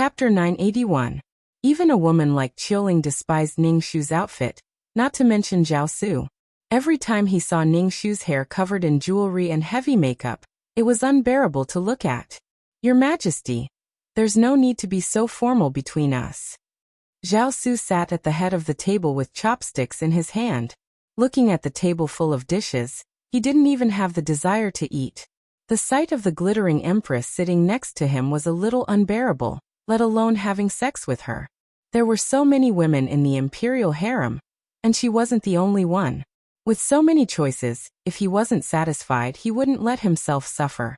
Chapter 981. Even a woman like Qiuling despised Ning Shu's outfit, not to mention Zhao Su. Every time he saw Ning Shu's hair covered in jewelry and heavy makeup, it was unbearable to look at. Your Majesty, there's no need to be so formal between us. Zhao Su sat at the head of the table with chopsticks in his hand. Looking at the table full of dishes, he didn't even have the desire to eat. The sight of the glittering empress sitting next to him was a little unbearable, let alone having sex with her. There were so many women in the imperial harem, and she wasn't the only one. With so many choices, if he wasn't satisfied, he wouldn't let himself suffer.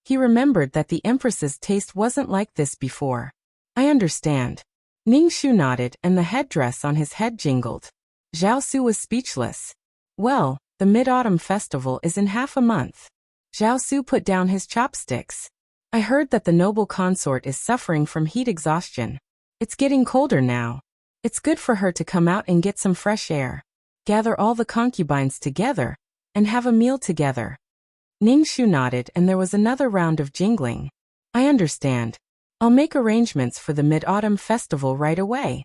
He remembered that the empress's taste wasn't like this before. I understand. Ning Shu nodded and the headdress on his head jingled. Zhao Su was speechless. Well, the Mid-Autumn Festival is in half a month. Zhao Su put down his chopsticks. I heard that the noble consort is suffering from heat exhaustion. It's getting colder now. It's good for her to come out and get some fresh air. Gather all the concubines together, and have a meal together. Ning Shu nodded and there was another round of jingling. I understand. I'll make arrangements for the Mid-Autumn Festival right away.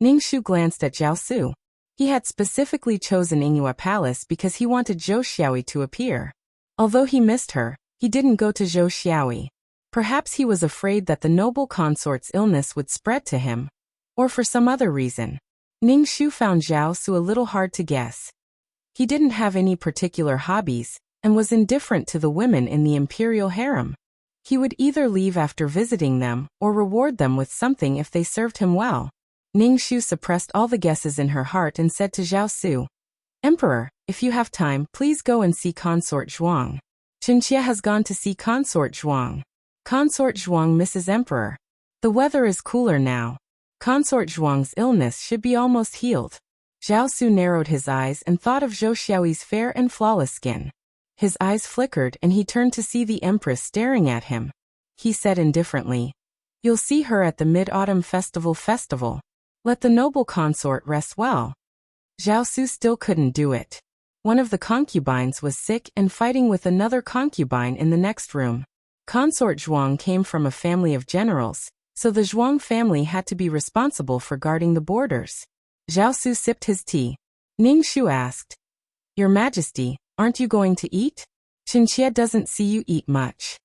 Ning Shu glanced at Zhao Su. He had specifically chosen Yingyue Palace because he wanted Zhou Xiaoyi to appear. Although he missed her, he didn't go to Zhou Xiaoyi. Perhaps he was afraid that the noble consort's illness would spread to him. Or for some other reason. Ning Shu found Zhao Su a little hard to guess. He didn't have any particular hobbies, and was indifferent to the women in the imperial harem. He would either leave after visiting them, or reward them with something if they served him well. Ning Shu suppressed all the guesses in her heart and said to Zhao Su, Emperor, if you have time, please go and see Consort Zhuang. Qinxie has gone to see Consort Zhuang. Consort Zhuang misses Emperor. The weather is cooler now. Consort Zhuang's illness should be almost healed. Zhao Su narrowed his eyes and thought of Zhou Xiaoyi's fair and flawless skin. His eyes flickered and he turned to see the Empress staring at him. He said indifferently, You'll see her at the Mid-Autumn Festival. Let the noble consort rest well. Zhao Su still couldn't do it. One of the concubines was sick and fighting with another concubine in the next room. Consort Zhuang came from a family of generals, so the Zhuang family had to be responsible for guarding the borders. Zhao Su sipped his tea. Ning Shu asked, Your Majesty, aren't you going to eat? Qinxie doesn't see you eat much.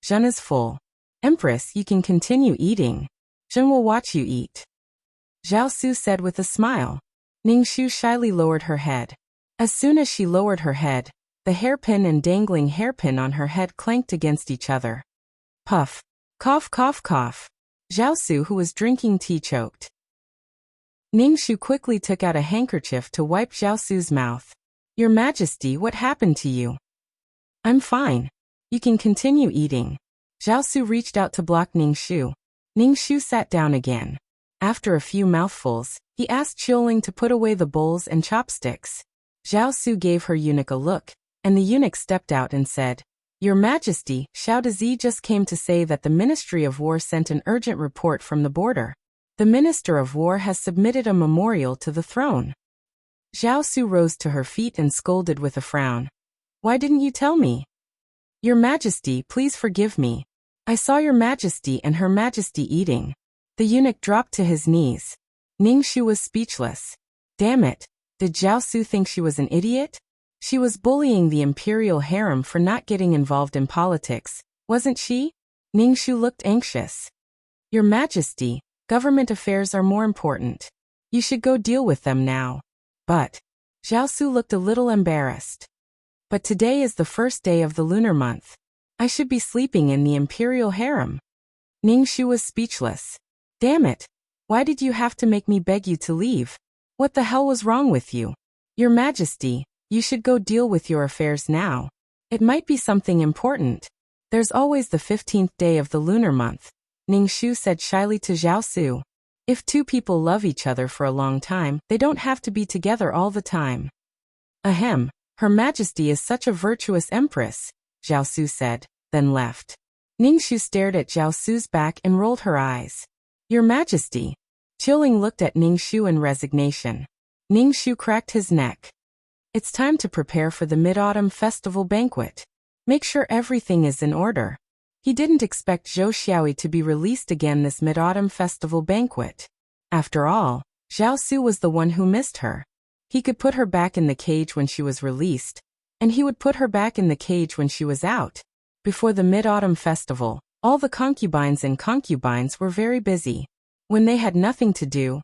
Zhen is full. Empress, you can continue eating. Zhen will watch you eat. Zhao Su said with a smile. Ning Shu shyly lowered her head. As soon as she lowered her head, the hairpin and dangling hairpin on her head clanked against each other. Puff. Cough, cough, cough. Zhao Su, who was drinking tea, choked. Ning Shu quickly took out a handkerchief to wipe Zhao Su's mouth. Your Majesty, what happened to you? I'm fine. You can continue eating. Zhao Su reached out to block Ning Shu. Ning Shu sat down again. After a few mouthfuls, he asked Qiuling to put away the bowls and chopsticks. Zhao Su gave her eunuch a look, and the eunuch stepped out and said, Your Majesty, Xiao Dazi just came to say that the Ministry of War sent an urgent report from the border. The Minister of War has submitted a memorial to the throne. Zhao Su rose to her feet and scolded with a frown. Why didn't you tell me? Your Majesty, please forgive me. I saw Your Majesty and Her Majesty eating. The eunuch dropped to his knees. Ning Shu was speechless. Damn it, did Zhao Su think she was an idiot? She was bullying the imperial harem for not getting involved in politics, wasn't she? Ning Shu looked anxious. Your Majesty, government affairs are more important. You should go deal with them now. But, Zhao Su looked a little embarrassed. But today is the first day of the lunar month. I should be sleeping in the imperial harem. Ning Shu was speechless. Damn it. Why did you have to make me beg you to leave? What the hell was wrong with you? Your Majesty, you should go deal with your affairs now. It might be something important. There's always the 15th day of the lunar month, Ning Shu said shyly to Zhao Su. If two people love each other for a long time, they don't have to be together all the time. Ahem, Her Majesty is such a virtuous empress, Zhao Su said, then left. Ning Shu stared at Zhao Su's back and rolled her eyes. Your Majesty. Qiuling looked at Ning Shu in resignation. Ning Shu cracked his neck. It's time to prepare for the Mid-Autumn Festival banquet. Make sure everything is in order. He didn't expect Zhou Xiaoyi to be released again this mid-autumn festival banquet. After all, Zhao Su was the one who missed her. He could put her back in the cage when she was released, and he would put her back in the cage when she was out. Before the mid-autumn festival, all the concubines and concubines were very busy. When they had nothing to do,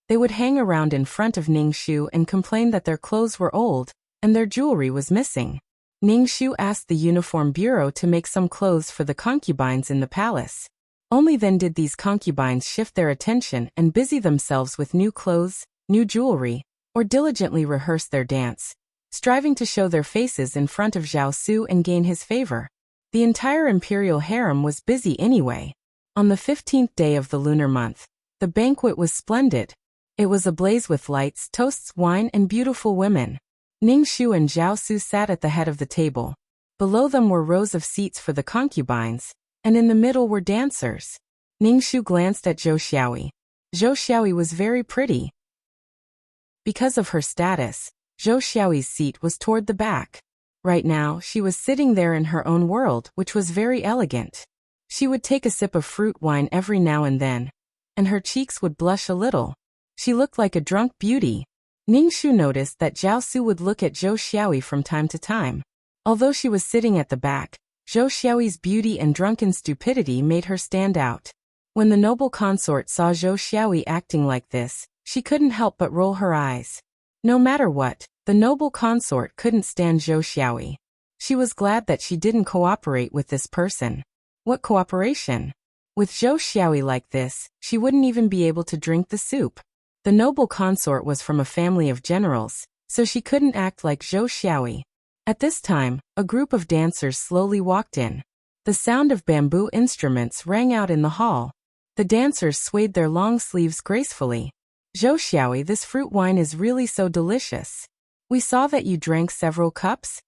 they would hang around in front of Ningxu and complain that their clothes were old, and their jewelry was missing. Ningxu asked the Uniform Bureau to make some clothes for the concubines in the palace. Only then did these concubines shift their attention and busy themselves with new clothes, new jewelry, or diligently rehearse their dance, striving to show their faces in front of Zhao Su and gain his favor. The entire imperial harem was busy anyway. On the 15th day of the lunar month, the banquet was splendid. It was ablaze with lights, toasts, wine, and beautiful women. Ningxu and Zhao Su sat at the head of the table. Below them were rows of seats for the concubines, and in the middle were dancers. Ningxu glanced at Zhou Xiaoyi. Zhou Xiaoyi was very pretty. Because of her status, Zhou Xiaoyi's seat was toward the back. Right now, she was sitting there in her own world, which was very elegant. She would take a sip of fruit wine every now and then, and her cheeks would blush a little. She looked like a drunk beauty. Ningxu noticed that Zhao Su would look at Zhou Xiaoyi from time to time. Although she was sitting at the back, Zhou Xiaoyi's beauty and drunken stupidity made her stand out. When the noble consort saw Zhou Xiaoyi acting like this, she couldn't help but roll her eyes. No matter what, the noble consort couldn't stand Zhou Xiaoyi. She was glad that she didn't cooperate with this person. What cooperation? With Zhou Xiaoyi like this, she wouldn't even be able to drink the soup. The noble consort was from a family of generals, so she couldn't act like Zhou Xiaoyi. At this time, a group of dancers slowly walked in. The sound of bamboo instruments rang out in the hall. The dancers swayed their long sleeves gracefully. Zhou Xiaoyi, this fruit wine is really so delicious. We saw that you drank several cups?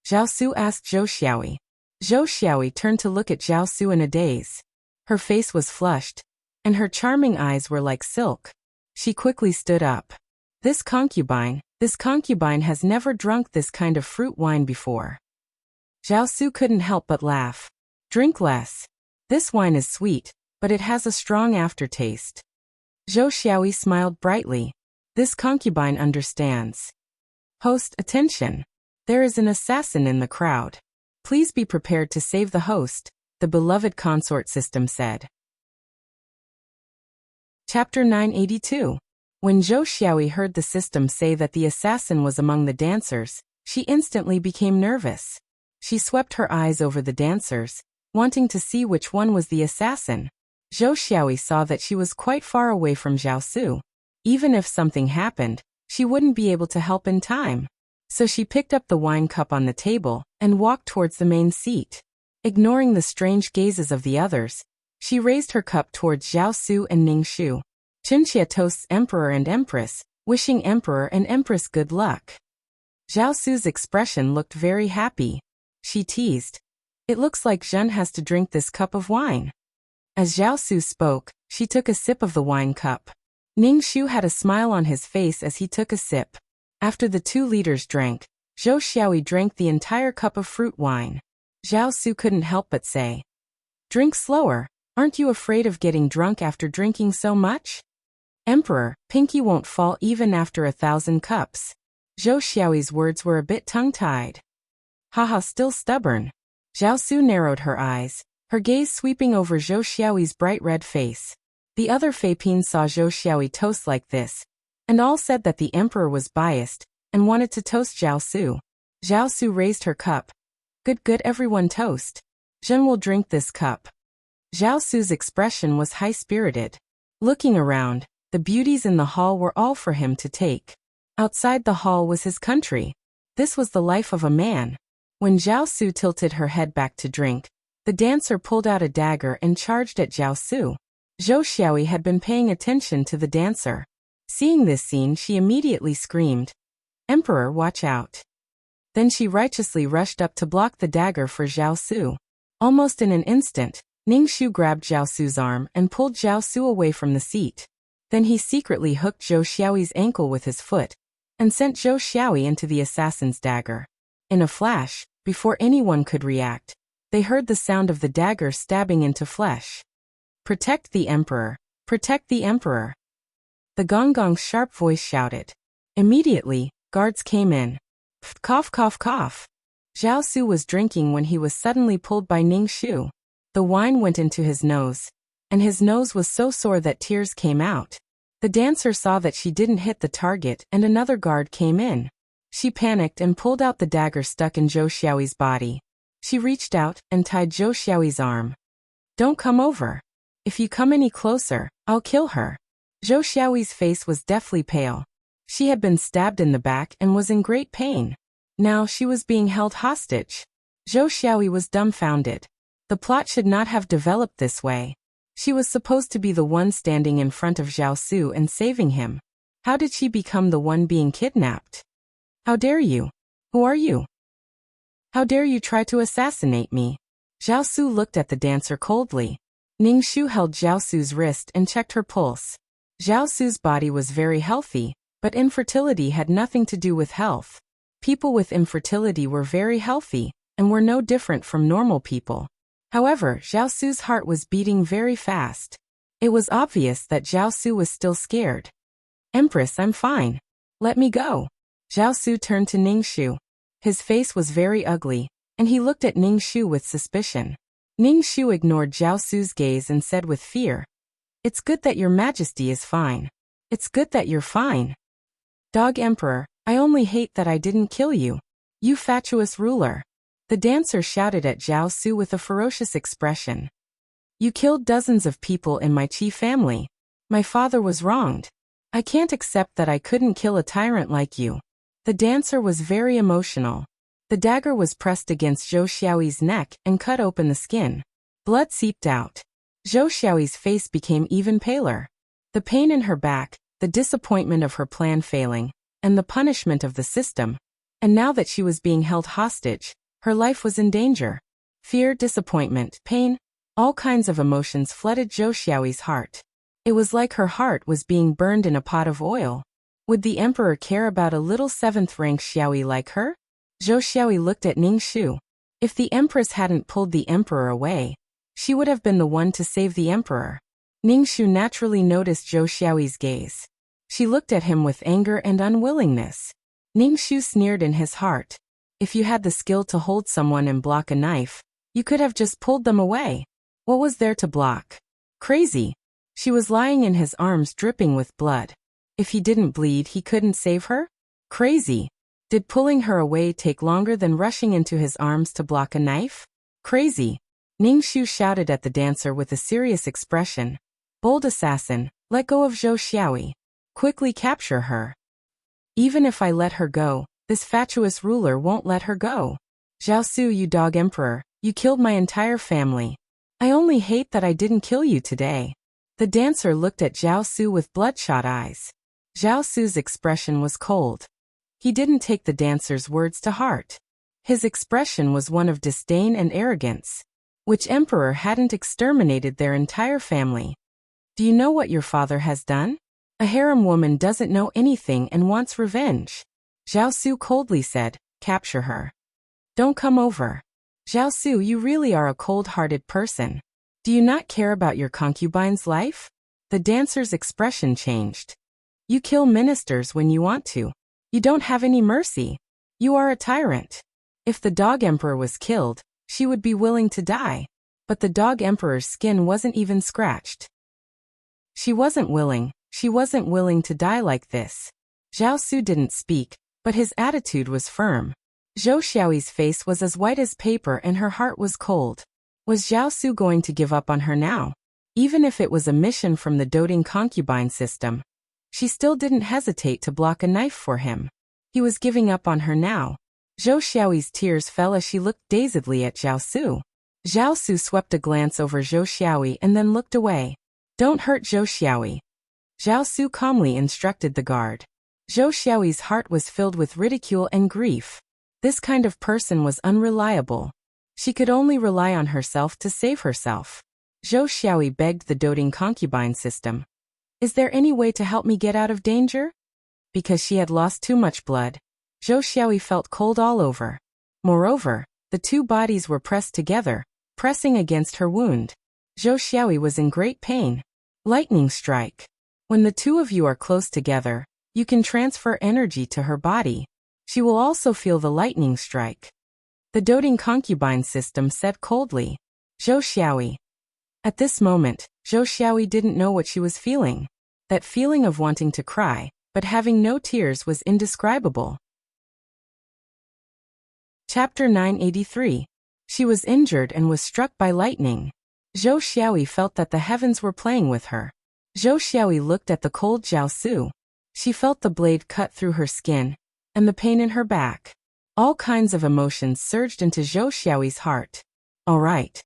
Zhao Su asked Zhou Xiaoyi. Zhou Xiaoyi turned to look at Zhao Su in a daze. Her face was flushed, and her charming eyes were like silk. She quickly stood up. This concubine has never drunk this kind of fruit wine before. Zhao Su couldn't help but laugh. Drink less. This wine is sweet, but it has a strong aftertaste. Zhou Xiaoyi smiled brightly. This concubine understands. Host, attention. There is an assassin in the crowd. Please be prepared to save the host, the beloved consort system said. Chapter 982. When Zhou Xiaoyi heard the system say that the assassin was among the dancers, she instantly became nervous. She swept her eyes over the dancers, wanting to see which one was the assassin. Zhou Xiaoyi saw that she was quite far away from Zhao Su. Even if something happened, she wouldn't be able to help in time. So she picked up the wine cup on the table and walked towards the main seat. Ignoring the strange gazes of the others, she raised her cup towards Zhao Su and Ningxu. Qinxia toasts Emperor and Empress, wishing Emperor and Empress good luck. Zhao Su's expression looked very happy. She teased. It looks like Zhen has to drink this cup of wine. As Zhao Su spoke, she took a sip of the wine cup. Ningxu had a smile on his face as he took a sip. After the two leaders drank, Zhou Xiaoyi drank the entire cup of fruit wine. Zhao Su couldn't help but say, "Drink slower. Aren't you afraid of getting drunk after drinking so much?" Emperor, Pinky won't fall even after 1,000 cups. Zhou Xiaoyi's words were a bit tongue-tied. Haha, still stubborn. Zhao Su narrowed her eyes, her gaze sweeping over Zhou Xiaoyi's bright red face. The other Feipin saw Zhou Xiaoyi toast like this, and all said that the emperor was biased and wanted to toast Zhao Su. Zhao Su raised her cup. Good, everyone toast. Zhen will drink this cup. Zhao Su's expression was high-spirited. Looking around, the beauties in the hall were all for him to take. Outside the hall was his country. This was the life of a man. When Zhao Su tilted her head back to drink, the dancer pulled out a dagger and charged at Zhao Su. Zhou Xiaoyi had been paying attention to the dancer. Seeing this scene, she immediately screamed, "Emperor, watch out." Then she righteously rushed up to block the dagger for Zhao Su. Almost in an instant, Ningxu grabbed Zhao Su's arm and pulled Zhao Su away from the seat. Then he secretly hooked Zhou Xiaoyi's ankle with his foot and sent Zhou Xiaoyi into the assassin's dagger. In a flash, before anyone could react, They heard the sound of the dagger stabbing into flesh. Protect the emperor! Protect the emperor! The gongong's sharp voice shouted. Immediately, guards came in. Cough, cough, cough. Zhao Su was drinking when he was suddenly pulled by Ning Shu. The wine went into his nose, and his nose was so sore that tears came out. The dancer saw that she didn't hit the target and another guard came in. She panicked and pulled out the dagger stuck in Zhou Xiaoyi's body. She reached out and tied Zhou Xiaoyi's arm. Don't come over. If you come any closer, I'll kill her. Zhou Xiaoyi's face was deathly pale. She had been stabbed in the back and was in great pain. Now she was being held hostage. Zhou Xiaoyi was dumbfounded. The plot should not have developed this way. She was supposed to be the one standing in front of Zhao Su and saving him. How did she become the one being kidnapped? How dare you? Who are you? How dare you try to assassinate me? Zhao Su looked at the dancer coldly. Ning Shu held Zhao Su's wrist and checked her pulse. Zhao Su's body was very healthy, but infertility had nothing to do with health. People with infertility were very healthy, and were no different from normal people. However, Zhao Su's heart was beating very fast. It was obvious that Zhao Su was still scared. Empress, I'm fine. Let me go. Zhao Su turned to Ning Shu. His face was very ugly, and he looked at Ning Shu with suspicion. Ning Shu ignored Zhao Su's gaze and said with fear, It's good that your majesty is fine. It's good that you're fine. Dog Emperor, I only hate that I didn't kill you. You fatuous ruler. The dancer shouted at Zhao Su with a ferocious expression. You killed dozens of people in my Qi family. My father was wronged. I can't accept that I couldn't kill a tyrant like you. The dancer was very emotional. The dagger was pressed against Zhou Xiaoyi's neck and cut open the skin. Blood seeped out. Zhou Xiaoyi's face became even paler. The pain in her back, the disappointment of her plan failing, and the punishment of the system. And now that she was being held hostage, her life was in danger. Fear, disappointment, pain, all kinds of emotions flooded Zhou Xiaoyi's heart. It was like her heart was being burned in a pot of oil. Would the emperor care about a little 7th-rank Xiaoyi like her? Zhou Xiaoyi looked at Ning Shu. If the empress hadn't pulled the emperor away, she would have been the one to save the emperor. Ning Shu naturally noticed Zhou Xiaoyi's gaze. She looked at him with anger and unwillingness. Ning Shu sneered in his heart. If you had the skill to hold someone and block a knife, you could have just pulled them away. What was there to block? Crazy. She was lying in his arms dripping with blood. If he didn't bleed, he couldn't save her? Crazy. Did pulling her away take longer than rushing into his arms to block a knife? Crazy. Ning Shu shouted at the dancer with a serious expression. Bold assassin, let go of Zhou Xiaoyi. Quickly capture her. Even if I let her go, this fatuous ruler won't let her go. Zhao Su, you dog emperor, you killed my entire family. I only hate that I didn't kill you today. The dancer looked at Zhao Su with bloodshot eyes. Zhao Su's expression was cold. He didn't take the dancer's words to heart. His expression was one of disdain and arrogance. Which emperor hadn't exterminated their entire family? Do you know what your father has done? A harem woman doesn't know anything and wants revenge. Zhao Su coldly said, capture her. Don't come over. Zhao Su, you really are a cold-hearted person. Do you not care about your concubine's life? The dancer's expression changed. You kill ministers when you want to. You don't have any mercy. You are a tyrant. If the dog emperor was killed, she would be willing to die. But the dog emperor's skin wasn't even scratched. She wasn't willing to die like this. Zhao Su didn't speak, but his attitude was firm. Zhou Xiaoyi's face was as white as paper and her heart was cold. Was Zhao Su going to give up on her now? Even if it was a mission from the doting concubine system, she still didn't hesitate to block a knife for him. He was giving up on her now. Zhou Xiaoyi's tears fell as she looked dazedly at Zhao Su. Zhao Su swept a glance over Zhou Xiaoyi and then looked away. Don't hurt Zhou Xiaoyi. Zhao Su calmly instructed the guard. Zhou Xiaoyi's heart was filled with ridicule and grief. This kind of person was unreliable. She could only rely on herself to save herself. Zhou Xiaoyi begged the doting concubine system. Is there any way to help me get out of danger? Because she had lost too much blood, Zhou Xiaoyi felt cold all over. Moreover, The two bodies were pressed together, pressing against her wound. Zhou Xiaoyi was in great pain. Lightning strike. When the two of you are close together, you can transfer energy to her body. She will also feel the lightning strike. The doting concubine system said coldly. Zhou Xiaoyi. At this moment, Zhou Xiaoyi didn't know what she was feeling. That feeling of wanting to cry, but having no tears was indescribable. Chapter 983. She was injured and was struck by lightning. Zhou Xiaoyi felt that the heavens were playing with her. Zhou Xiaoyi looked at the cold Jiaosu. She felt the blade cut through her skin, and the pain in her back. All kinds of emotions surged into Zhou Xiaoyi's heart. All right.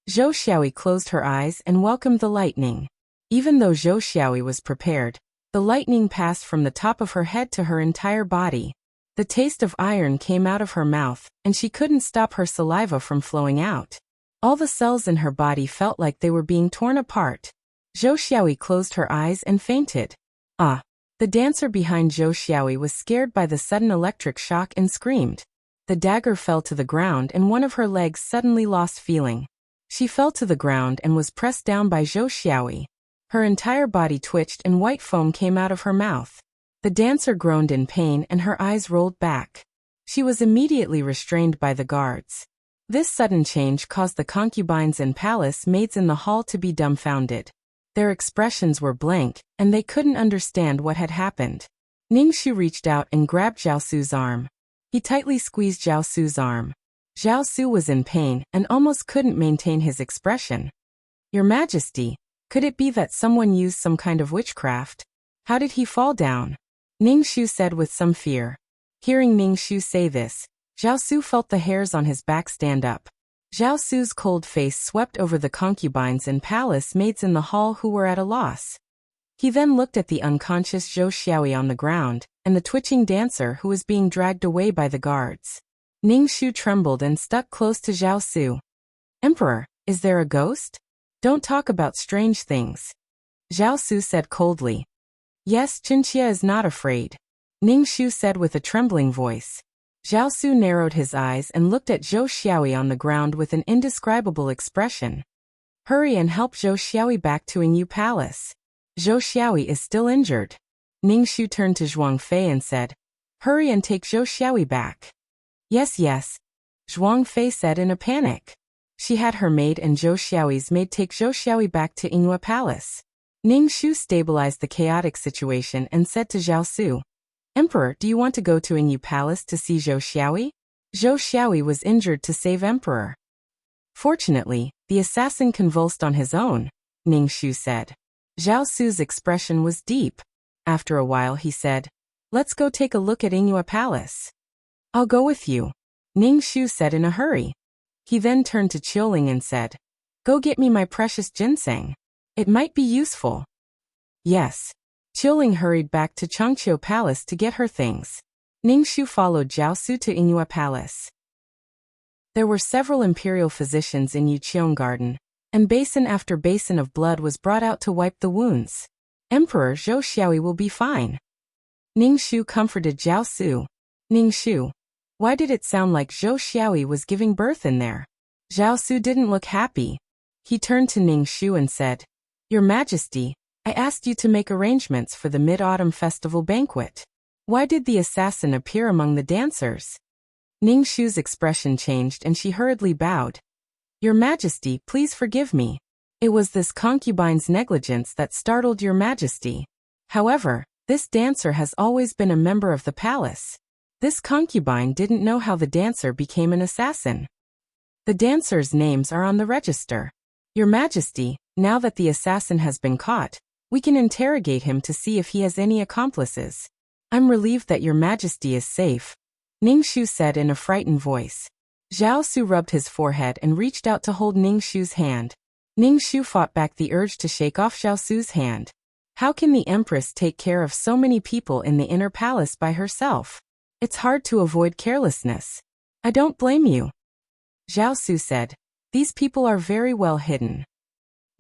Zhou Xiaoyi closed her eyes and welcomed the lightning. Even though Zhou Xiaoyi was prepared, the lightning passed from the top of her head to her entire body. The taste of iron came out of her mouth, and she couldn't stop her saliva from flowing out. All the cells in her body felt like they were being torn apart. Zhou Xiaoyi closed her eyes and fainted. Ah! The dancer behind Zhou Xiaoyi was scared by the sudden electric shock and screamed. The dagger fell to the ground and one of her legs suddenly lost feeling. She fell to the ground and was pressed down by Zhou Xiaoyi. Her entire body twitched and white foam came out of her mouth. The dancer groaned in pain and her eyes rolled back. She was immediately restrained by the guards. This sudden change caused the concubines and palace maids in the hall to be dumbfounded. Their expressions were blank, and they couldn't understand what had happened. Ningxu reached out and grabbed Jiaosu's arm. He tightly squeezed Jiaosu's arm. Jiaosu was in pain and almost couldn't maintain his expression. Your Majesty, could it be that someone used some kind of witchcraft? How did he fall down? Ningxu said with some fear. Hearing Ningxu say this, Jiaosu felt the hairs on his back stand up. Jiaosu's cold face swept over the concubines and palace maids in the hall who were at a loss. He then looked at the unconscious Zhou Xiaoyi on the ground, and the twitching dancer who was being dragged away by the guards. Ningxu trembled and stuck close to Jiaosu. Emperor, is there a ghost? Don't talk about strange things. Jiaosu said coldly. Yes, Qinxia is not afraid. Ningxu said with a trembling voice. Jiaosu narrowed his eyes and looked at Zhou Xiaoyi on the ground with an indescribable expression. Hurry and help Zhou Xiaoyi back to Yingyu Palace. Zhou Xiaoyi is still injured. Ningxu turned to Zhuang Fei and said, Hurry and take Zhou Xiaoyi back. Yes, yes. Zhuang Fei said in a panic. She had her maid and Zhou Xiaoyi's maid take Zhou Xiaoyi back to Yingyu Palace. Ningxu stabilized the chaotic situation and said to Jiaosu, Emperor, do you want to go to Yingyu Palace to see Zhou Xiaoyi? Zhou Xiaoyi was injured to save Emperor. Fortunately, the assassin convulsed on his own, Ningxu said. Jiaosu's expression was deep. After a while he said, Let's go take a look at Yingyu Palace. I'll go with you, Ningxu said in a hurry. He then turned to Qiuling and said, Go get me my precious ginseng. It might be useful. Yes. Qiuling hurried back to Changqiu Palace to get her things. Ningxu followed Jiaosu to Yingyu Palace. There were several imperial physicians in Yuqiong Garden, and basin after basin of blood was brought out to wipe the wounds. Emperor Zhou Xiaoyi will be fine. Ningxu comforted Jiaosu. Ningxu, why did it sound like Zhou Xiaoyi was giving birth in there? Jiaosu didn't look happy. He turned to Ningxu and said, Your Majesty, I asked you to make arrangements for the Mid-Autumn Festival banquet. Why did the assassin appear among the dancers? Ningxu's expression changed and she hurriedly bowed. Your Majesty, please forgive me. It was this concubine's negligence that startled Your Majesty. However, this dancer has always been a member of the palace. This concubine didn't know how the dancer became an assassin. The dancers' names are on the register. Your Majesty, now that the assassin has been caught, we can interrogate him to see if he has any accomplices. I'm relieved that Your Majesty is safe, Ningxu said in a frightened voice. Jiaosu rubbed his forehead and reached out to hold Ningxu's hand. Ningxu fought back the urge to shake off Jiaosu's hand. How can the Empress take care of so many people in the inner palace by herself? It's hard to avoid carelessness. I don't blame you. Jiaosu said, These people are very well hidden.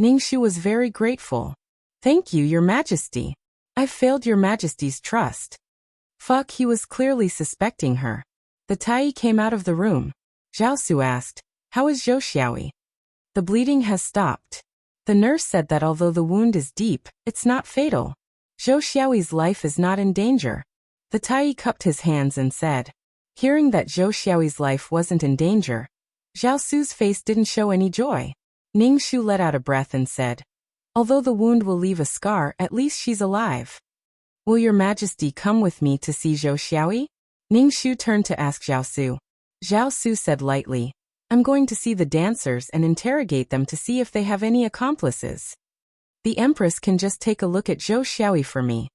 Ningxu was very grateful. Thank you, Your Majesty. I've failed Your Majesty's trust. Fuck, he was clearly suspecting her. The Tai came out of the room. Zhao Su asked, "How is Zhou Xiaoyi?" "The bleeding has stopped." The nurse said that although the wound is deep, it's not fatal. Zhou Xiaoyi's life is not in danger. The Tai cupped his hands and said. Hearing that Zhou Xiaoyi's life wasn't in danger, Zhao Su's face didn't show any joy. Ning Shu let out a breath and said, "Although the wound will leave a scar, at least she's alive. Will your majesty come with me to see Zhou Xiaoyi?" Ning Shu turned to ask Zhao Su. Zhao Su said lightly, "I'm going to see the dancers and interrogate them to see if they have any accomplices. The Empress can just take a look at Zhou Xiaoyi for me."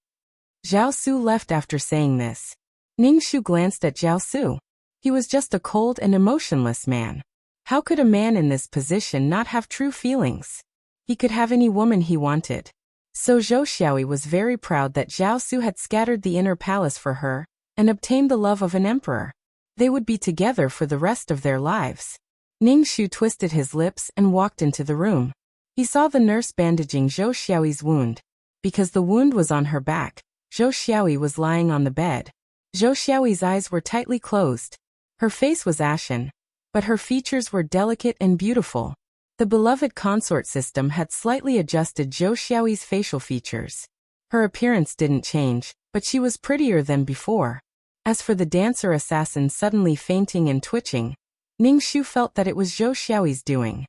Zhao Su left after saying this. Ning Shu glanced at Zhao Su. He was just a cold and emotionless man. How could a man in this position not have true feelings? He could have any woman he wanted. So Zhou Xiaoyi was very proud that Zhao Su had scattered the inner palace for her and obtained the love of an emperor. They would be together for the rest of their lives. Ning Shu twisted his lips and walked into the room. He saw the nurse bandaging Zhou Xiaoyi's wound. Because the wound was on her back, Zhou Xiaoyi was lying on the bed. Zhou Xiaoyi's eyes were tightly closed. Her face was ashen, but her features were delicate and beautiful. The beloved consort system had slightly adjusted Zhou Xiaoyi's facial features. Her appearance didn't change, but she was prettier than before. As for the dancer assassin suddenly fainting and twitching, Ning Shu felt that it was Zhou Xiaoyi's doing.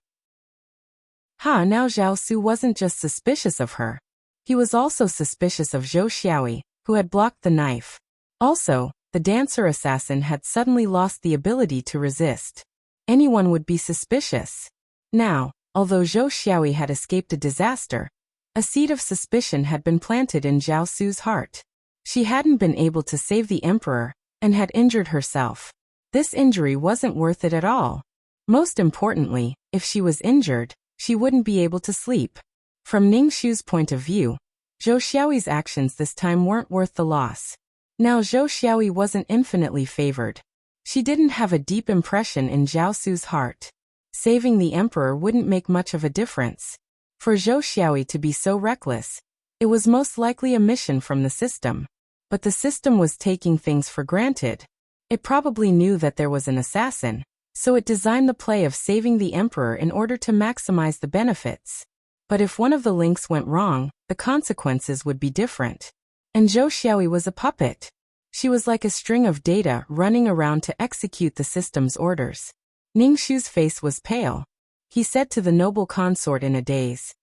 Now Zhao Su wasn't just suspicious of her. He was also suspicious of Zhou Xiaoyi, who had blocked the knife. Also, the dancer assassin had suddenly lost the ability to resist. Anyone would be suspicious. Now, although Zhou Xiaoyi had escaped a disaster, a seed of suspicion had been planted in Zhao Su's heart. She hadn't been able to save the emperor, and had injured herself. This injury wasn't worth it at all. Most importantly, if she was injured, she wouldn't be able to sleep. From Ning Shu's point of view, Zhou Xiaoyi's actions this time weren't worth the loss. Now Zhou Xiaoyi wasn't infinitely favored. She didn't have a deep impression in Zhao Su's heart. Saving the emperor wouldn't make much of a difference. For Zhou Xiaoyi to be so reckless, it was most likely a mission from the system. But the system was taking things for granted. It probably knew that there was an assassin, so it designed the play of saving the emperor in order to maximize the benefits. But if one of the links went wrong, the consequences would be different. And Zhou Xiaoyi was a puppet. She was like a string of data running around to execute the system's orders. Ning Shu's face was pale. He said to the noble consort in a daze,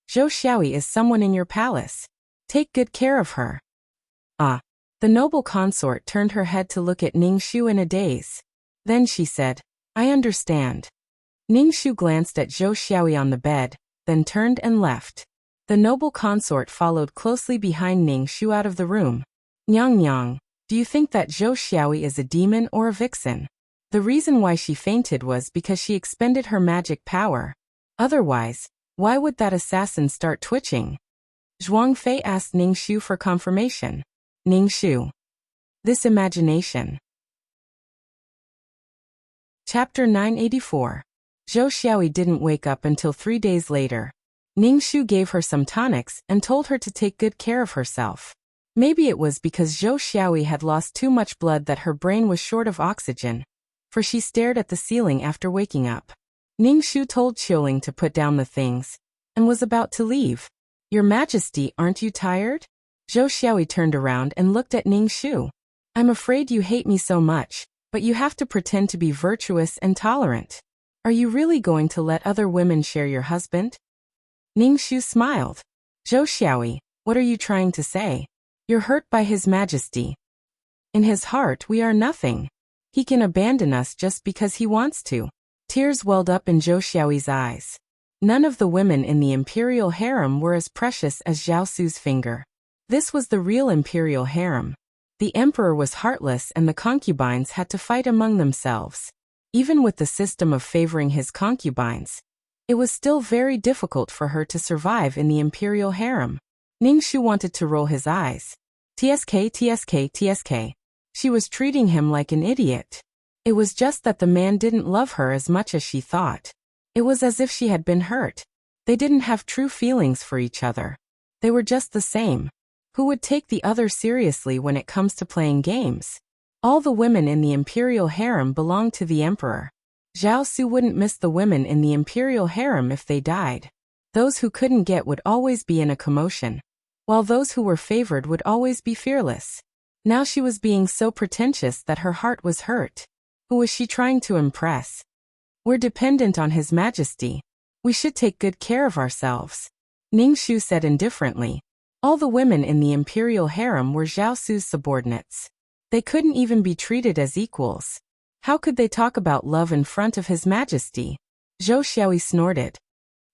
"Zhou Xiaoyi is someone in your palace. Take good care of her." Ah. The noble consort turned her head to look at Ning Shu in a daze. Then she said, "I understand." Ning Shu glanced at Zhou Xiaoyi on the bed, then turned and left. The noble consort followed closely behind Ning Shu out of the room. "Nyang, do you think that Zhou Xiaoyi is a demon or a vixen?" The reason why she fainted was because she expended her magic power. Otherwise, why would that assassin start twitching? Zhuang Fei asked Ning Shu for confirmation. Ning Shu. This imagination. Chapter 984. Zhou Xiaoyi didn't wake up until 3 days later. Ning Shu gave her some tonics and told her to take good care of herself. Maybe it was because Zhou Xiaoyi had lost too much blood that her brain was short of oxygen, for she stared at the ceiling after waking up. Ning Shu told Qiuling to put down the things, and was about to leave. "Your Majesty, aren't you tired?" Zhou Xiaoyi turned around and looked at Ning Shu. "I'm afraid you hate me so much, but you have to pretend to be virtuous and tolerant. Are you really going to let other women share your husband?" Ning Shu smiled. "Zhou Xiaoyi, what are you trying to say? You're hurt by His Majesty. In his heart we are nothing. He can abandon us just because he wants to." Tears welled up in Zhou Xiaoyi's eyes. None of the women in the imperial harem were as precious as Zhao Su's finger. This was the real imperial harem. The emperor was heartless and the concubines had to fight among themselves. Even with the system of favoring his concubines, it was still very difficult for her to survive in the imperial harem. Ning Shu wanted to roll his eyes. TSK. She was treating him like an idiot. It was just that the man didn't love her as much as she thought. It was as if she had been hurt. They didn't have true feelings for each other. They were just the same. Who would take the other seriously when it comes to playing games? All the women in the imperial harem belonged to the emperor. Zhao Su wouldn't miss the women in the imperial harem if they died. Those who couldn't get would always be in a commotion, while those who were favored would always be fearless. Now she was being so pretentious that her heart was hurt. Who was she trying to impress? We're dependent on His Majesty. We should take good care of ourselves, Ningxu said indifferently. All the women in the imperial harem were Zhao Su's subordinates. They couldn't even be treated as equals. How could they talk about love in front of His Majesty? Zhou Xiaoyi snorted.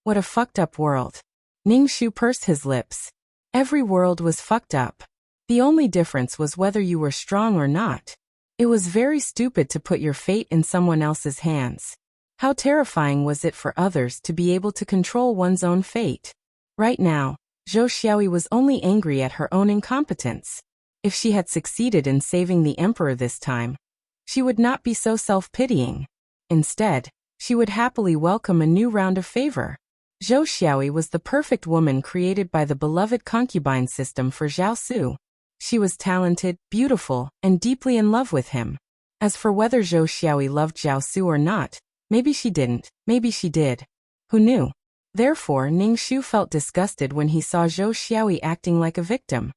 What a fucked up world. Ningxu pursed his lips. Every world was fucked up. The only difference was whether you were strong or not. It was very stupid to put your fate in someone else's hands. How terrifying was it for others to be able to control one's own fate? Right now, Zhou Xiaoyi was only angry at her own incompetence. If she had succeeded in saving the emperor this time, she would not be so self-pitying. Instead, she would happily welcome a new round of favor. Zhou Xiaoyi was the perfect woman created by the beloved concubine system for Zhao Su. She was talented, beautiful, and deeply in love with him. As for whether Zhou Xiaoyi loved Zhao Su or not, maybe she didn't, maybe she did. Who knew? Therefore, Ningxu felt disgusted when he saw Zhou Xiaoyi acting like a victim.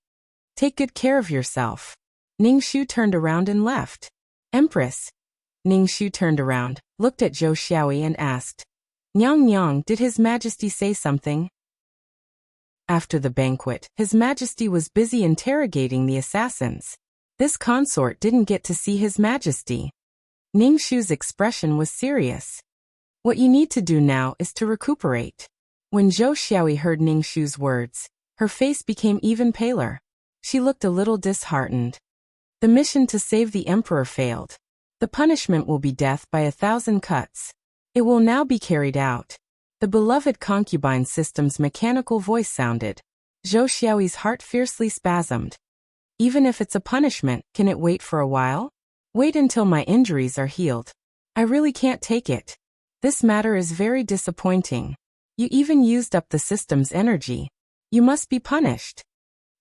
Take good care of yourself. Ningxu turned around and left. Empress. Ningxu turned around, looked at Zhou Xiaoyi and asked, Nyang Nyang, did His Majesty say something? After the banquet, His Majesty was busy interrogating the assassins. This consort didn't get to see His Majesty. Ningxu's expression was serious. What you need to do now is to recuperate. When Zhou Xiaoyi heard Ningxu's words, her face became even paler. She looked a little disheartened. The mission to save the emperor failed. The punishment will be death by 1,000 cuts. It will now be carried out. The beloved concubine system's mechanical voice sounded. Zhou Xiaoyi's heart fiercely spasmed. Even if it's a punishment, can it wait for a while? Wait until my injuries are healed. I really can't take it. This matter is very disappointing. You even used up the system's energy. You must be punished.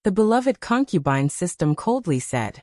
The beloved concubine system coldly said.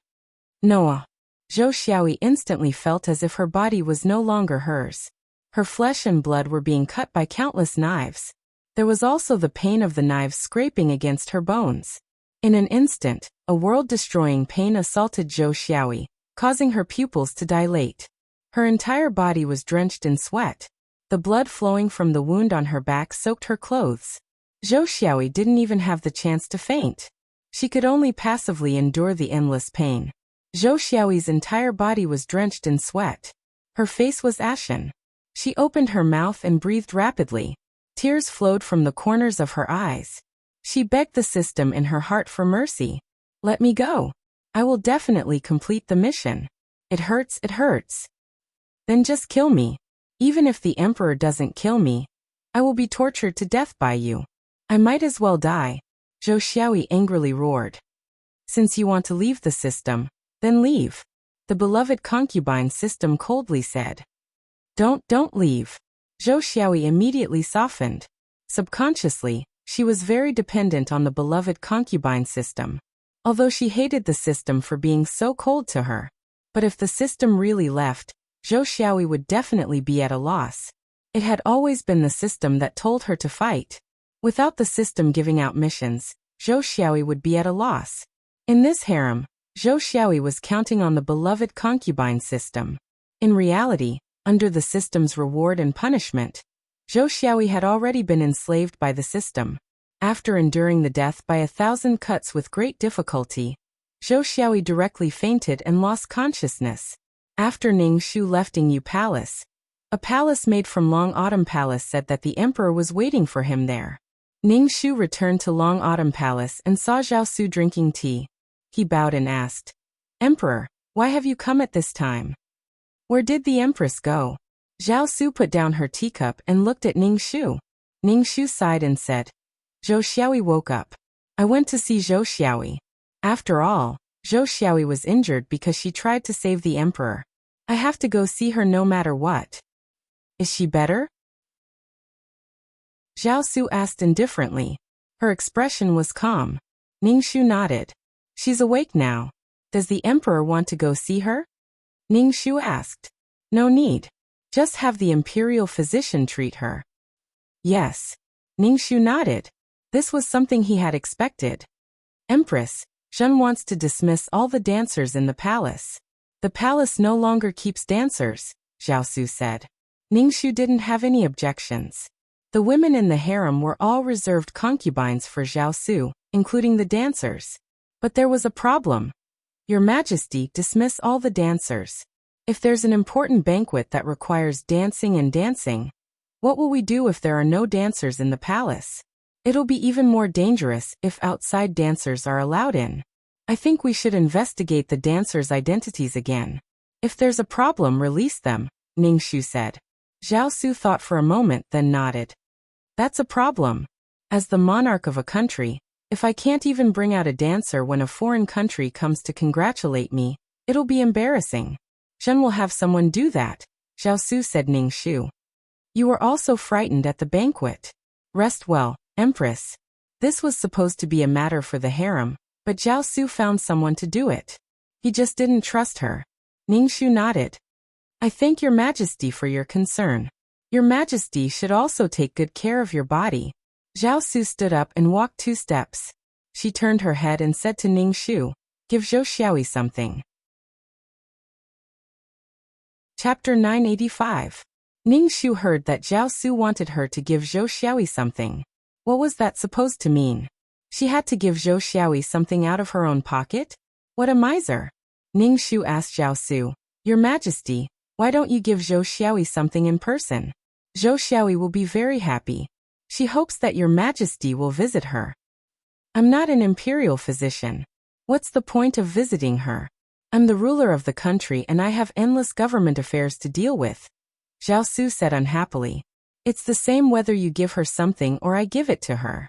Noah. Zhou Xiaoyi instantly felt as if her body was no longer hers. Her flesh and blood were being cut by countless knives. There was also the pain of the knives scraping against her bones. In an instant, a world-destroying pain assaulted Zhou Xiaoyi, causing her pupils to dilate. Her entire body was drenched in sweat. The blood flowing from the wound on her back soaked her clothes. Zhou Xiaoyi didn't even have the chance to faint. She could only passively endure the endless pain. Zhou Xiaoyi's entire body was drenched in sweat. Her face was ashen. She opened her mouth and breathed rapidly. Tears flowed from the corners of her eyes. She begged the system in her heart for mercy. Let me go. I will definitely complete the mission. It hurts, it hurts. Then just kill me. Even if the emperor doesn't kill me, I will be tortured to death by you. I might as well die. Zhou Xiaoyi angrily roared. Since you want to leave the system, then leave. The beloved concubine system coldly said. Don't leave. Zhou Xiaoyi immediately softened. Subconsciously, she was very dependent on the beloved concubine system. Although she hated the system for being so cold to her. But if the system really left, Zhou Xiaoyi would definitely be at a loss. It had always been the system that told her to fight. Without the system giving out missions, Zhou Xiaoyi would be at a loss. In this harem, Zhou Xiaoyi was counting on the beloved concubine system. In reality, under the system's reward and punishment, Zhou Xiaoyi had already been enslaved by the system. After enduring the death by 1,000 cuts with great difficulty, Zhou Xiaoyi directly fainted and lost consciousness. After Ningxu left Yu Palace, a palace made from Long Autumn Palace said that the emperor was waiting for him there. Ningxu returned to Long Autumn Palace and saw Zhao Su drinking tea. He bowed and asked, Emperor, why have you come at this time? Where did the empress go? Zhao Su put down her teacup and looked at Ningxu. Ningxu sighed and said, Zhou Xiaoyi woke up. I went to see Zhou Xiaoyi. After all, Zhou Xiaoyi was injured because she tried to save the emperor. I have to go see her no matter what. Is she better? Zhao Su asked indifferently. Her expression was calm. Ningxu nodded. She's awake now. Does the emperor want to go see her? Ningxu asked. No need. Just have the imperial physician treat her. Yes. Ningxu nodded. This was something he had expected. Empress, Zhen wants to dismiss all the dancers in the palace. The palace no longer keeps dancers, Zhao Su said. Ningxu didn't have any objections. The women in the harem were all reserved concubines for Zhao Su, including the dancers. But there was a problem. Your Majesty, dismiss all the dancers. If there's an important banquet that requires dancing and dancing, what will we do if there are no dancers in the palace? It'll be even more dangerous if outside dancers are allowed in. I think we should investigate the dancers' identities again. If there's a problem, release them, Ningxu said. Zhao Su thought for a moment, then nodded. That's a problem. As the monarch of a country, if I can't even bring out a dancer when a foreign country comes to congratulate me, it'll be embarrassing. Zhen will have someone do that, Zhao Su said. Ningxu. You were also frightened at the banquet. Rest well, Empress. This was supposed to be a matter for the harem, but Zhao Su found someone to do it. He just didn't trust her. Ningxu nodded. I thank your Majesty for your concern. Your Majesty should also take good care of your body. Zhao Su stood up and walked 2 steps. She turned her head and said to Ningxu, give Zhou Xiaoyi something. Chapter 985. Ningxu heard that Zhao Su wanted her to give Zhou Xiaoyi something. What was that supposed to mean? She had to give Zhou Xiaoyi something out of her own pocket? What a miser! Ningxu asked Zhao Su, Your Majesty, why don't you give Zhou Xiaoyi something in person? Zhou Xiaoyi will be very happy. She hopes that your Majesty will visit her. I'm not an imperial physician. What's the point of visiting her? I'm the ruler of the country and I have endless government affairs to deal with. Zhao Su said unhappily. It's the same whether you give her something or I give it to her.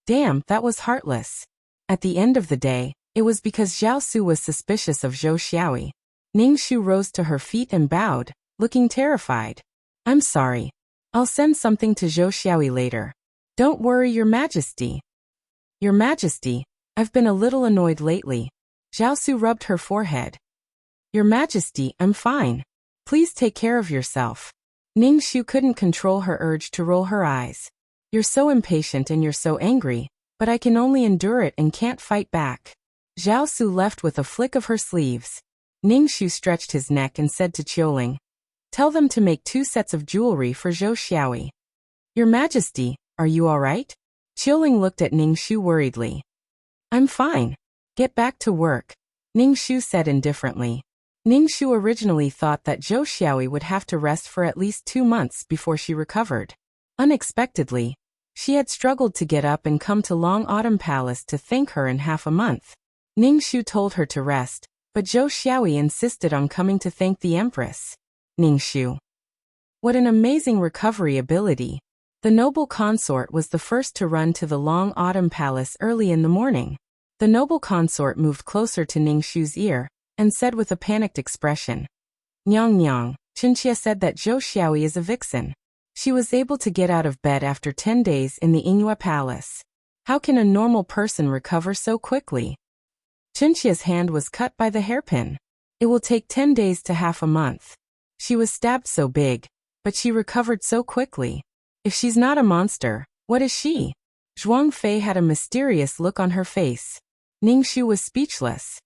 Damn, that was heartless. At the end of the day, it was because Zhao Su was suspicious of Zhou Xiaoyi. Ningxu rose to her feet and bowed, looking terrified. I'm sorry. I'll send something to Zhou Xiaoyi later. Don't worry, Your Majesty. Your Majesty, I've been a little annoyed lately. Zhao Su rubbed her forehead. Your Majesty, I'm fine. Please take care of yourself. Ningxu couldn't control her urge to roll her eyes. You're so impatient and you're so angry, but I can only endure it and can't fight back. Zhao Su left with a flick of her sleeves. Ningxu stretched his neck and said to Qiuling, Tell them to make 2 sets of jewelry for Zhou Xiaoyi. Your Majesty, are you all right? Qiuling looked at Ningxu worriedly. I'm fine. Get back to work, Ningxu said indifferently. Ningxu originally thought that Zhou Xiaoyi would have to rest for at least 2 months before she recovered. Unexpectedly, she had struggled to get up and come to Long Autumn Palace to thank her in half a month. Ningxu told her to rest, but Zhou Xiaoyi insisted on coming to thank the Empress. Ningxu. What an amazing recovery ability. The noble consort was the first to run to the Long Autumn Palace early in the morning. The noble consort moved closer to Ningxu's ear and said with a panicked expression, Nyang Nyang, Qinxia said that Zhou Xiaoyi is a vixen. She was able to get out of bed after 10 days in the Yingyue Palace. How can a normal person recover so quickly? Qinxia's hand was cut by the hairpin. It will take 10 days to half a month. She was stabbed so big, but she recovered so quickly. If she's not a monster, what is she? Zhuang Fei had a mysterious look on her face. Ningxu was speechless.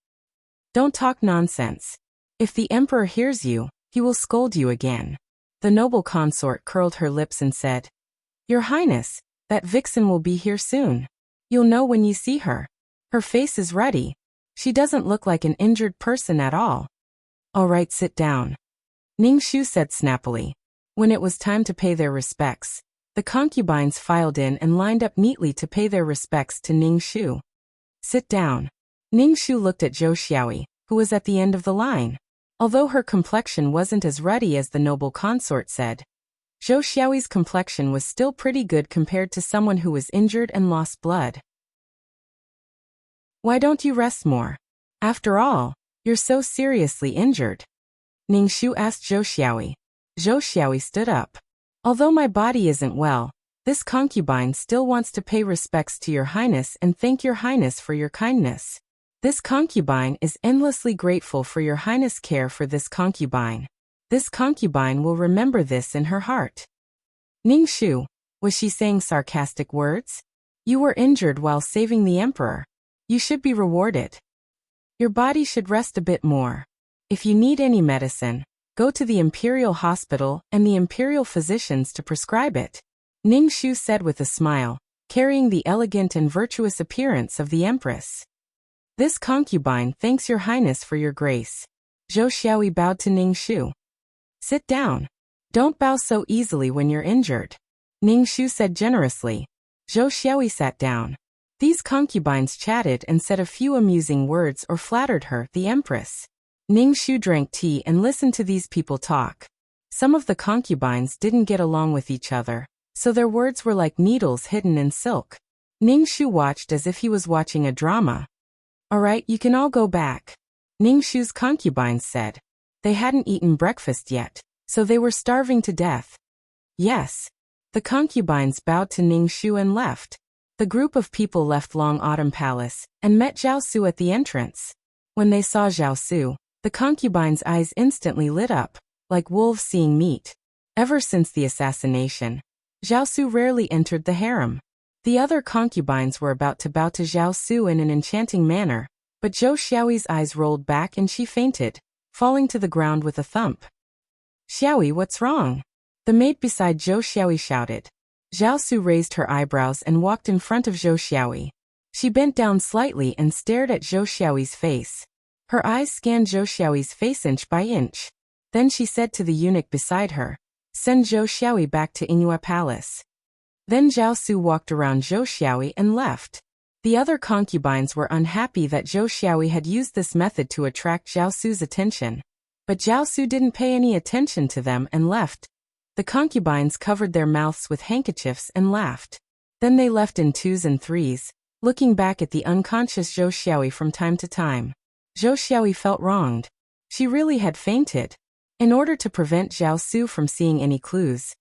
Don't talk nonsense. If the emperor hears you, he will scold you again. The noble consort curled her lips and said, Your Highness, that vixen will be here soon. You'll know when you see her. Her face is ruddy. She doesn't look like an injured person at all. All right, sit down, Ningxu said snappily. When it was time to pay their respects, the concubines filed in and lined up neatly to pay their respects to Ningxu. Sit down. Ningxu looked at Zhou Xiaoyi, who was at the end of the line. Although her complexion wasn't as ruddy as the noble consort said, Zhou Xiaoyi's complexion was still pretty good compared to someone who was injured and lost blood. Why don't you rest more? After all, you're so seriously injured. Ningxu asked Zhou Xiaoyi. Zhou Xiaoyi stood up. Although my body isn't well, this concubine still wants to pay respects to your Highness and thank your Highness for your kindness. This concubine is endlessly grateful for your Highness' care for this concubine. This concubine will remember this in her heart. Ning Shu, was she saying sarcastic words? You were injured while saving the emperor. You should be rewarded. Your body should rest a bit more. If you need any medicine, go to the imperial hospital and the imperial physicians to prescribe it, Ning Shu said with a smile, carrying the elegant and virtuous appearance of the empress. This concubine thanks your highness for your grace. Zhou Xiaoyi bowed to Ning Shu. Sit down. Don't bow so easily when you're injured, Ning Shu said generously. Zhou Xiaoyi sat down. These concubines chatted and said a few amusing words or flattered her, the empress. Ning Shu drank tea and listened to these people talk. Some of the concubines didn't get along with each other, so their words were like needles hidden in silk. Ning Shu watched as if he was watching a drama. All right, you can all go back, Ning Shu's concubines said. They hadn't eaten breakfast yet, so they were starving to death. Yes. The concubines bowed to Ning Shu and left. The group of people left Long Autumn Palace and met Zhao Su at the entrance. When they saw Zhao Su, the concubines' eyes instantly lit up, like wolves seeing meat. Ever since the assassination, Zhao Su rarely entered the harem. The other concubines were about to bow to Zhao Su in an enchanting manner, but Zhou Xiaoyi's eyes rolled back and she fainted, falling to the ground with a thump. Xiaoyi, what's wrong? The maid beside Zhou Xiaoyi shouted. Zhao Su raised her eyebrows and walked in front of Zhou Xiaoyi. She bent down slightly and stared at Zhou Xiaoyi's face. Her eyes scanned Zhou Xiaoyi's face inch by inch. Then she said to the eunuch beside her, send Zhou Xiaoyi back to Yingyue Palace. Then Zhao Su walked around Zhou Xiaoyi and left. The other concubines were unhappy that Zhou Xiaoyi had used this method to attract Zhao Su's attention. But Zhao Su didn't pay any attention to them and left. The concubines covered their mouths with handkerchiefs and laughed. Then they left in twos and threes, looking back at the unconscious Zhou Xiaoyi from time to time. Zhou Xiaoyi felt wronged. She really had fainted. In order to prevent Zhao Su from seeing any clues,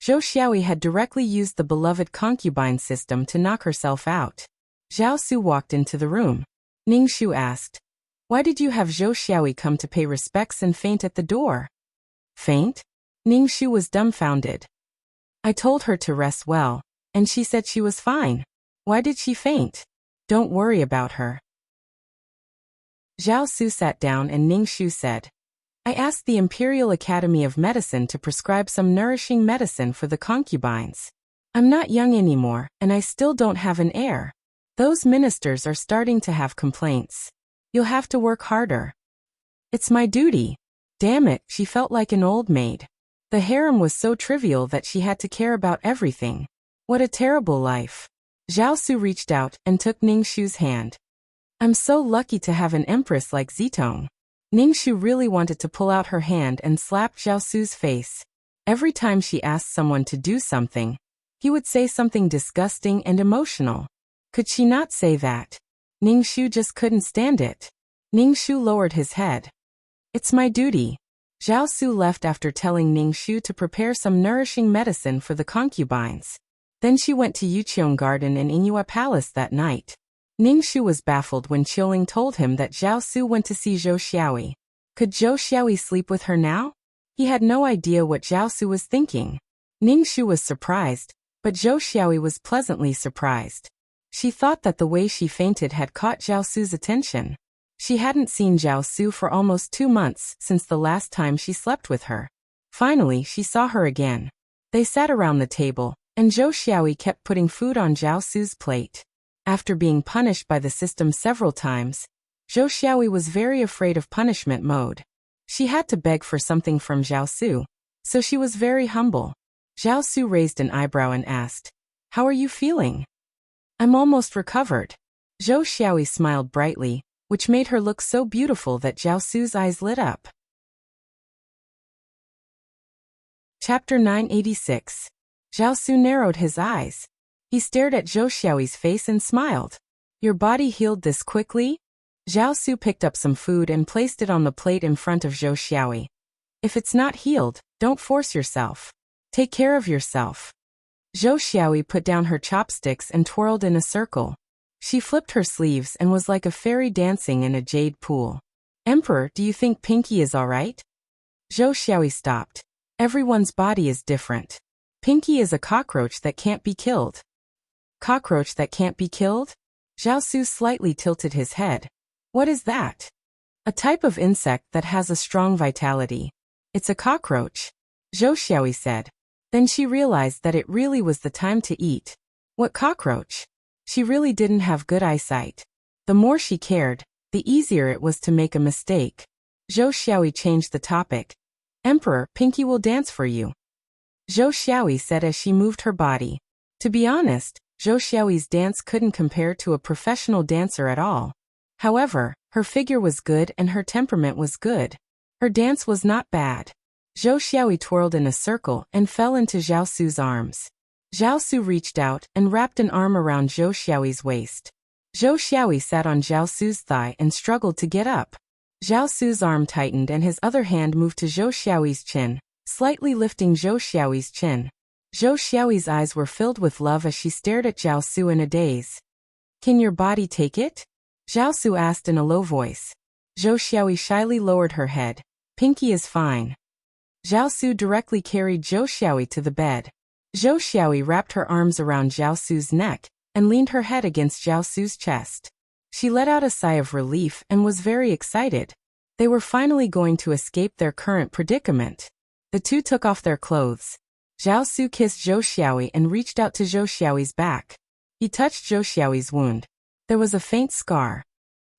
Zhou Xiaoyi had directly used the beloved concubine system to knock herself out. Zhao Su walked into the room. Ning Shu asked, why did you have Zhou Xiaoyi come to pay respects and faint at the door? Faint? Ning Shu was dumbfounded. I told her to rest well, and she said she was fine. Why did she faint? Don't worry about her. Zhao Su sat down and Ning Shu said, I asked the Imperial Academy of Medicine to prescribe some nourishing medicine for the concubines. I'm not young anymore, and I still don't have an heir. Those ministers are starting to have complaints. You'll have to work harder. It's my duty. Damn it, she felt like an old maid. The harem was so trivial that she had to care about everything. What a terrible life. Zhao Su reached out and took Ning Shu's hand. I'm so lucky to have an empress like Zitong. Ning Shu really wanted to pull out her hand and slap Zhao Su's face. Every time she asked someone to do something, he would say something disgusting and emotional. Could she not say that? Ning Shu just couldn't stand it. Ning Shu lowered his head. It's my duty. Zhao Su left after telling Ning Shu to prepare some nourishing medicine for the concubines. Then she went to Yuqiong Garden and Yingyue Palace that night. Ning Shu was baffled when Qiuling told him that Zhao Su went to see Zhou Xiaoyi. Could Zhou Xiaoyi sleep with her now? He had no idea what Zhao Su was thinking. Ning Shu was surprised, but Zhou Xiaoyi was pleasantly surprised. She thought that the way she fainted had caught Zhao Su's attention. She hadn't seen Zhao Su for almost 2 months since the last time she slept with her. Finally, she saw her again. They sat around the table, and Zhou Xiaoyi kept putting food on Zhao Su's plate. After being punished by the system several times, Zhou Xiaoyi was very afraid of punishment mode. She had to beg for something from Zhao Su, so she was very humble. Zhao Su raised an eyebrow and asked, How are you feeling? I'm almost recovered. Zhou Xiaoyi smiled brightly, which made her look so beautiful that Zhao Su's eyes lit up. Chapter 986. Zhao Su narrowed his eyes. He stared at Zhou Xiaoyi's face and smiled. Your body healed this quickly? Zhao Su picked up some food and placed it on the plate in front of Zhou Xiaoyi. If it's not healed, don't force yourself. Take care of yourself. Zhou Xiaoyi put down her chopsticks and twirled in a circle. She flipped her sleeves and was like a fairy dancing in a jade pool. Emperor, do you think Pinky is all right? Zhou Xiaoyi stopped. Everyone's body is different. Pinky is a cockroach that can't be killed. Cockroach that can't be killed? Zhao Su slightly tilted his head. What is that? A type of insect that has a strong vitality. It's a cockroach, Zhou Xiaoyi said. Then she realized that it really was the time to eat. What cockroach? She really didn't have good eyesight. The more she cared, the easier it was to make a mistake. Zhou Xiaoyi changed the topic. Emperor, Pinky will dance for you. Zhou Xiaoyi said as she moved her body. To be honest, Zhou Xiaoyi's dance couldn't compare to a professional dancer at all. However, her figure was good and her temperament was good. Her dance was not bad. Zhou Xiaoyi twirled in a circle and fell into Zhao Su's arms. Zhao Su reached out and wrapped an arm around Zhou Xiaoyi's waist. Zhou Xiaoyi sat on Zhao Su's thigh and struggled to get up. Zhao Su's arm tightened and his other hand moved to Zhou Xiaoyi's chin, slightly lifting Zhou Xiaoyi's chin. Zhou Xiaoyi's eyes were filled with love as she stared at Zhao Su in a daze. Can your body take it? Zhao Su asked in a low voice. Zhou Xiaoyi shyly lowered her head. Pinky is fine. Zhao Su directly carried Zhou Xiaoyi to the bed. Zhou Xiaoyi wrapped her arms around Zhao Su's neck and leaned her head against Zhao Su's chest. She let out a sigh of relief and was very excited. They were finally going to escape their current predicament. The two took off their clothes. Zhao Su kissed Zhou Xiaoyi and reached out to Zhou Xiaoyi's back. He touched Zhou Xiaoyi's wound. There was a faint scar.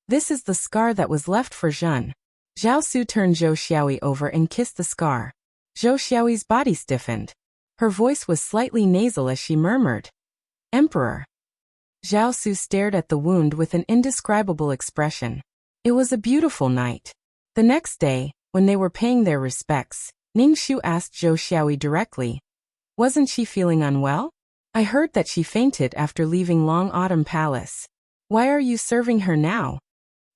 This is the scar that was left for Zhen. Zhao Su turned Zhou Xiaoyi over and kissed the scar. Zhou Xiaoyi's body stiffened. Her voice was slightly nasal as she murmured, Emperor. Zhao Su stared at the wound with an indescribable expression. It was a beautiful night. The next day, when they were paying their respects, Ningxu asked Zhou Xiaoyi directly, wasn't she feeling unwell? I heard that she fainted after leaving Long Autumn Palace. Why are you serving her now?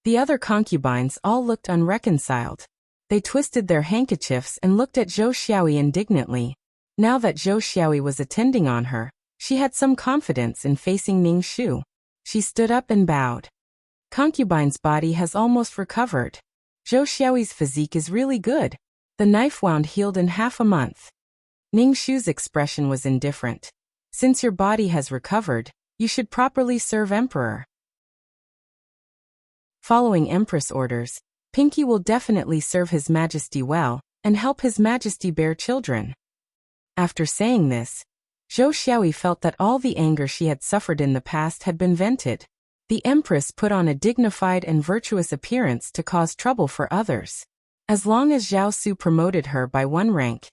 The other concubines all looked unreconciled. They twisted their handkerchiefs and looked at Zhou Xiaoyi indignantly. Now that Zhou Xiaoyi was attending on her, she had some confidence in facing Ningxu. She stood up and bowed. Concubine's body has almost recovered. Zhou Xiaoyi's physique is really good. The knife wound healed in half a month. Ningxu's expression was indifferent. Since your body has recovered, you should properly serve Emperor. Following Empress orders, Pinky will definitely serve His Majesty well, and help His Majesty bear children. After saying this, Zhou Xiaoyi felt that all the anger she had suffered in the past had been vented. The Empress put on a dignified and virtuous appearance to cause trouble for others. As long as Zhao Su promoted her by one rank,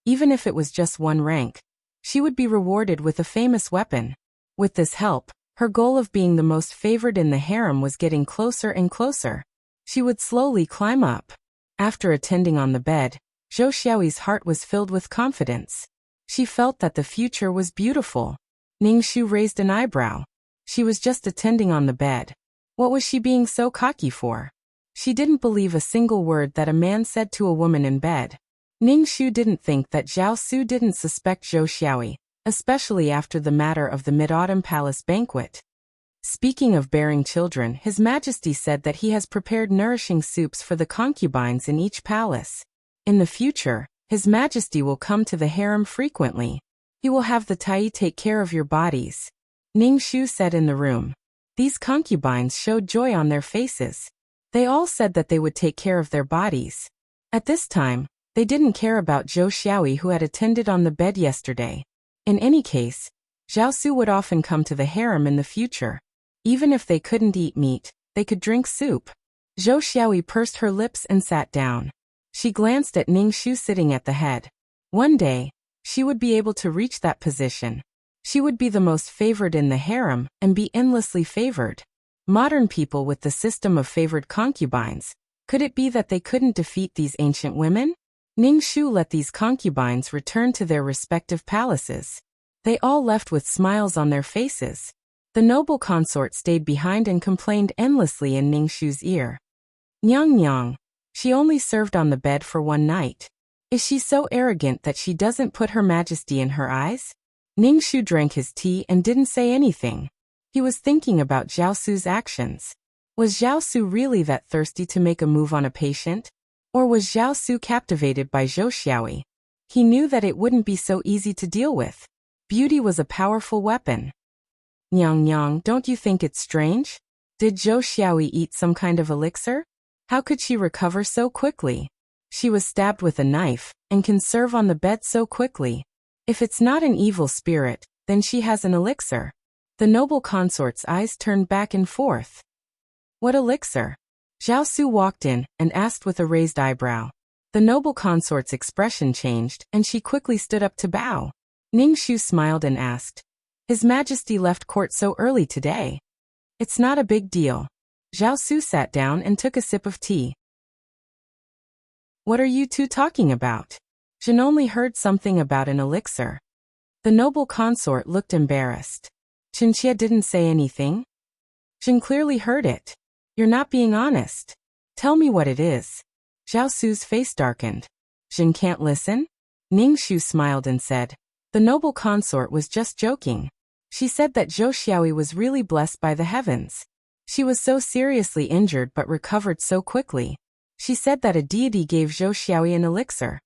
even if it was just one rank, she would be rewarded with a famous weapon. With this help, her goal of being the most favored in the harem was getting closer and closer. She would slowly climb up. After attending on the bed, Zhou Xiaoyi's heart was filled with confidence. She felt that the future was beautiful. Ningxu raised an eyebrow. She was just attending on the bed. What was she being so cocky for? She didn't believe a single word that a man said to a woman in bed. Ningxu didn't think that Zhao Su didn't suspect Zhou Xiaoyi, especially after the matter of the Mid-Autumn Palace banquet. Speaking of bearing children, His Majesty said that he has prepared nourishing soups for the concubines in each palace. In the future, His Majesty will come to the harem frequently. He will have the Tai take care of your bodies. Ningxu said in the room. These concubines showed joy on their faces. They all said that they would take care of their bodies. At this time, they didn't care about Zhou Xiaoyi who had attended on the bed yesterday. In any case, Zhao Su would often come to the harem in the future. Even if they couldn't eat meat, they could drink soup. Zhou Xiaoyi pursed her lips and sat down. She glanced at Ningxu sitting at the head. One day, she would be able to reach that position. She would be the most favored in the harem and be endlessly favored. Modern people with the system of favored concubines, could it be that they couldn't defeat these ancient women? Ningxu let these concubines return to their respective palaces. They all left with smiles on their faces. The noble consort stayed behind and complained endlessly in Ningxu's ear. Nyang nyang. She only served on the bed for one night. Is she so arrogant that she doesn't put Her Majesty in her eyes? Ningxu drank his tea and didn't say anything. He was thinking about Zhao Su's actions. Was Zhao Su really that thirsty to make a move on a patient? Or was Zhao Su captivated by Zhou Xiaoyi? He knew that it wouldn't be so easy to deal with. Beauty was a powerful weapon. Nyang Nyang, don't you think it's strange? Did Zhou Xiaoyi eat some kind of elixir? How could she recover so quickly? She was stabbed with a knife, and can serve on the bed so quickly. If it's not an evil spirit, then she has an elixir. The noble consort's eyes turned back and forth. What elixir? Zhao Su walked in and asked with a raised eyebrow. The noble consort's expression changed, and she quickly stood up to bow. Ning Shu smiled and asked, His Majesty left court so early today. It's not a big deal. Zhao Su sat down and took a sip of tea. What are you two talking about? Jin only heard something about an elixir. The noble consort looked embarrassed. Qinxie didn't say anything. Jin clearly heard it. You're not being honest. Tell me what it is. Zhao Su's face darkened. Jin can't listen? Ning Shu smiled and said, The noble consort was just joking. She said that Zhou Xiaoyi was really blessed by the heavens. She was so seriously injured but recovered so quickly. She said that a deity gave Zhou Xiaoyi an elixir.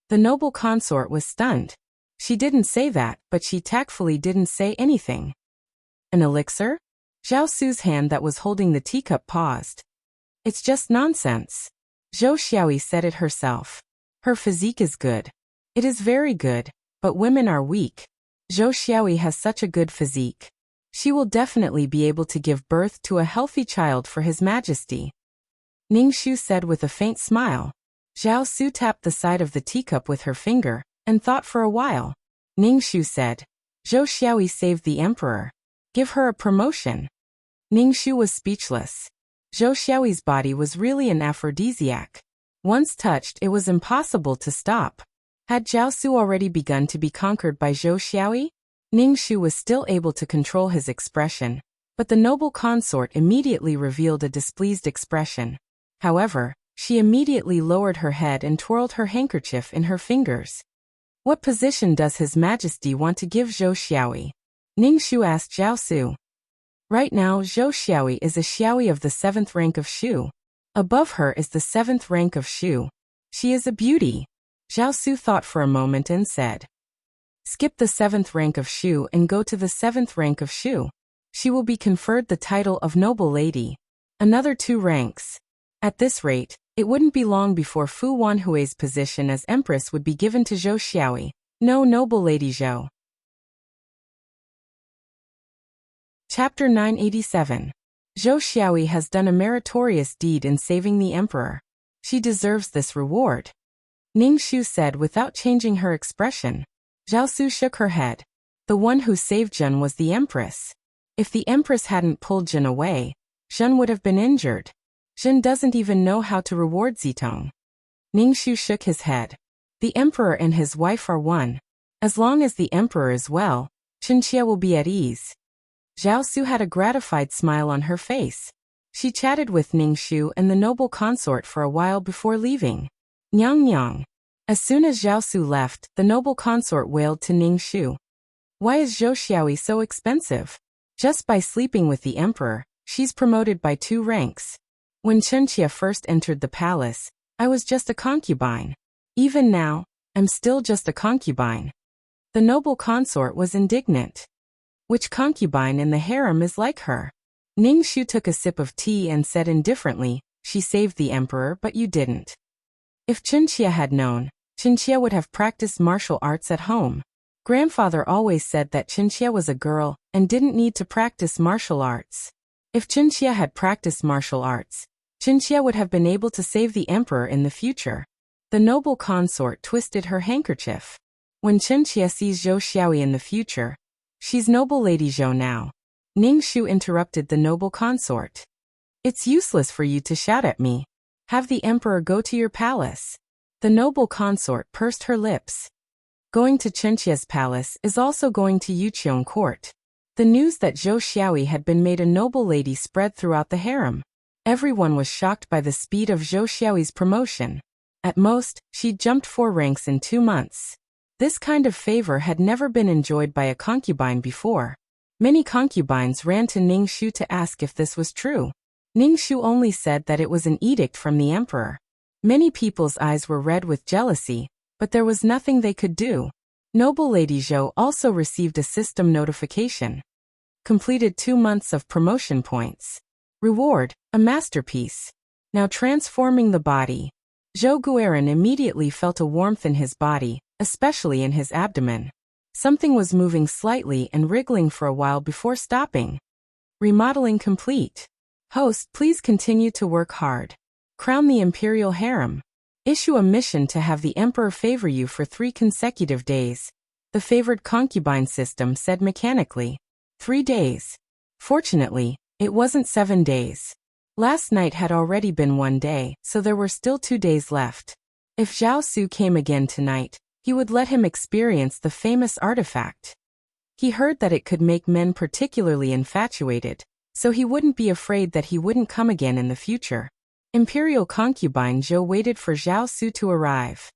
The noble consort was stunned. She didn't say that, but she tactfully didn't say anything. An elixir? Zhao Su's hand that was holding the teacup paused. It's just nonsense. Zhou Xiaoyi said it herself. Her physique is good. It is very good, but women are weak. Zhou Xiaoyi has such a good physique. She will definitely be able to give birth to a healthy child for His Majesty. Ning Shu said with a faint smile. Zhao Su tapped the side of the teacup with her finger, and thought for a while. Ning Shu said, Zhou Xiaoyi saved the emperor. Give her a promotion. Ning Shu was speechless. Zhou Xiaoyi's body was really an aphrodisiac. Once touched, it was impossible to stop. Had Zhao Su already begun to be conquered by Zhou Xiaoyi? Ning Shu was still able to control his expression, but the noble consort immediately revealed a displeased expression. However, she immediately lowered her head and twirled her handkerchief in her fingers. What position does His Majesty want to give Zhou Xiaoyi? Ning Shu asked Zhao Su. Right now Zhou Xiaoyi is a Xiaoyi of the 7th rank of Shu. Above her is the 7th rank of Shu. She is a beauty. Zhao Su thought for a moment and said, Skip the 7th rank of Shu and go to the 7th rank of Shu. She will be conferred the title of noble lady. Another 2 ranks. At this rate, it wouldn't be long before Fu Wanhui's position as empress would be given to Zhou Xiaoyi. No noble lady Zhou. Chapter 987. Zhou Xiaoyi has done a meritorious deed in saving the emperor. She deserves this reward. Ning Shu said without changing her expression. Zhao Su shook her head. The one who saved Jun was the empress. If the empress hadn't pulled Jun away, Jun would have been injured. Jun doesn't even know how to reward Zitong. Ning Shu shook his head. The emperor and his wife are one. As long as the emperor is well, Qinxie will be at ease. Zhao Su had a gratified smile on her face. She chatted with Ning Shu and the noble consort for a while before leaving. Nyang Nyang. As soon as Zhao Su left, the noble consort wailed to Ning Shu. Why is Zhou Xiaoyi so expensive? Just by sleeping with the emperor, she's promoted by 2 ranks. When Qinxie first entered the palace, I was just a concubine. Even now, I'm still just a concubine. The noble consort was indignant. Which concubine in the harem is like her? Ning Shu took a sip of tea and said indifferently, She saved the emperor but you didn't. If Qinxie had known, Qinxie would have practiced martial arts at home. Grandfather always said that Qinxie was a girl and didn't need to practice martial arts. If Qinxie had practiced martial arts, Qinxie would have been able to save the emperor in the future. The noble consort twisted her handkerchief. When Qinxie sees Zhou Xiaoyi in the future, she's noble lady Zhou now. Ning Shu interrupted the noble consort. It's useless for you to shout at me. Have the emperor go to your palace. The noble consort pursed her lips. Going to Qinxie's palace is also going to Yuqiong court. The news that Zhou Xiaoyi had been made a noble lady spread throughout the harem. Everyone was shocked by the speed of Zhou Xiaoyi's promotion. At most, she'd jumped 4 ranks in 2 months. This kind of favor had never been enjoyed by a concubine before. Many concubines ran to Ning Shu to ask if this was true. Ning Shu only said that it was an edict from the emperor. Many people's eyes were red with jealousy, but there was nothing they could do. Noble Lady Zhou also received a system notification. Completed 2 months of promotion points. Reward, a masterpiece. Now transforming the body. Zhou Guoran immediately felt a warmth in his body, especially in his abdomen. Something was moving slightly and wriggling for a while before stopping. Remodeling complete. Host, please continue to work hard. Crown the Imperial Harem. Issue a mission to have the Emperor favor you for 3 consecutive days. The favored concubine system said mechanically. 3 days. Fortunately, it wasn't 7 days. Last night had already been 1 day, so there were still 2 days left. If Zhao Su came again tonight, he would let him experience the famous artifact. He heard that it could make men particularly infatuated, so he wouldn't be afraid that he wouldn't come again in the future. Imperial concubine Zhou waited for Zhao Su to arrive.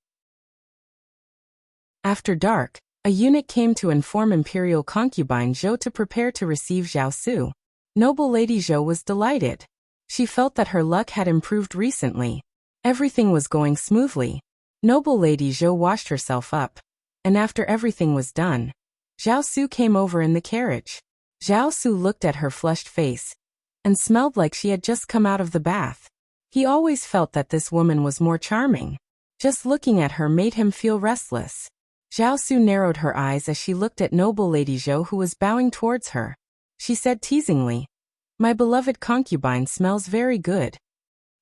After dark, a eunuch came to inform Imperial concubine Zhou to prepare to receive Zhao Su. Noble Lady Zhou was delighted. She felt that her luck had improved recently. Everything was going smoothly. Noble Lady Zhou washed herself up, and after everything was done, Zhao Su came over in the carriage. Zhao Su looked at her flushed face, and smelled like she had just come out of the bath. He always felt that this woman was more charming. Just looking at her made him feel restless. Zhao Su narrowed her eyes as she looked at Noble Lady Zhou who was bowing towards her. She said teasingly, "My beloved concubine smells very good."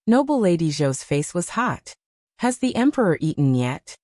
Noble Lady Zhou's face was hot. "Has the Emperor eaten yet?"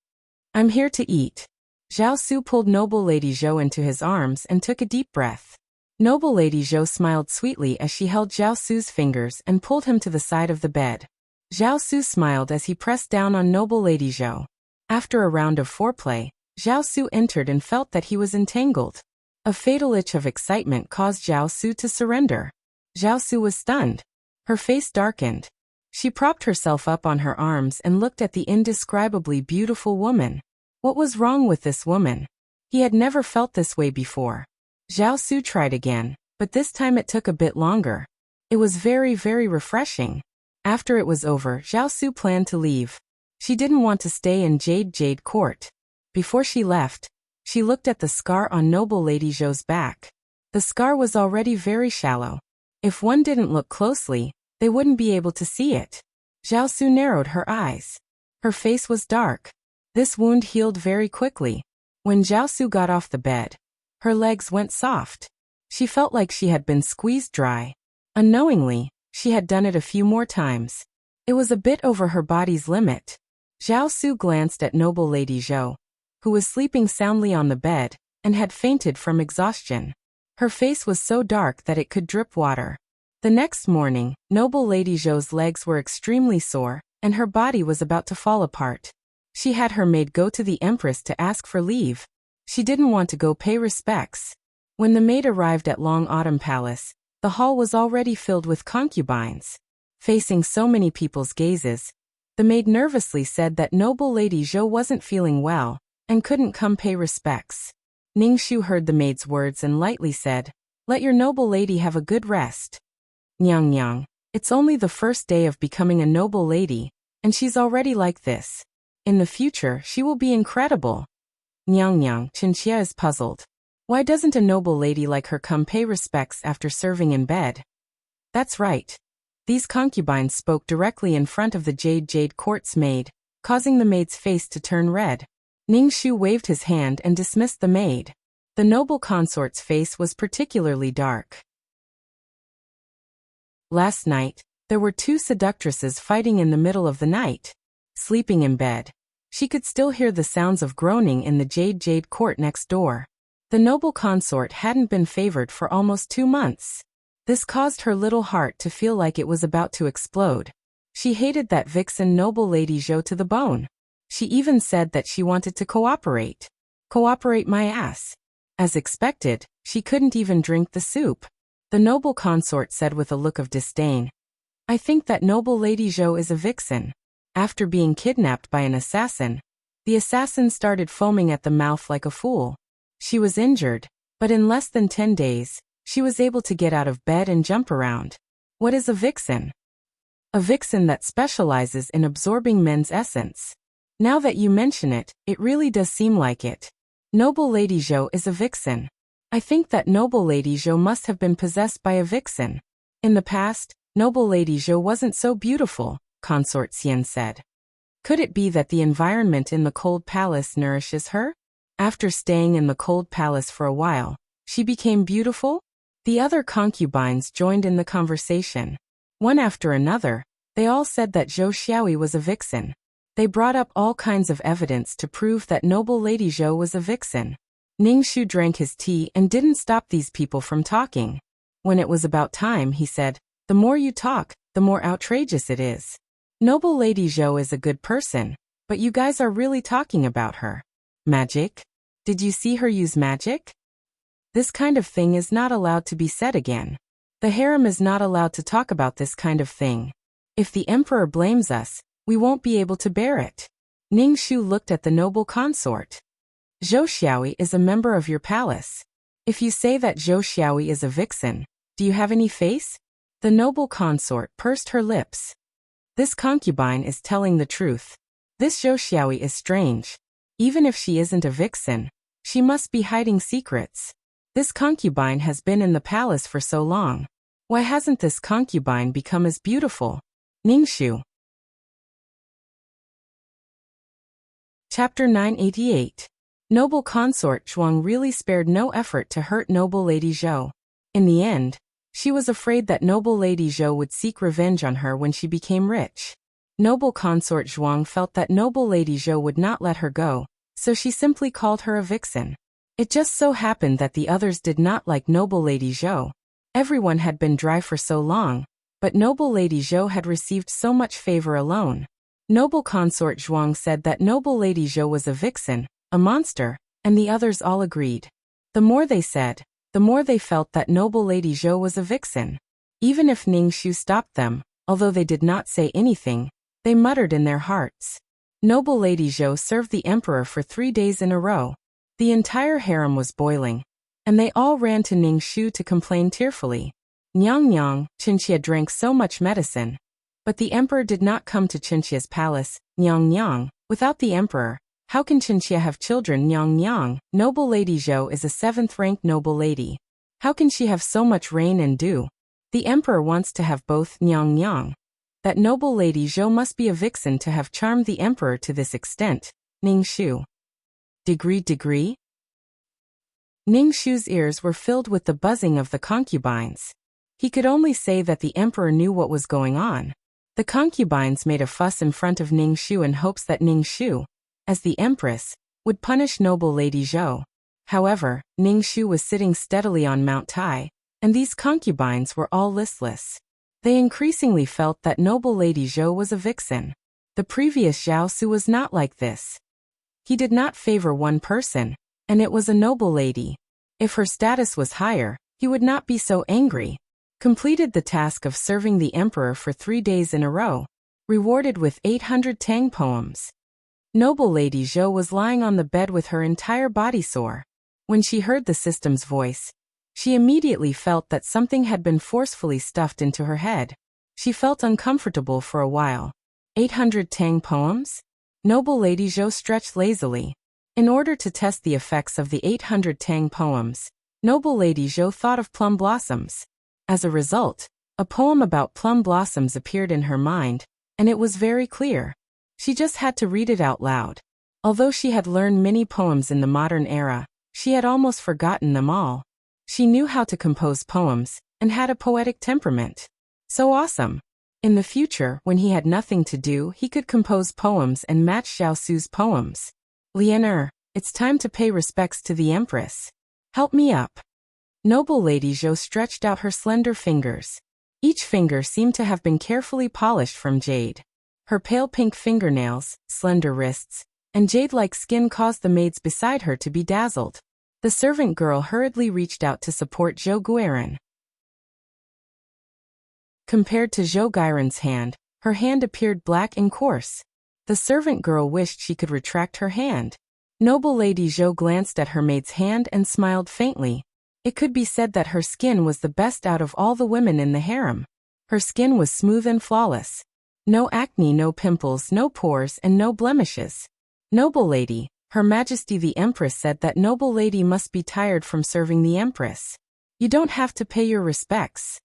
"I'm here to eat." Zhao Su pulled Noble Lady Zhou into his arms and took a deep breath. Noble Lady Zhou smiled sweetly as she held Zhao Su's fingers and pulled him to the side of the bed. Zhao Su smiled as he pressed down on Noble Lady Zhou. After a round of foreplay, Zhao Su entered and felt that he was entangled. A fatal itch of excitement caused Zhao Su to surrender. Zhao Su was stunned. Her face darkened. She propped herself up on her arms and looked at the indescribably beautiful woman. What was wrong with this woman? He had never felt this way before. Zhao Su tried again, but this time it took a bit longer. It was very, very refreshing. After it was over, Zhao Su planned to leave. She didn't want to stay in Jade Court. Before she left, she looked at the scar on Noble Lady Zhou's back. The scar was already very shallow. If one didn't look closely, they wouldn't be able to see it. Zhao Su narrowed her eyes. Her face was dark. This wound healed very quickly. When Zhao Su got off the bed, her legs went soft. She felt like she had been squeezed dry. Unknowingly, she had done it a few more times. It was a bit over her body's limit. Zhao Su glanced at Noble Lady Zhou, who was sleeping soundly on the bed, and had fainted from exhaustion. Her face was so dark that it could drip water. The next morning, Noble Lady Zhou's legs were extremely sore, and her body was about to fall apart. She had her maid go to the Empress to ask for leave. She didn't want to go pay respects. When the maid arrived at Long Autumn Palace, the hall was already filled with concubines. Facing so many people's gazes, the maid nervously said that Noble Lady Zhou wasn't feeling well, and couldn't come pay respects. Ningxu heard the maid's words and lightly said, "Let your noble lady have a good rest." "Nyang Nyang, it's only the first day of becoming a noble lady, and she's already like this. In the future, she will be incredible." Nyang Nyang, Chinchia is puzzled. Why doesn't a noble lady like her come pay respects after serving in bed? That's right. These concubines spoke directly in front of the Jade Court's maid, causing the maid's face to turn red. Ningxu waved his hand and dismissed the maid. The noble consort's face was particularly dark. Last night, there were 2 seductresses fighting in the middle of the night. Sleeping in bed, she could still hear the sounds of groaning in the Jade Court next door. The noble consort hadn't been favored for almost 2 months. This caused her little heart to feel like it was about to explode. She hated that vixen Noble Lady Zhou to the bone. She even said that she wanted to cooperate. Cooperate my ass. As expected, she couldn't even drink the soup. The noble consort said with a look of disdain, "I think that Noble Lady Zhou is a vixen." After being kidnapped by an assassin, the assassin started foaming at the mouth like a fool. She was injured, but in less than 10 days, she was able to get out of bed and jump around. What is a vixen? A vixen that specializes in absorbing men's essence. Now that you mention it, it really does seem like it. Noble Lady Zhou is a vixen. I think that Noble Lady Zhou must have been possessed by a vixen. In the past, Noble Lady Zhou wasn't so beautiful, Consort Xian said. Could it be that the environment in the cold palace nourishes her? After staying in the cold palace for a while, she became beautiful? The other concubines joined in the conversation. One after another, they all said that Zhou Xiaoyi was a vixen. They brought up all kinds of evidence to prove that Noble Lady Zhou was a vixen. Ning Shu drank his tea and didn't stop these people from talking. When it was about time, he said, "The more you talk, the more outrageous it is. Noble Lady Zhou is a good person, but you guys are really talking about her. Magic? Did you see her use magic? This kind of thing is not allowed to be said again. The harem is not allowed to talk about this kind of thing. If the emperor blames us, we won't be able to bear it." Ning Shu looked at the noble consort. "Zhou Xiaoyi is a member of your palace. If you say that Zhou Xiaoyi is a vixen, do you have any face?" The noble consort pursed her lips. This concubine is telling the truth. This Zhou Xiaoyi is strange. Even if she isn't a vixen, she must be hiding secrets. This concubine has been in the palace for so long. Why hasn't this concubine become as beautiful? Ningxu. Chapter 988. Noble consort Zhuang really spared no effort to hurt Noble Lady Zhou. In the end, she was afraid that Noble Lady Zhou would seek revenge on her when she became rich. Noble consort Zhuang felt that Noble Lady Zhou would not let her go, so she simply called her a vixen. It just so happened that the others did not like Noble Lady Zhou. Everyone had been dry for so long, but Noble Lady Zhou had received so much favor alone. Noble consort Zhuang said that Noble Lady Zhou was a vixen, a monster, and the others all agreed. The more they said, the more they felt that Noble Lady Zhou was a vixen. Even if Ning Shu stopped them, although they did not say anything, they muttered in their hearts. Noble Lady Zhou served the emperor for 3 days in a row. The entire harem was boiling, and they all ran to Ning Shu to complain tearfully. Nyang Nyang, Qinxia drank so much medicine. But the emperor did not come to Qinxia's palace. Nyang Nyang, without the emperor, how can Qinxia have children? Nyang Nyang, Noble Lady Zhou is a 7th-ranked noble lady. How can she have so much rain and dew? The emperor wants to have both. Nyang Nyang. That Noble Lady Zhou must be a vixen to have charmed the emperor to this extent. Ning Shu. Degree? Ning Shu's ears were filled with the buzzing of the concubines. He could only say that the emperor knew what was going on. The concubines made a fuss in front of Ning Shu in hopes that Ning Shu, as the empress, would punish Noble Lady Zhou. However, Ning Shu was sitting steadily on Mount Tai, and these concubines were all listless. They increasingly felt that Noble Lady Zhou was a vixen. The previous Zhao Su was not like this. He did not favor one person, and it was a noble lady. If her status was higher, he would not be so angry. Completed the task of serving the emperor for 3 days in a row. Rewarded with 800 Tang poems. Noble Lady Zhou was lying on the bed with her entire body sore. When she heard the system's voice, she immediately felt that something had been forcefully stuffed into her head. She felt uncomfortable for a while. 800 Tang poems? Noble Lady Zhou stretched lazily. In order to test the effects of the 800 Tang poems, Noble Lady Zhou thought of plum blossoms. As a result, a poem about plum blossoms appeared in her mind, and it was very clear. She just had to read it out loud. Although she had learned many poems in the modern era, she had almost forgotten them all. She knew how to compose poems, and had a poetic temperament. So awesome! In the future, when he had nothing to do, he could compose poems and match Zhao Su's poems. Lianer, it's time to pay respects to the empress. Help me up. Noble Lady Zhou stretched out her slender fingers. Each finger seemed to have been carefully polished from jade. Her pale pink fingernails, slender wrists, and jade-like skin caused the maids beside her to be dazzled. The servant girl hurriedly reached out to support Zhou Guiran. Compared to Zhou Guiran's hand, her hand appeared black and coarse. The servant girl wished she could retract her hand. Noble Lady Zhou glanced at her maid's hand and smiled faintly. It could be said that her skin was the best out of all the women in the harem. Her skin was smooth and flawless. No acne, no pimples, no pores, and no blemishes. Noble lady, Her Majesty the Empress said that noble lady must be tired from serving the Empress. You don't have to pay your respects.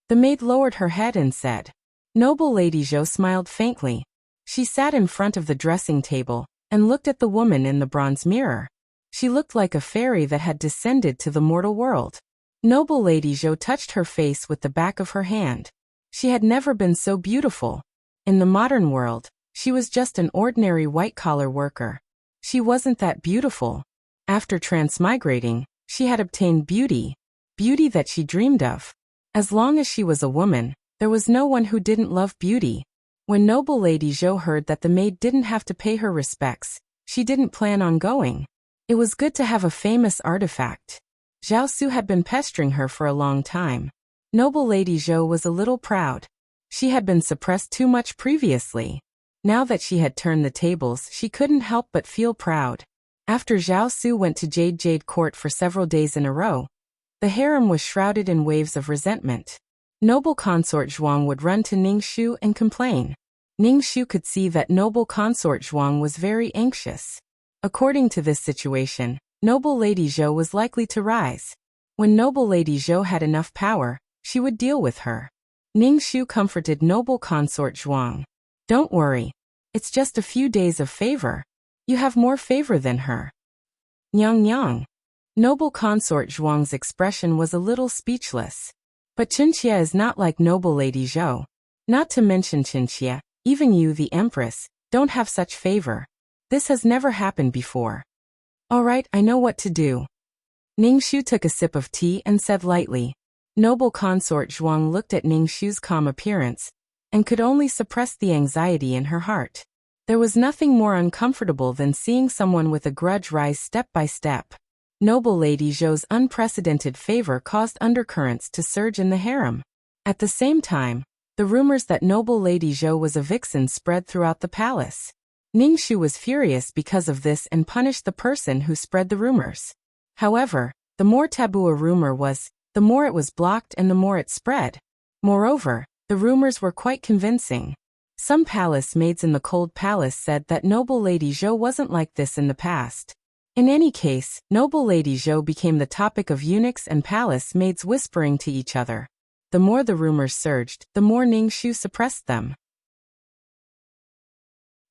The maid lowered her head and said. Noble Lady Zhou smiled faintly. She sat in front of the dressing table and looked at the woman in the bronze mirror. She looked like a fairy that had descended to the mortal world. Noble Lady Zhou touched her face with the back of her hand. She had never been so beautiful. In the modern world, she was just an ordinary white-collar worker. She wasn't that beautiful. After transmigrating, she had obtained beauty that she dreamed of. As long as she was a woman, there was no one who didn't love beauty. When Noble Lady Zhou heard that the maid didn't have to pay her respects, she didn't plan on going. It was good to have a famous artifact. Zhao Su had been pestering her for a long time. Noble Lady Zhou was a little proud. She had been suppressed too much previously. Now that she had turned the tables, she couldn't help but feel proud. After Zhao Su went to Jade Court for several days in a row, the harem was shrouded in waves of resentment. Noble Consort Zhuang would run to Ningxu and complain. Ningxu could see that Noble Consort Zhuang was very anxious. According to this situation, Noble Lady Zhou was likely to rise. When Noble Lady Zhou had enough power, she would deal with her. Ningxu comforted Noble Consort Zhuang. Don't worry. It's just a few days of favor. You have more favor than her. Nyang Nyang. Noble Consort Zhuang's expression was a little speechless. But Qinxia is not like Noble Lady Zhou. Not to mention Qinxia, even you, the Empress, don't have such favor. This has never happened before. All right, I know what to do. Ningxu took a sip of tea and said lightly. Noble Consort Zhuang looked at Ningxu's calm appearance and could only suppress the anxiety in her heart. There was nothing more uncomfortable than seeing someone with a grudge rise step by step. Noble Lady Zhou's unprecedented favor caused undercurrents to surge in the harem. At the same time, the rumors that Noble Lady Zhou was a vixen spread throughout the palace. Ningxu was furious because of this and punished the person who spread the rumors. However, the more taboo a rumor was, the more it was blocked and the more it spread. Moreover, the rumors were quite convincing. Some palace maids in the Cold Palace said that Noble Lady Zhou wasn't like this in the past. In any case, Noble Lady Zhou became the topic of eunuchs and palace maids whispering to each other. The more the rumors surged, the more Ningxu suppressed them.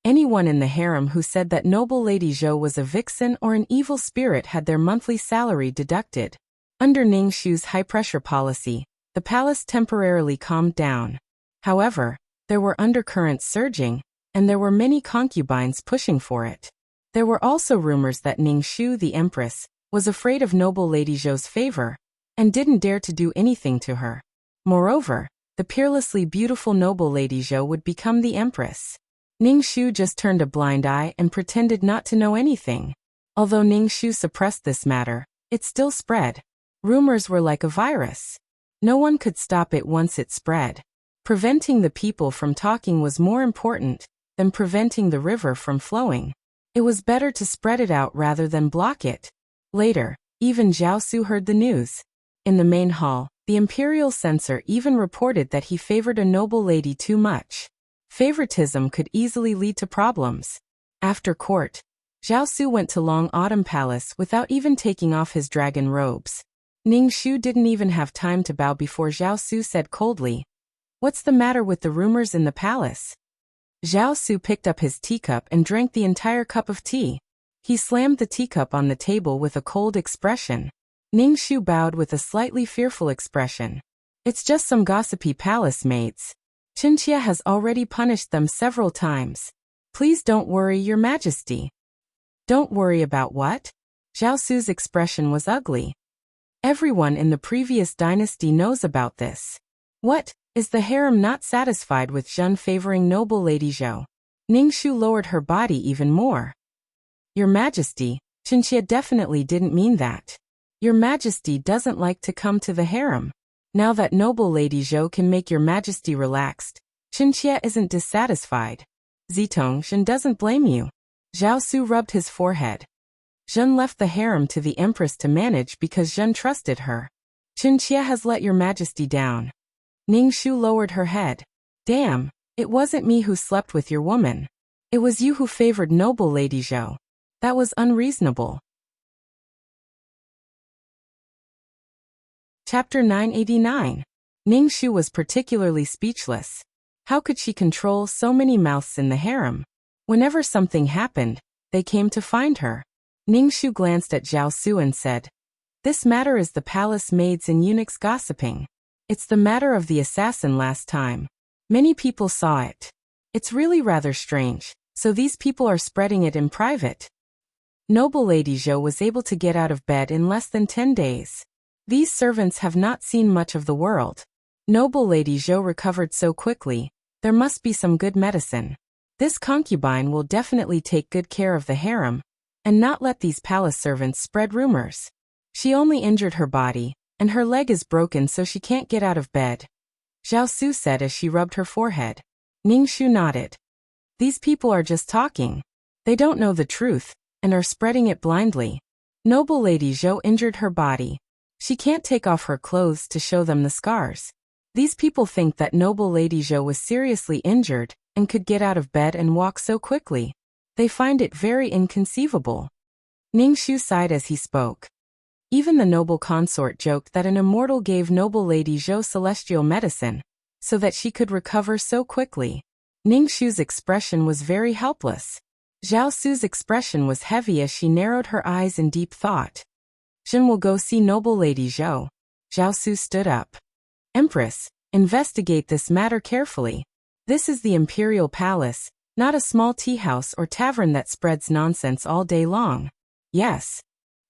Anyone in the harem who said that Noble Lady Zhou was a vixen or an evil spirit had their monthly salary deducted. Under Ningxu's high-pressure policy, the palace temporarily calmed down. However, there were undercurrents surging, and there were many concubines pushing for it. There were also rumors that Ningxu, the Empress, was afraid of Noble Lady Zhou's favor and didn't dare to do anything to her. Moreover, the peerlessly beautiful Noble Lady Zhou would become the Empress. Ningxu just turned a blind eye and pretended not to know anything. Although Ningxu suppressed this matter, it still spread. Rumors were like a virus. No one could stop it once it spread. Preventing the people from talking was more important than preventing the river from flowing. It was better to spread it out rather than block it. Later, even Zhao Su heard the news. In the main hall, the imperial censor even reported that he favored a noble lady too much. Favoritism could easily lead to problems. After court, Zhao Su went to Long Autumn Palace without even taking off his dragon robes. Ningxu didn't even have time to bow before Zhao Su said coldly, "What's the matter with the rumors in the palace?" Zhao Su picked up his teacup and drank the entire cup of tea. He slammed the teacup on the table with a cold expression. Ningxu bowed with a slightly fearful expression. "It's just some gossipy palace maids. Qinxia has already punished them several times. Please don't worry, Your Majesty." "Don't worry about what?" Zhao Su's expression was ugly. "Everyone in the previous dynasty knows about this. What? Is the harem not satisfied with Zhen favoring Noble Lady Zhou?" Ningxu lowered her body even more. "Your Majesty, Qinxia definitely didn't mean that. Your Majesty doesn't like to come to the harem. Now that Noble Lady Zhou can make Your Majesty relaxed, Qinxia isn't dissatisfied. Zitong, Zhen doesn't blame you." Zhao Su rubbed his forehead. Zhen left the harem to the Empress to manage because Zhen trusted her. Qinxia has let Your Majesty down. Ning Shu lowered her head. Damn, it wasn't me who slept with your woman. It was you who favored noble Lady Zhou. That was unreasonable. Chapter 989. Ning Shu was particularly speechless. How could she control so many mouths in the harem? Whenever something happened, they came to find her. Ning Shu glanced at Zhao Su and said, "This matter is the palace maids and eunuchs gossiping. It's the matter of the assassin last time. Many people saw it. It's really rather strange, so these people are spreading it in private." Noble Lady Zhou was able to get out of bed in less than 10 days. These servants have not seen much of the world. Noble Lady Zhou recovered so quickly. There must be some good medicine. This concubine will definitely take good care of the harem, and not let these palace servants spread rumors. She only injured her body, and her leg is broken so she can't get out of bed, Zhao Su said as she rubbed her forehead. Ning Shu nodded. These people are just talking. They don't know the truth, and are spreading it blindly. Noble Lady Zhou injured her body. She can't take off her clothes to show them the scars. These people think that Noble Lady Zhou was seriously injured and could get out of bed and walk so quickly. They find it very inconceivable. Ning Shu sighed as he spoke. Even the noble consort joked that an immortal gave Noble Lady Zhou celestial medicine, so that she could recover so quickly. Ning Shu's expression was very helpless. Zhao Su's expression was heavy as she narrowed her eyes in deep thought. Jin will go see Noble Lady Zhou. Zhao Su stood up. Empress, investigate this matter carefully. This is the Imperial Palace, not a small tea house or tavern that spreads nonsense all day long. Yes.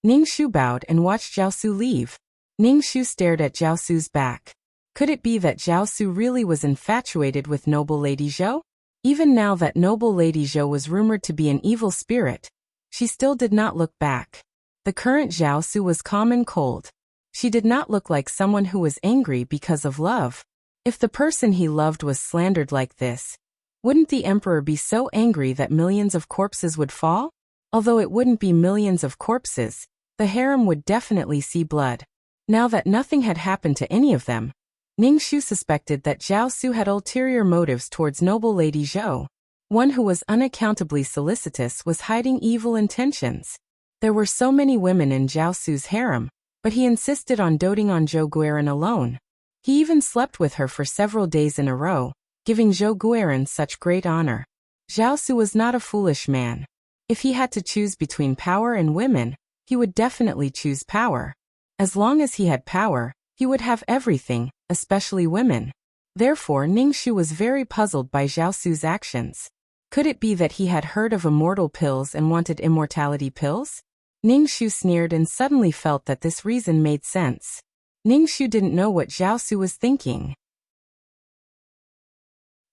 Ning Shu bowed and watched Zhao Su leave. Ning Shu stared at Zhao Su's back. Could it be that Zhao Su really was infatuated with Noble Lady Zhou? Even now that Noble Lady Zhou was rumored to be an evil spirit, she still did not look back. The current Zhao Su was calm and cold. She did not look like someone who was angry because of love. If the person he loved was slandered like this, wouldn't the emperor be so angry that millions of corpses would fall? Although it wouldn't be millions of corpses, the harem would definitely see blood. Now that nothing had happened to any of them, Ning Shu suspected that Zhao Su had ulterior motives towards Noble Lady Zhou. One who was unaccountably solicitous was hiding evil intentions. There were so many women in Zhao Su's harem, but he insisted on doting on Zhou Guiran alone. He even slept with her for several days in a row, giving Zhou Guiran such great honor. Zhao Su was not a foolish man. If he had to choose between power and women, he would definitely choose power. As long as he had power, he would have everything, especially women. Therefore, Ning Shu was very puzzled by Zhao Su's actions. Could it be that he had heard of immortal pills and wanted immortality pills? Ning Shu sneered and suddenly felt that this reason made sense. Ning Shu didn't know what Zhao Su was thinking.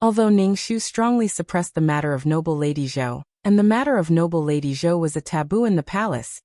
Although Ning Shu strongly suppressed the matter of Noble Lady Zhou, and the matter of Noble Lady Zhou was a taboo in the palace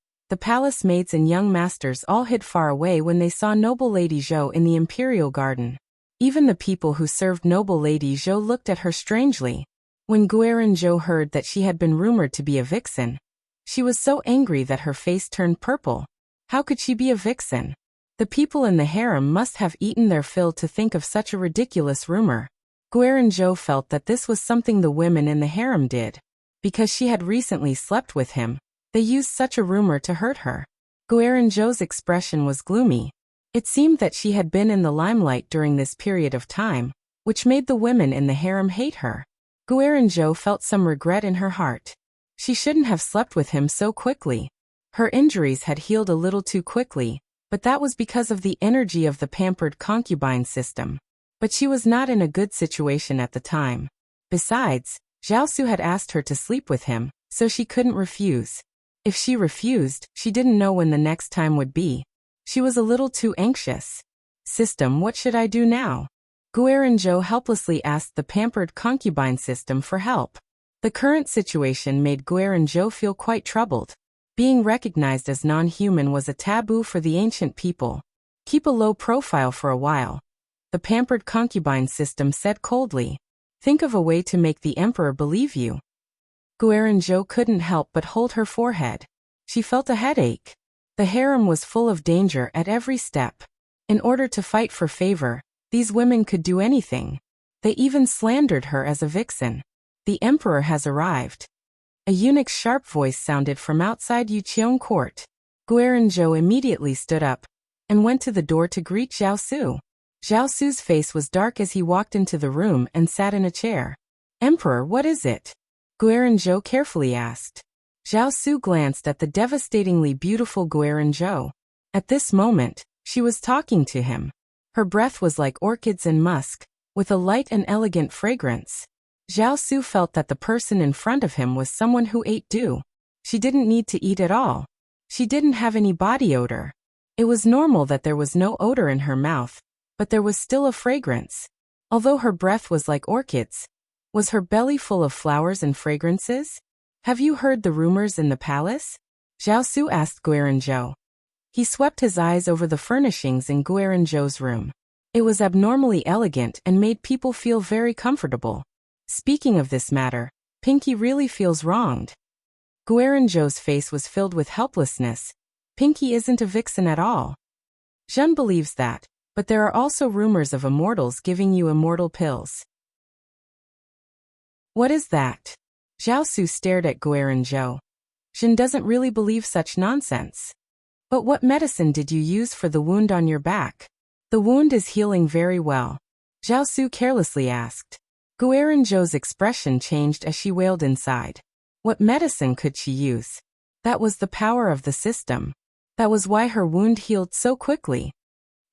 maids and young masters all hid far away when they saw Noble Lady Zhou in the Imperial Garden. Even the people who served Noble Lady Zhou looked at her strangely. When Guiran Zhou heard that she had been rumored to be a vixen, she was so angry that her face turned purple. How could she be a vixen? The people in the harem must have eaten their fill to think of such a ridiculous rumor. Guiran Zhou felt that this was something the women in the harem did. Because she had recently slept with him, they used such a rumor to hurt her. Guiran Zhou's expression was gloomy. It seemed that she had been in the limelight during this period of time, which made the women in the harem hate her. Guiran Zhou felt some regret in her heart. She shouldn't have slept with him so quickly. Her injuries had healed a little too quickly, but that was because of the energy of the pampered concubine system. But she was not in a good situation at the time. Besides, Zhao Su had asked her to sleep with him, so she couldn't refuse. If she refused, she didn't know when the next time would be. She was a little too anxious. System, what should I do now? Guiran Zhou helplessly asked the pampered concubine system for help. The current situation made Guiran Zhou feel quite troubled. Being recognized as non-human was a taboo for the ancient people. Keep a low profile for a while. The pampered concubine system said coldly. Think of a way to make the emperor believe you. Guiran Zhou couldn't help but hold her forehead. She felt a headache. The harem was full of danger at every step. In order to fight for favor, These women could do anything. They even slandered her as a vixen. The emperor has arrived. A eunuch's sharp voice sounded from outside Yuqiong court. Guerin-zhou immediately stood up and went to the door to greet Zhao Su. Zhao Su's face was dark as he walked into the room and sat in a chair. Emperor, what is it? Guerin-zhou carefully asked. Zhao Su glanced at the devastatingly beautiful Guerin-zhou. At this moment, she was talking to him. Her breath was like orchids and musk, with a light and elegant fragrance. Zhao Su felt that the person in front of him was someone who ate dew. She didn't need to eat at all. She didn't have any body odor. It was normal that there was no odor in her mouth, but there was still a fragrance. Although her breath was like orchids, was her belly full of flowers and fragrances? Have you heard the rumors in the palace? Zhao Su asked Guerin-zhou. He swept his eyes over the furnishings in Guerin-zhou's room. It was abnormally elegant and made people feel very comfortable. Speaking of this matter, Pinky really feels wronged. Guerin-zhou's face was filled with helplessness. Pinky isn't a vixen at all. Zhen believes that, but there are also rumors of immortals giving you immortal pills. What is that? Zhao Su stared at Guerin-zhou. Zhen doesn't really believe such nonsense. But what medicine did you use for the wound on your back? The wound is healing very well. Zhao Su carelessly asked. Guerin-zhou's expression changed as she wailed inside. What medicine could she use? That was the power of the system. That was why her wound healed so quickly.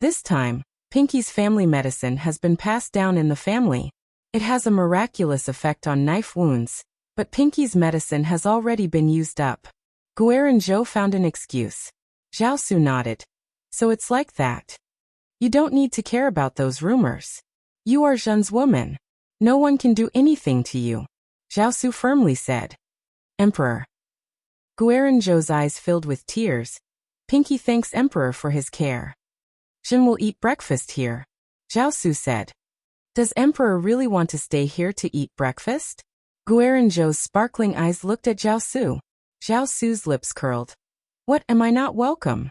This time, Pinky's family medicine has been passed down in the family. It has a miraculous effect on knife wounds, but Pinky's medicine has already been used up. Guerin-zhou found an excuse. Zhao Su nodded. So it's like that. You don't need to care about those rumors. You are Zhen's woman. No one can do anything to you, Zhao Su firmly said. Emperor. Guerin-zhou's eyes filled with tears. Pinky thanks Emperor for his care. Zhen will eat breakfast here, Zhao Su said. Does Emperor really want to stay here to eat breakfast? Guerin-zhou's sparkling eyes looked at Zhao Su. Zhao Su's lips curled. What, am I not welcome?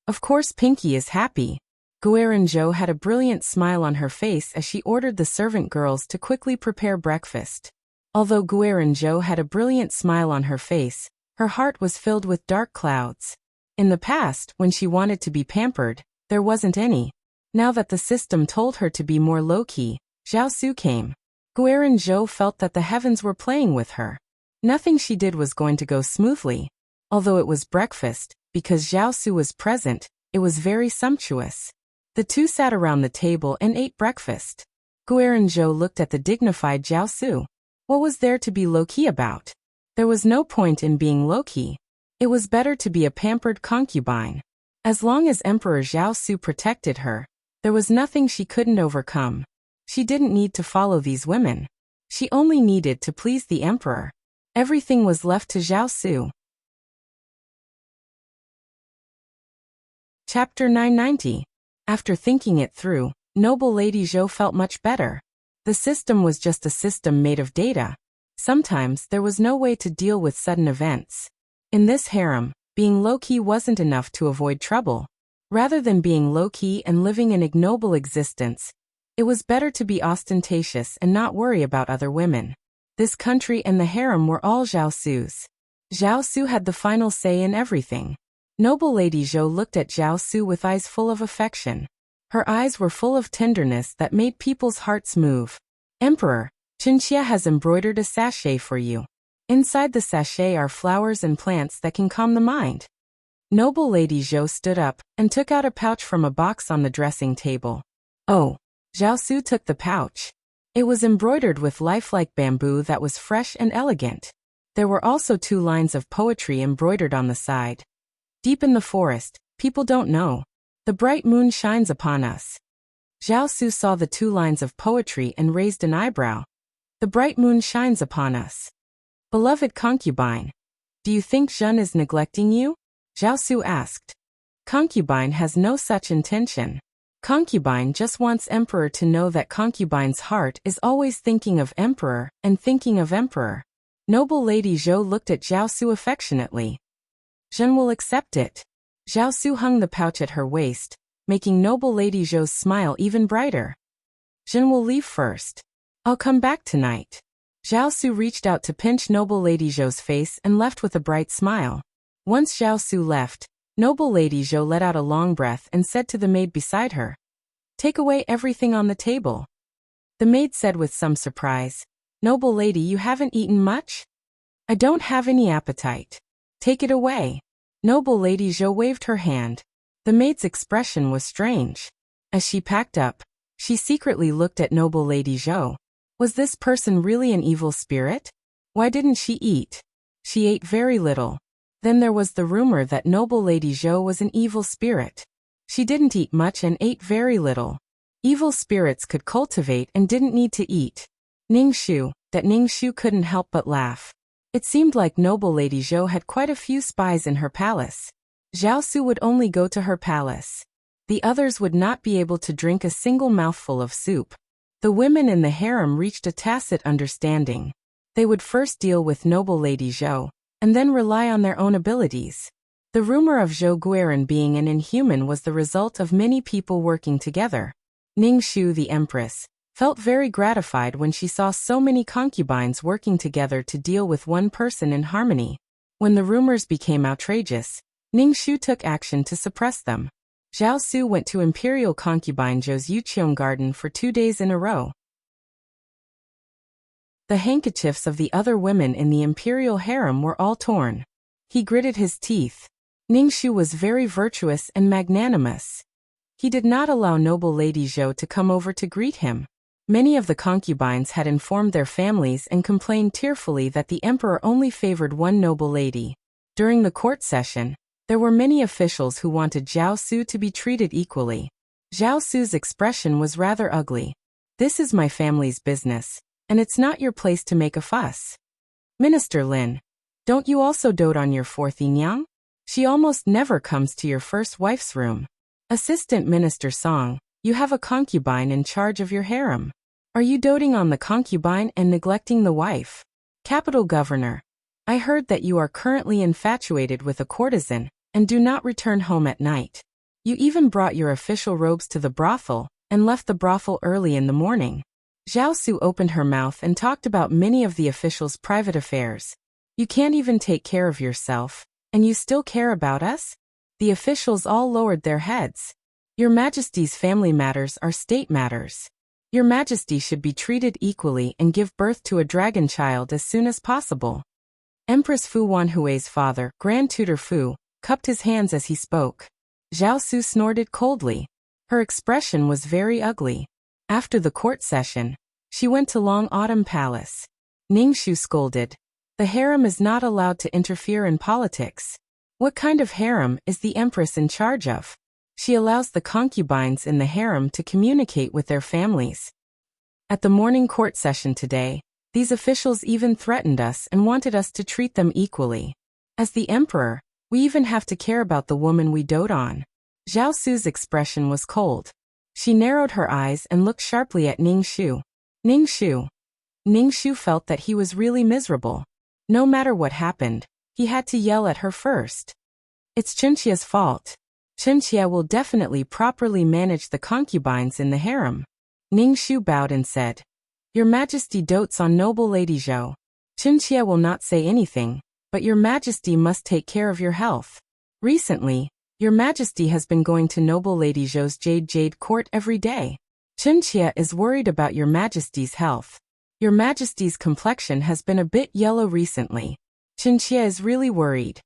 Of course Pinky is happy. Guerin-zhou had a brilliant smile on her face as she ordered the servant girls to quickly prepare breakfast. Although Guerin-zhou had a brilliant smile on her face, her heart was filled with dark clouds. In the past, when she wanted to be pampered, there wasn't any. Now that the system told her to be more low-key, Zhao Su came. Guerin-zhou felt that the heavens were playing with her. Nothing she did was going to go smoothly. Although it was breakfast, because Zhao Su was present, it was very sumptuous. The two sat around the table and ate breakfast. Guerin-zhou looked at the dignified Zhao Su. What was there to be low-key about? There was no point in being low-key. It was better to be a pampered concubine. As long as Emperor Zhao Su protected her, there was nothing she couldn't overcome. She didn't need to follow these women. She only needed to please the emperor. Everything was left to Zhao Su. Chapter 990. After thinking it through, noble Lady Zhou felt much better. The system was just a system made of data. Sometimes there was no way to deal with sudden events. In this harem, being low-key wasn't enough to avoid trouble. Rather than being low-key and living an ignoble existence, it was better to be ostentatious and not worry about other women. This country and the harem were all Zhao Su's. Zhao Su had the final say in everything. Noble Lady Zhou looked at Zhao Su with eyes full of affection. Her eyes were full of tenderness that made people's hearts move. Emperor, Qinxia has embroidered a sachet for you. Inside the sachet are flowers and plants that can calm the mind. Noble Lady Zhou stood up and took out a pouch from a box on the dressing table. Oh, Zhao Su took the pouch. It was embroidered with lifelike bamboo that was fresh and elegant. There were also 2 lines of poetry embroidered on the side. Deep in the forest, people don't know. The bright moon shines upon us. Zhao Su saw the 2 lines of poetry and raised an eyebrow. The bright moon shines upon us. Beloved concubine, do you think Zhen is neglecting you? Zhao Su asked. Concubine has no such intention. Concubine just wants Emperor to know that concubine's heart is always thinking of Emperor and thinking of Emperor. Noble Lady Zhou looked at Zhao Su affectionately. Zhen will accept it. Zhao Su hung the pouch at her waist, making noble Lady Zhou's smile even brighter. Jin will leave first. I'll come back tonight. Zhao Su reached out to pinch noble Lady Zhou's face and left with a bright smile. Once Zhao Su left, noble Lady Zhou let out a long breath and said to the maid beside her, "Take away everything on the table." The maid said with some surprise, "Noble lady, you haven't eaten much?" "I don't have any appetite." "Take it away." Noble Lady Zhou waved her hand. The maid's expression was strange. As she packed up, she secretly looked at noble Lady Zhou. Was this person really an evil spirit? Why didn't she eat? She ate very little. Then there was the rumor that noble Lady Zhou was an evil spirit. She didn't eat much and ate very little. Evil spirits could cultivate and didn't need to eat. Ningshu couldn't help but laugh. It seemed like noble Lady Zhou had quite a few spies in her palace. Zhao Su would only go to her palace. The others would not be able to drink a single mouthful of soup. The women in the harem reached a tacit understanding. They would first deal with noble Lady Zhou, and then rely on their own abilities. The rumor of Zhou Guiran being an inhuman was the result of many people working together. Ningshu, the empress, felt very gratified when she saw so many concubines working together to deal with one person in harmony. When the rumors became outrageous, Ningshu took action to suppress them. Zhao Su went to imperial concubine Zhou's Yuqiong garden for 2 days in a row. The handkerchiefs of the other women in the imperial harem were all torn. He gritted his teeth. Ningshu was very virtuous and magnanimous. He did not allow noble Lady Zhou to come over to greet him. Many of the concubines had informed their families and complained tearfully that the emperor only favored one noble lady. During the court session, there were many officials who wanted Zhao Su to be treated equally. Zhao Su's expression was rather ugly. "This is my family's business, and it's not your place to make a fuss." "Minister Lin, don't you also dote on your fourth Yinyang? She almost never comes to your first wife's room." "Assistant Minister Song, you have a concubine in charge of your harem. Are you doting on the concubine and neglecting the wife?" "Capital Governor, I heard that you are currently infatuated with a courtesan, and do not return home at night. You even brought your official robes to the brothel, and left the brothel early in the morning." Zhao Su opened her mouth and talked about many of the officials' private affairs. "You can't even take care of yourself, and you still care about us?" The officials all lowered their heads. "Your Majesty's family matters are state matters. Your Majesty should be treated equally and give birth to a dragon child as soon as possible." Empress Fu Wanhui's father, Grand Tutor Fu, cupped his hands as he spoke. Zhao Su snorted coldly. Her expression was very ugly. After the court session, she went to Long Autumn Palace. Ningshu scolded. "The harem is not allowed to interfere in politics. What kind of harem is the empress in charge of? She allows the concubines in the harem to communicate with their families. At the morning court session today, these officials even threatened us and wanted us to treat them equally. As the emperor, we even have to care about the woman we dote on." Zhao Su's expression was cold. She narrowed her eyes and looked sharply at Ningshu. Ningshu felt that he was really miserable. No matter what happened, he had to yell at her first. "It's Chenqia's fault. Chenqia will definitely properly manage the concubines in the harem." Ningshu bowed and said, "Your Majesty dotes on noble Lady Zhou. Chenqia will not say anything, but your Majesty must take care of your health. Recently, your Majesty has been going to noble Lady Zhou's Jade court every day. Chenqia is worried about your Majesty's health. Your Majesty's complexion has been a bit yellow recently. Chenqia is really worried."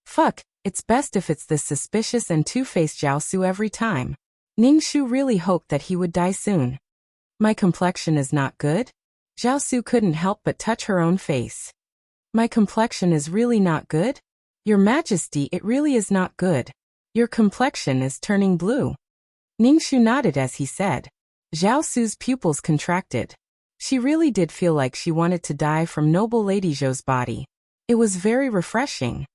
"Fuck, it's best if it's this suspicious and two-faced Zhao Su every time." Ningshu really hoped that he would die soon. "My complexion is not good?" Zhao Su couldn't help but touch her own face. "My complexion is really not good? Your Majesty, it really is not good. Your complexion is turning blue." Ningshu nodded as he said. Zhao Su's pupils contracted. She really did feel like she wanted to die from noble Lady Zhou's body. It was very refreshing.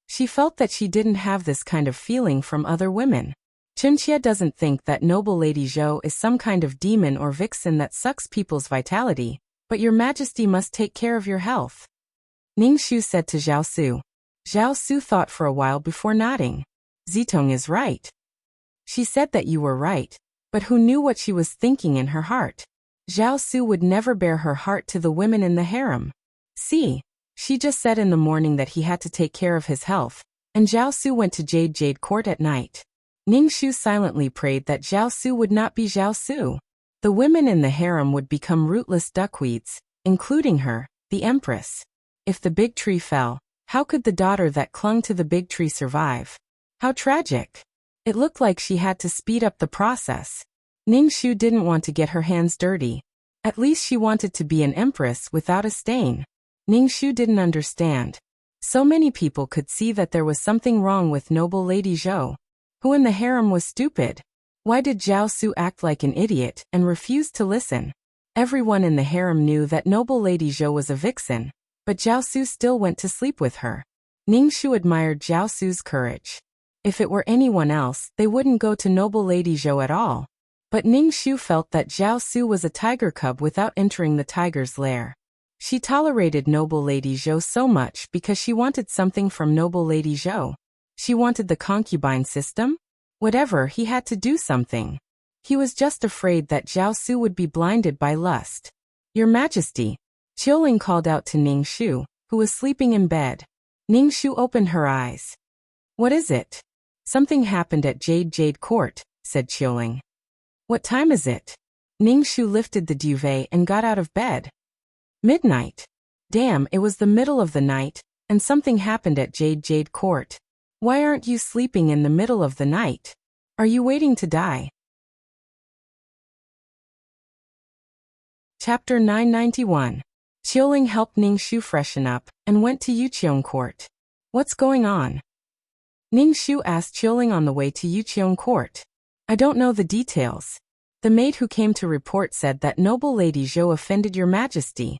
She felt that she didn't have this kind of feeling from other women. Chenqia doesn't think that noble Lady Zhou is some kind of demon or vixen that sucks people's vitality, but your Majesty must take care of your health." Ningshu said to Zhao Su. Zhao Su thought for a while before nodding. Zitong is right. She said that you were right, but who knew what she was thinking in her heart? Zhao Su would never bare her heart to the women in the harem. See, she just said in the morning that he had to take care of his health, and Zhao Su went to Jade Court at night. Ningxu silently prayed that Zhao Su would not be Zhao Su. The women in the harem would become rootless duckweeds, including her, the empress. If the big tree fell, how could the daughter that clung to the big tree survive? How tragic. It looked like she had to speed up the process. Ningxu didn't want to get her hands dirty. At least she wanted to be an empress without a stain. Ningxu didn't understand. So many people could see that there was something wrong with noble Lady Zhou. Who in the harem was stupid? Why did Zhao Su act like an idiot and refuse to listen? Everyone in the harem knew that noble Lady Zhou was a vixen, but Zhao Su still went to sleep with her. Ningxu admired Zhao Su's courage. If it were anyone else, they wouldn't go to noble Lady Zhou at all. But Ningxu felt that Zhao Su was a tiger cub without entering the tiger's lair. She tolerated noble Lady Zhou so much because she wanted something from noble Lady Zhou. She wanted the concubine system? Whatever, he had to do something. He was just afraid that Zhao Su would be blinded by lust. Your Majesty, Qiuling called out to Ningxu, who was sleeping in bed. Ningxu opened her eyes. What is it? Something happened at Jade Court, said Qiuling. What time is it? Ningxu lifted the duvet and got out of bed. Midnight. Damn, it was the middle of the night, and something happened at Jade Court. Why aren't you sleeping in the middle of the night? Are you waiting to die? Chapter 991. Qiuling helped Ningxu freshen up and went to Yuqiong Court. What's going on? Ningxu asked Qiuling on the way to Yuqiong Court. I don't know the details. The maid who came to report said that noble Lady Zhou offended your Majesty.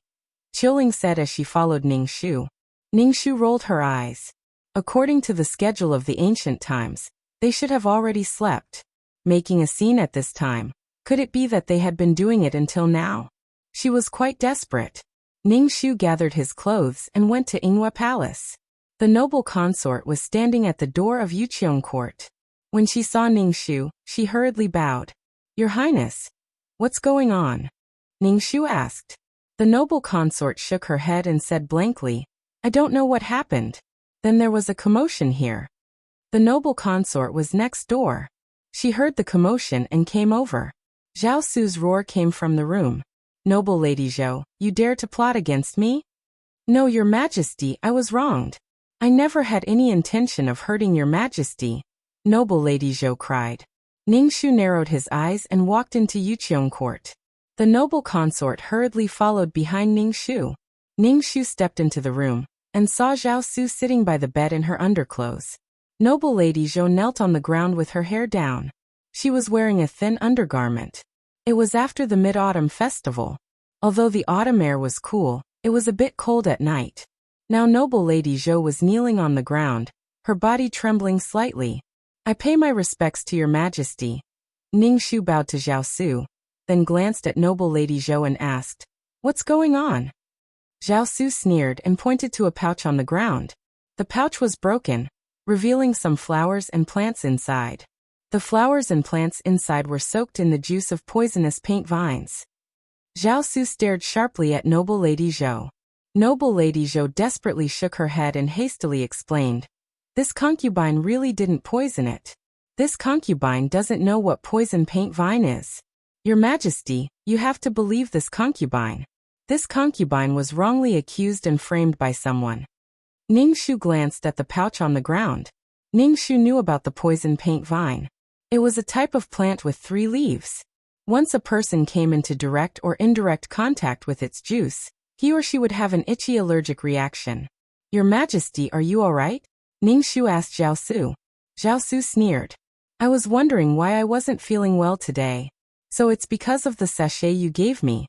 Qiuling said as she followed Ningxu. Ningxu rolled her eyes. According to the schedule of the ancient times, they should have already slept. Making a scene at this time, could it be that they had been doing it until now? She was quite desperate. Ningxu gathered his clothes and went to Yinghua Palace. The noble consort was standing at the door of Yuqiong Court. When she saw Ningxu, she hurriedly bowed. Your Highness, what's going on? Ningxu asked. The noble consort shook her head and said blankly, I don't know what happened. Then there was a commotion here. The noble consort was next door. She heard the commotion and came over. Zhao Su's roar came from the room. Noble Lady Zhou, you dare to plot against me? No, your Majesty, I was wronged. I never had any intention of hurting your Majesty. Noble Lady Zhou cried. Ningxu narrowed his eyes and walked into Yuqiong Court. The noble consort hurriedly followed behind Ningxu. Ningxu stepped into the room and saw Zhao Su sitting by the bed in her underclothes. Noble Lady Zhou knelt on the ground with her hair down. She was wearing a thin undergarment. It was after the Mid-Autumn Festival. Although the autumn air was cool, it was a bit cold at night. Now noble Lady Zhou was kneeling on the ground, her body trembling slightly. I pay my respects to your Majesty. Ningxu bowed to Zhao Su, then glanced at noble Lady Zhou and asked, What's going on? Zhao Su sneered and pointed to a pouch on the ground. The pouch was broken, revealing some flowers and plants inside. The flowers and plants inside were soaked in the juice of poisonous paint vines. Zhao Su stared sharply at noble Lady Zhou. Noble Lady Zhou desperately shook her head and hastily explained, This concubine really didn't poison it. This concubine doesn't know what poison paint vine is. Your Majesty, you have to believe this concubine. This concubine was wrongly accused and framed by someone. Ningxu glanced at the pouch on the ground. Ningxu knew about the poison paint vine. It was a type of plant with 3 leaves. Once a person came into direct or indirect contact with its juice, he or she would have an itchy allergic reaction. Your Majesty, are you all right? Ningxu asked Zhao Su. Zhao Su sneered. I was wondering why I wasn't feeling well today. So it's because of the sachet you gave me.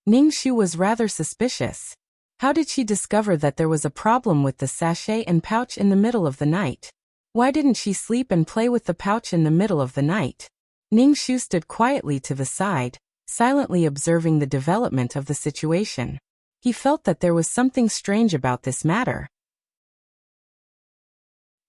Ningxu was rather suspicious. How did she discover that there was a problem with the sachet and pouch in the middle of the night? Why didn't she sleep and play with the pouch in the middle of the night? Ningxu stood quietly to the side, silently observing the development of the situation. He felt that there was something strange about this matter.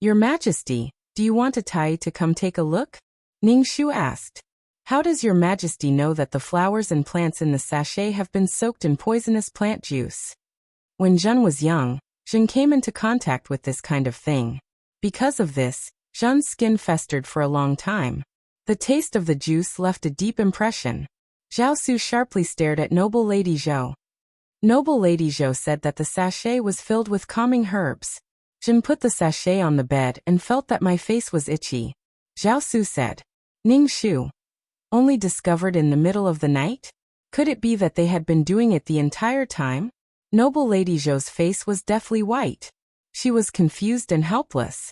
Your Majesty, Do you want a Tai to come take a look? Ning Shu asked. How does your majesty know that the flowers and plants in the sachet have been soaked in poisonous plant juice? When Zhen was young, Zhen came into contact with this kind of thing. Because of this, Zhen's skin festered for a long time. The taste of the juice left a deep impression. Zhao Su sharply stared at Noble Lady Zhou. Noble Lady Zhou said that the sachet was filled with calming herbs. Zhen put the sachet on the bed and felt that my face was itchy. Zhao Su said. Ning Shu. Only discovered in the middle of the night? Could it be that they had been doing it the entire time? Noble Lady Zhou's face was deathly white. She was confused and helpless.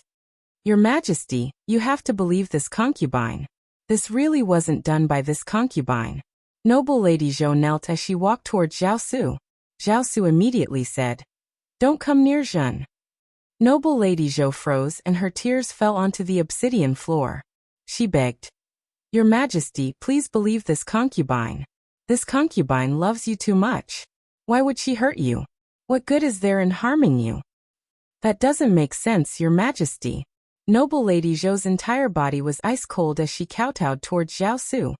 Your Majesty, you have to believe this concubine. This really wasn't done by this concubine. Noble Lady Zhou knelt as she walked towards Zhao Su. Zhao Su immediately said, Don't come near Zhen. Noble Lady Zhou froze and her tears fell onto the obsidian floor. She begged, Your Majesty, please believe this concubine. This concubine loves you too much. Why would she hurt you? What good is there in harming you? That doesn't make sense, Your Majesty. Noble Lady Zhou's entire body was ice cold as she kowtowed towards Zhao Su.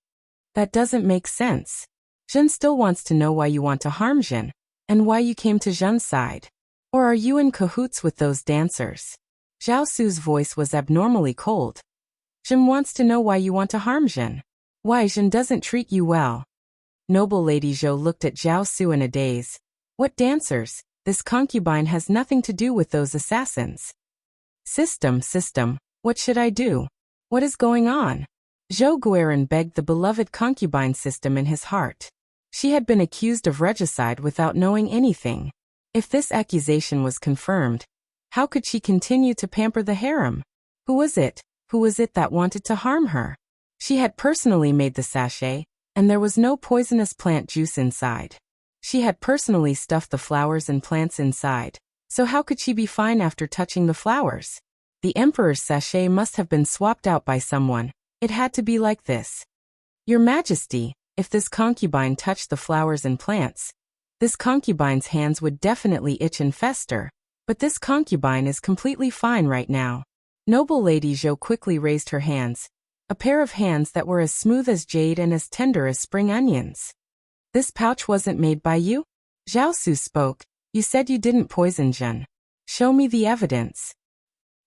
That doesn't make sense. Zhen still wants to know why you want to harm Zhen, and why you came to Zhen's side. Or are you in cahoots with those dancers? Zhao Su's voice was abnormally cold. Zhen wants to know why you want to harm Zhen. Why Zhen doesn't treat you well. Noble Lady Zhou looked at Zhao Su in a daze. What dancers? This concubine has nothing to do with those assassins. System, what should I do? What is going on? Zhou Guiran begged the beloved concubine system in his heart. She had been accused of regicide without knowing anything. If this accusation was confirmed, how could she continue to pamper the harem? Who was it that wanted to harm her? She had personally made the sachet, and there was no poisonous plant juice inside. She had personally stuffed the flowers and plants inside. So how could she be fine after touching the flowers? The Emperor's sachet must have been swapped out by someone. It had to be like this. Your Majesty, if this concubine touched the flowers and plants, this concubine's hands would definitely itch and fester. But this concubine is completely fine right now. Noble Lady Zhou quickly raised her hands. A pair of hands that were as smooth as jade and as tender as spring onions. This pouch wasn't made by you? Zhao Su spoke. You said you didn't poison Zhen. Show me the evidence.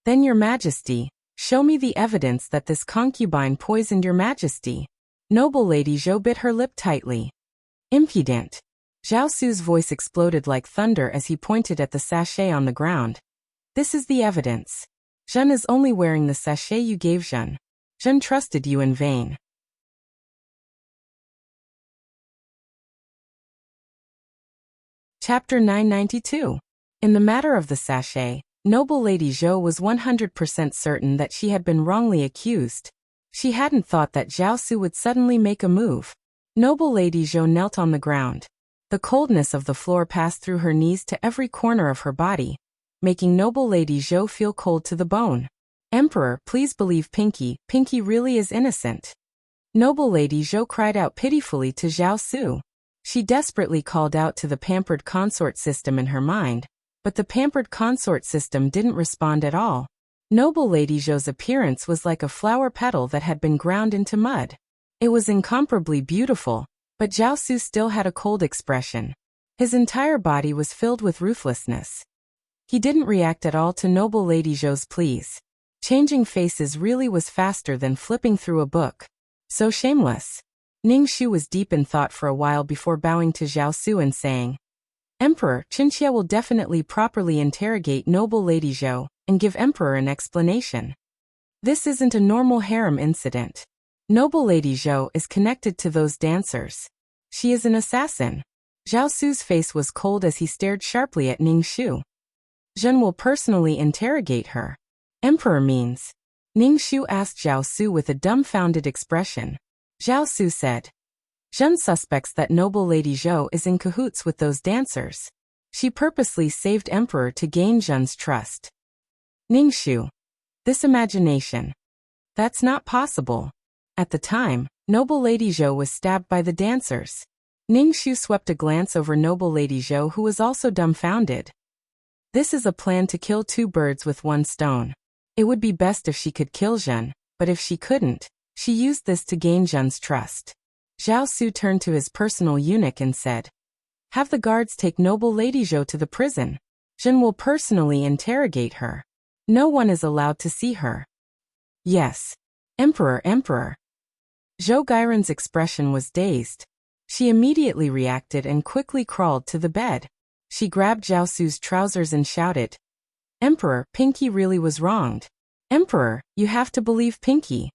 Then Your Majesty, show me the evidence that this concubine poisoned Your Majesty. Noble Lady Zhou bit her lip tightly. Impudent. Zhao Su's voice exploded like thunder as he pointed at the sachet on the ground. This is the evidence. Zhen is only wearing the sachet you gave Zhen. Zhen trusted you in vain. Chapter 992. In the matter of the sachet, Noble Lady Zhou was 100% certain that she had been wrongly accused. She hadn't thought that Zhao Su would suddenly make a move. Noble Lady Zhou knelt on the ground. The coldness of the floor passed through her knees to every corner of her body, making Noble Lady Zhou feel cold to the bone. Emperor, please believe Pinky. Pinky really is innocent. Noble Lady Zhou cried out pitifully to Zhao Su. She desperately called out to the pampered consort system in her mind, but the pampered consort system didn't respond at all. Noble Lady Zhou's appearance was like a flower petal that had been ground into mud. It was incomparably beautiful, but Zhao Su still had a cold expression. His entire body was filled with ruthlessness. He didn't react at all to Noble Lady Zhou's pleas. Changing faces really was faster than flipping through a book. So shameless. Ning Shu was deep in thought for a while before bowing to Zhao Su and saying, Emperor, Qinxia will definitely properly interrogate Noble Lady Zhou and give Emperor an explanation. This isn't a normal harem incident. Noble Lady Zhou is connected to those dancers. She is an assassin. Zhao Su's face was cold as he stared sharply at Ning Shu. Zhen will personally interrogate her. Emperor means. Ning Shu asked Zhao Su with a dumbfounded expression. Zhao Su said, Zhen suspects that Noble Lady Zhou is in cahoots with those dancers. She purposely saved Emperor to gain Zhen's trust. Ning Shu. This imagination. That's not possible. At the time, Noble Lady Zhou was stabbed by the dancers. Ning Shu swept a glance over Noble Lady Zhou, who was also dumbfounded. This is a plan to kill two birds with one stone. It would be best if she could kill Zhen, but if she couldn't, she used this to gain Zhen's trust. Zhao Su turned to his personal eunuch and said, "Have the guards take noble Lady Zhou to the prison. Zhen will personally interrogate her. No one is allowed to see her." "Yes. Emperor, Emperor." Zhou Gairen's expression was dazed. She immediately reacted and quickly crawled to the bed. She grabbed Zhao Su's trousers and shouted, "Emperor, Pinky really was wronged. Emperor, you have to believe Pinky.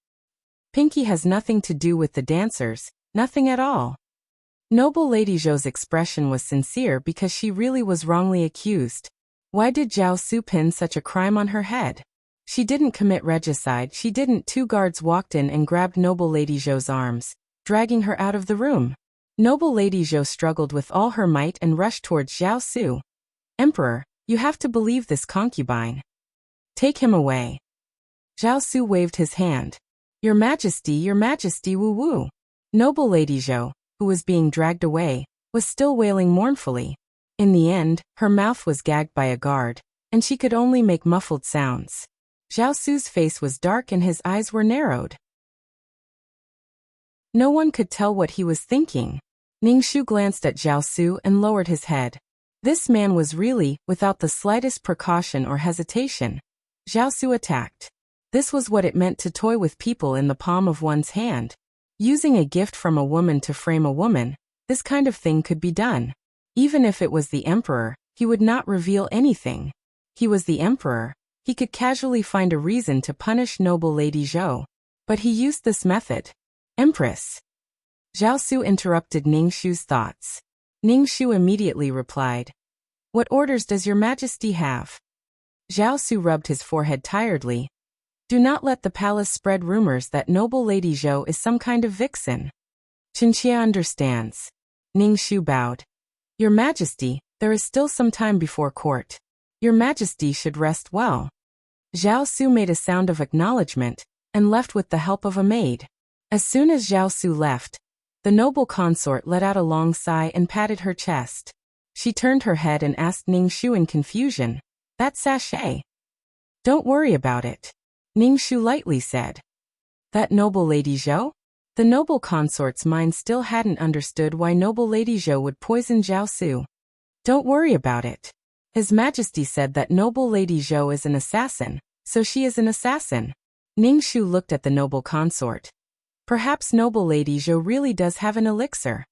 Pinky has nothing to do with the dancers, nothing at all." Noble Lady Zhou's expression was sincere because she really was wrongly accused. Why did Zhao Su pin such a crime on her head? She didn't commit regicide, she didn't. Two guards walked in and grabbed Noble Lady Zhou's arms, dragging her out of the room. Noble Lady Zhou struggled with all her might and rushed towards Zhao Su. "Emperor, you have to believe this concubine. Take him away." Zhao Su waved his hand. Your Majesty, woo-woo." Noble Lady Zhou, who was being dragged away, was still wailing mournfully. In the end, her mouth was gagged by a guard, and she could only make muffled sounds. Zhao Su's face was dark and his eyes were narrowed. No one could tell what he was thinking. Ningxu glanced at Zhao Su and lowered his head. This man was really, without the slightest precaution or hesitation. Zhao Su attacked. This was what it meant to toy with people in the palm of one's hand. Using a gift from a woman to frame a woman, this kind of thing could be done. Even if it was the emperor, he would not reveal anything. He was the emperor. He could casually find a reason to punish noble Lady Zhou. But he used this method. Empress. Zhao Su interrupted Ningxu's thoughts. Ningxu immediately replied, "What orders does your majesty have?" Zhao Su rubbed his forehead tiredly. "Do not let the palace spread rumors that noble Lady Zhou is some kind of vixen." Qinxia understands. Ningxu bowed. "Your majesty, there is still some time before court. Your majesty should rest well." Zhao Su made a sound of acknowledgement, and left with the help of a maid. As soon as Zhao Su left, the noble consort let out a long sigh and patted her chest. She turned her head and asked Ningxu in confusion, "That sachet?" "Don't worry about it," Ningxu lightly said. "That noble Lady Zhou?" The noble consort's mind still hadn't understood why noble Lady Zhou would poison Zhao Su. "Don't worry about it. His Majesty said that noble Lady Zhou is an assassin, so she is an assassin." Ningxu looked at the noble consort. Perhaps noble Lady Zhou really does have an elixir.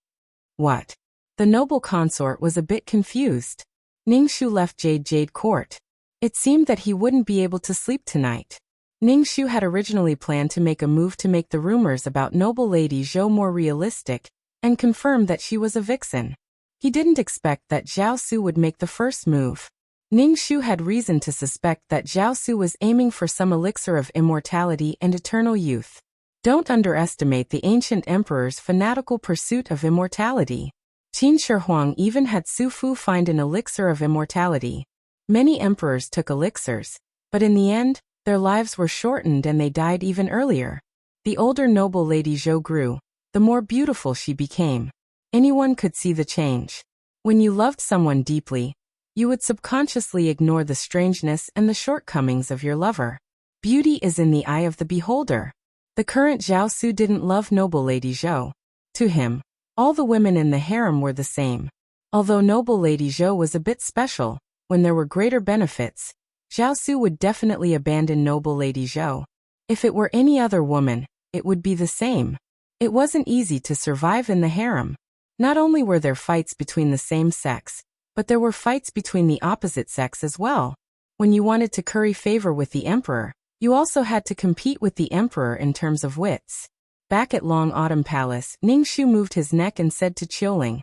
What? The noble consort was a bit confused. Ningxu left Jade Court. It seemed that he wouldn't be able to sleep tonight. Ningxu had originally planned to make a move to make the rumors about noble Lady Zhou more realistic, and confirm that she was a vixen. He didn't expect that Zhao Su would make the first move. Ningxu had reason to suspect that Zhao Su was aiming for some elixir of immortality and eternal youth. Don't underestimate the ancient emperor's fanatical pursuit of immortality. Qin Shi Huang even had Su Fu find an elixir of immortality. Many emperors took elixirs, but in the end, their lives were shortened and they died even earlier. The older noble Lady Zhou grew, the more beautiful she became. Anyone could see the change. When you loved someone deeply, you would subconsciously ignore the strangeness and the shortcomings of your lover. Beauty is in the eye of the beholder. The current Zhao Su didn't love noble Lady Zhou. To him, all the women in the harem were the same. Although noble Lady Zhou was a bit special, when there were greater benefits, Zhao Su would definitely abandon noble Lady Zhou. If it were any other woman, it would be the same. It wasn't easy to survive in the harem. Not only were there fights between the same sex, but there were fights between the opposite sex as well. When you wanted to curry favor with the emperor, you also had to compete with the emperor in terms of wits. Back at Long Autumn Palace, Ningxu moved his neck and said to Qiuling,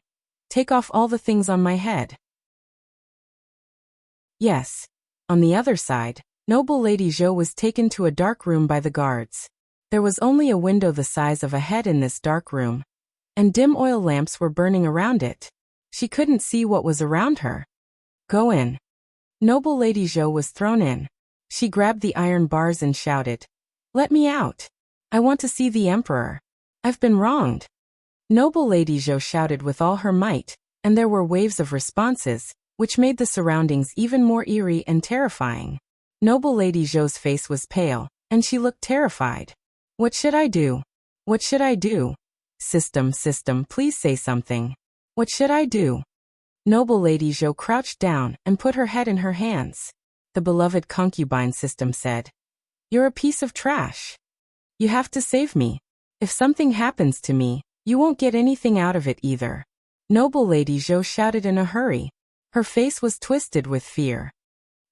"Take off all the things on my head." Yes. On the other side, noble Lady Zhou was taken to a dark room by the guards. There was only a window the size of a head in this dark room, and dim oil lamps were burning around it. She couldn't see what was around her. "Go in." Noble Lady Zhou was thrown in. She grabbed the iron bars and shouted, "Let me out. I want to see the emperor. I've been wronged." Noble Lady Zhou shouted with all her might, and there were waves of responses, which made the surroundings even more eerie and terrifying. Noble Lady Zhou's face was pale, and she looked terrified. What should I do? What should I do? System, please say something. What should I do? Noble Lady Zhou crouched down and put her head in her hands. The beloved concubine system said, "You're a piece of trash. You have to save me. If something happens to me, you won't get anything out of it either." Noble Lady Zhou shouted in a hurry. Her face was twisted with fear.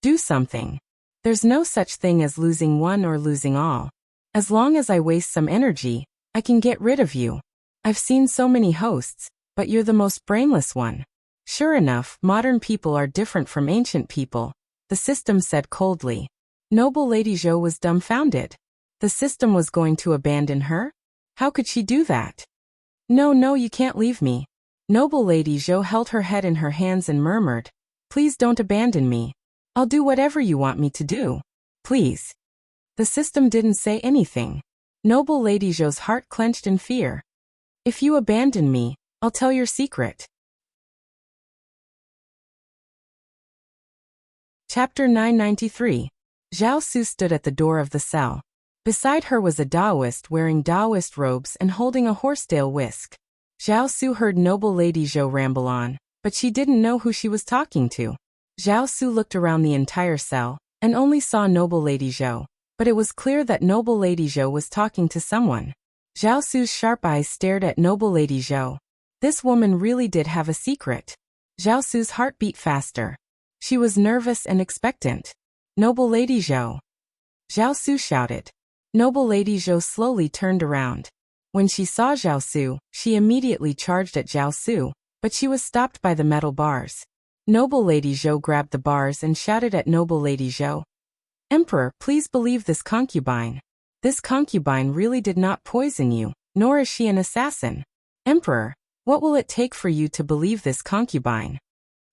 Do something. There's no such thing as losing one or losing all. As long as I waste some energy, I can get rid of you. I've seen so many hosts, but you're the most brainless one. Sure enough, modern people are different from ancient people, the system said coldly. Noble Lady Zhou was dumbfounded. The system was going to abandon her? How could she do that? No, you can't leave me. Noble Lady Zhou held her head in her hands and murmured, "Please don't abandon me. I'll do whatever you want me to do. Please." The system didn't say anything. Noble Lady Zhou's heart clenched in fear. "If you abandon me, I'll tell your secret." Chapter 993. Zhao Su stood at the door of the cell. Beside her was a Taoist wearing Taoist robes and holding a horsetail whisk. Zhao Su heard Noble Lady Zhou ramble on, but she didn't know who she was talking to. Zhao Su looked around the entire cell, and only saw Noble Lady Zhou, but it was clear that Noble Lady Zhou was talking to someone. Zhao Su's sharp eyes stared at Noble Lady Zhou. This woman really did have a secret. Zhao Su's heart beat faster. She was nervous and expectant. "Noble Lady Zhou!" Zhao Su shouted. Noble Lady Zhou slowly turned around. When she saw Zhao Su, she immediately charged at Zhao Su, but she was stopped by the metal bars. Noble Lady Zhou grabbed the bars and shouted at Noble Lady Zhou, "Emperor, please believe this concubine. This concubine really did not poison you, nor is she an assassin. Emperor, what will it take for you to believe this concubine?"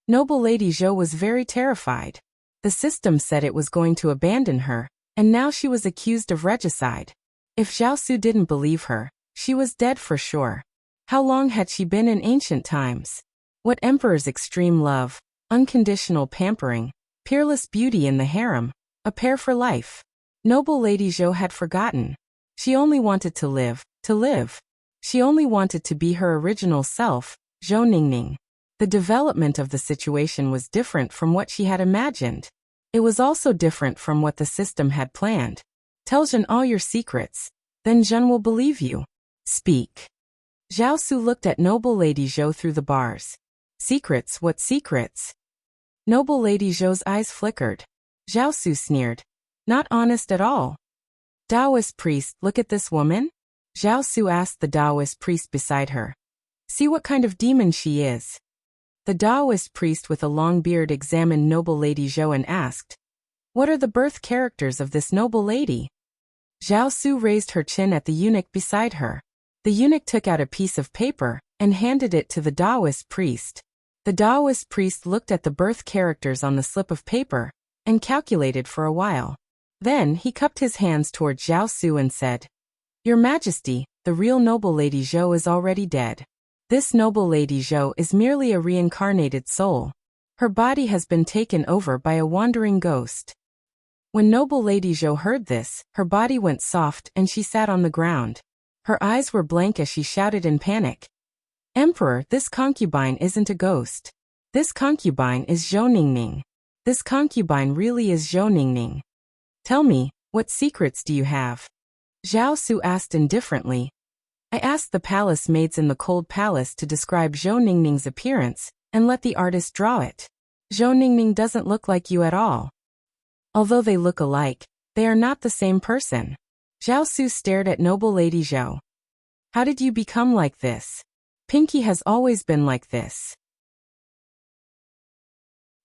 Noble Lady Zhou was very terrified. The system said it was going to abandon her, and now she was accused of regicide. If Zhao Su didn't believe her, she was dead for sure. How long had she been in ancient times? What emperor's extreme love, unconditional pampering, peerless beauty in the harem, a pair for life. Noble Lady Zhou had forgotten. She only wanted to live, to live. She only wanted to be her original self, Zhou Ningning. The development of the situation was different from what she had imagined. It was also different from what the system had planned. Tell Zhen all your secrets, then Zhen will believe you. Speak. Zhao Su looked at Noble Lady Zhou through the bars. Secrets, what secrets? Noble Lady Zhou's eyes flickered. Zhao Su sneered. Not honest at all. Taoist priest, look at this woman? Zhao Su asked the Taoist priest beside her. See what kind of demon she is. The Taoist priest with a long beard examined Noble Lady Zhou and asked, "What are the birth characters of this noble lady?" Zhao Su raised her chin at the eunuch beside her. The eunuch took out a piece of paper and handed it to the Taoist priest. The Taoist priest looked at the birth characters on the slip of paper and calculated for a while. Then he cupped his hands toward Zhao Su and said, "Your Majesty, the real Noble Lady Zhou is already dead. This Noble Lady Zhou is merely a reincarnated soul. Her body has been taken over by a wandering ghost." When Noble Lady Zhou heard this, her body went soft and she sat on the ground. Her eyes were blank as she shouted in panic, "Emperor, this concubine isn't a ghost. This concubine is Zhou Ningning. This concubine really is Zhou Ningning. Tell me, what secrets do you have?" Zhao Su asked indifferently. "I asked the palace maids in the cold palace to describe Zhou Ningning's appearance, and let the artist draw it. Zhou Ningning doesn't look like you at all. Although they look alike, they are not the same person." Zhao Su stared at Noble Lady Zhou. "How did you become like this? Pinky has always been like this."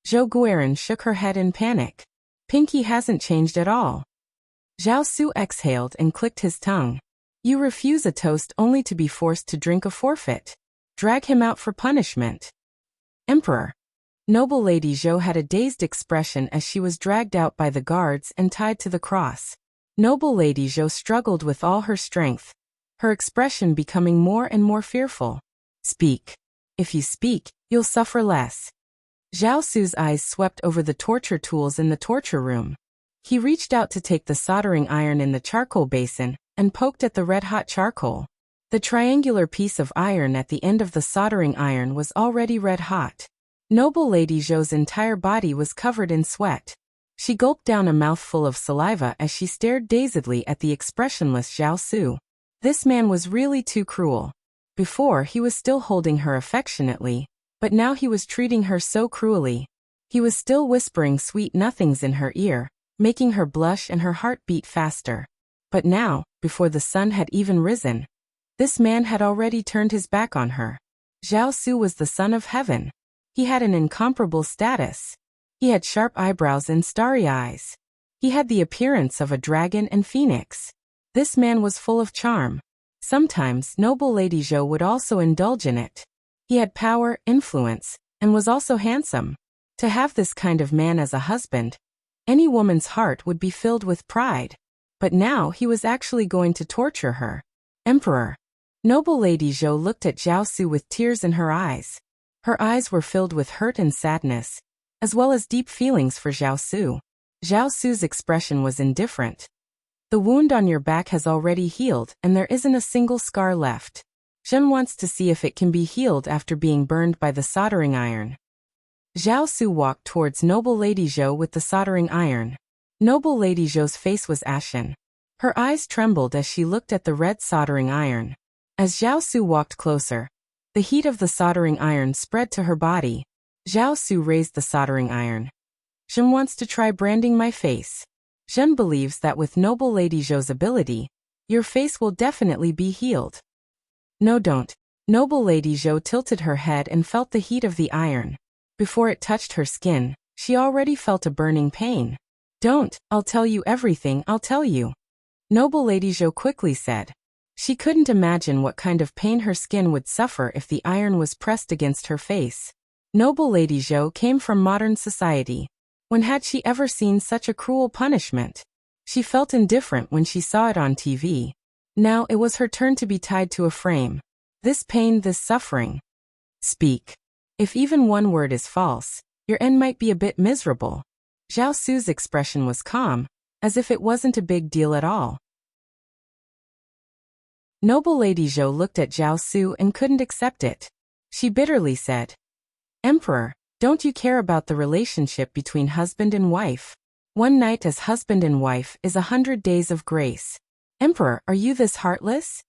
Zhou Guoran shook her head in panic. "Pinky hasn't changed at all." Zhao Su exhaled and clicked his tongue. "You refuse a toast only to be forced to drink a forfeit. Drag him out for punishment." "Emperor." Noble Lady Zhou had a dazed expression as she was dragged out by the guards and tied to the cross. Noble Lady Zhou struggled with all her strength, her expression becoming more and more fearful. "Speak. If you speak, you'll suffer less." Zhao Su's eyes swept over the torture tools in the torture room. He reached out to take the soldering iron in the charcoal basin and poked at the red-hot charcoal. The triangular piece of iron at the end of the soldering iron was already red-hot. Noble Lady Zhou's entire body was covered in sweat. She gulped down a mouthful of saliva as she stared dazedly at the expressionless Zhao Su. This man was really too cruel. Before, he was still holding her affectionately, but now he was treating her so cruelly. He was still whispering sweet nothings in her ear, making her blush and her heart beat faster. But now, before the sun had even risen, this man had already turned his back on her. Zhao Su was the son of heaven. He had an incomparable status. He had sharp eyebrows and starry eyes. He had the appearance of a dragon and phoenix. This man was full of charm. Sometimes noble Lady Zhou would also indulge in it. He had power, influence, and was also handsome. To have this kind of man as a husband, any woman's heart would be filled with pride. But now he was actually going to torture her. Emperor. Noble Lady Zhou looked at Zhao Su with tears in her eyes. Her eyes were filled with hurt and sadness, as well as deep feelings for Zhao Su. Zhao Su's expression was indifferent. The wound on your back has already healed and there isn't a single scar left. Zhen wants to see if it can be healed after being burned by the soldering iron. Zhao Su walked towards Noble Lady Zhou with the soldering iron. Noble Lady Zhou's face was ashen. Her eyes trembled as she looked at the red soldering iron. As Zhao Su walked closer, the heat of the soldering iron spread to her body. Zhao Su raised the soldering iron. Zhen wants to try branding my face. Zhen believes that with Noble Lady Zhou's ability, your face will definitely be healed. No, don't. Noble Lady Zhou tilted her head and felt the heat of the iron. Before it touched her skin, she already felt a burning pain. Don't, I'll tell you everything, I'll tell you. Noble Lady Zhou quickly said. She couldn't imagine what kind of pain her skin would suffer if the iron was pressed against her face. Noble Lady Zhou came from modern society. When had she ever seen such a cruel punishment? She felt indifferent when she saw it on TV. Now it was her turn to be tied to a frame. This pain, this suffering. Speak. If even one word is false, your end might be a bit miserable. Zhao Su's expression was calm, as if it wasn't a big deal at all. Noble Lady Zhou looked at Zhao Su and couldn't accept it. She bitterly said, Emperor, don't you care about the relationship between husband and wife? One night as husband and wife is 100 days of grace. Emperor, are you this heartless?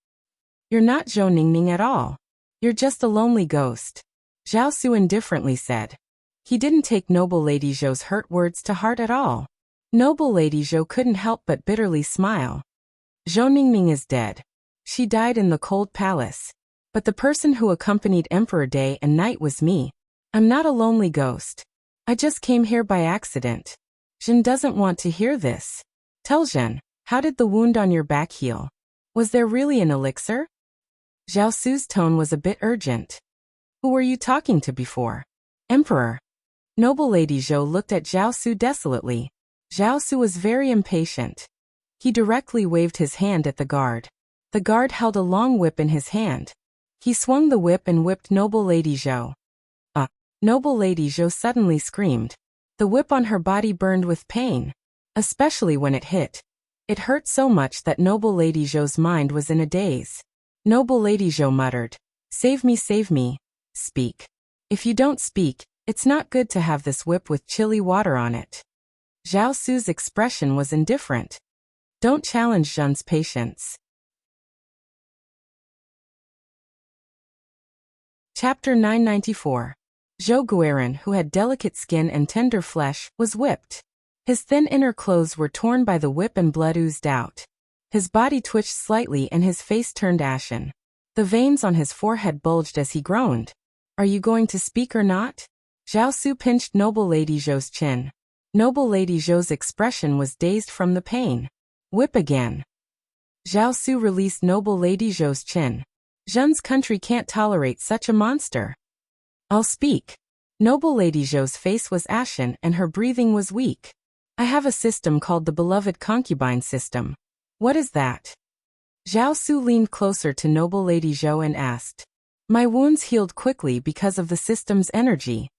You're not Zhou Ningning at all. You're just a lonely ghost. Zhao Su indifferently said. He didn't take Noble Lady Zhou's hurt words to heart at all. Noble Lady Zhou couldn't help but bitterly smile. Zhou Ningning is dead. She died in the cold palace. But the person who accompanied Emperor day and night was me. I'm not a lonely ghost. I just came here by accident. Zhen doesn't want to hear this. Tell Zhen, how did the wound on your back heal? Was there really an elixir? Zhao Su's tone was a bit urgent. Who were you talking to before? Emperor. Noble Lady Zhou looked at Zhao Su desolately. Zhao Su was very impatient. He directly waved his hand at the guard. The guard held a long whip in his hand. He swung the whip and whipped Noble Lady Zhou. Noble Lady Zhou suddenly screamed. The whip on her body burned with pain, especially when it hit. It hurt so much that Noble Lady Zhou's mind was in a daze. Noble Lady Zhou muttered, Save me, speak. If you don't speak, it's not good to have this whip with chilly water on it. Zhao Su's expression was indifferent. Don't challenge Zhen's patience. Chapter 994. Zhou Guiran, who had delicate skin and tender flesh, was whipped. His thin inner clothes were torn by the whip and blood oozed out. His body twitched slightly and his face turned ashen. The veins on his forehead bulged as he groaned. Are you going to speak or not? Zhao Su pinched Noble Lady Zhou's chin. Noble Lady Zhou's expression was dazed from the pain. Whip again. Zhao Su released Noble Lady Zhou's chin. Zhen's country can't tolerate such a monster. I'll speak. Noble Lady Zhou's face was ashen and her breathing was weak. I have a system called the Beloved Concubine System. What is that? Zhao Su leaned closer to Noble Lady Zhou and asked. My wounds healed quickly because of the system's energy.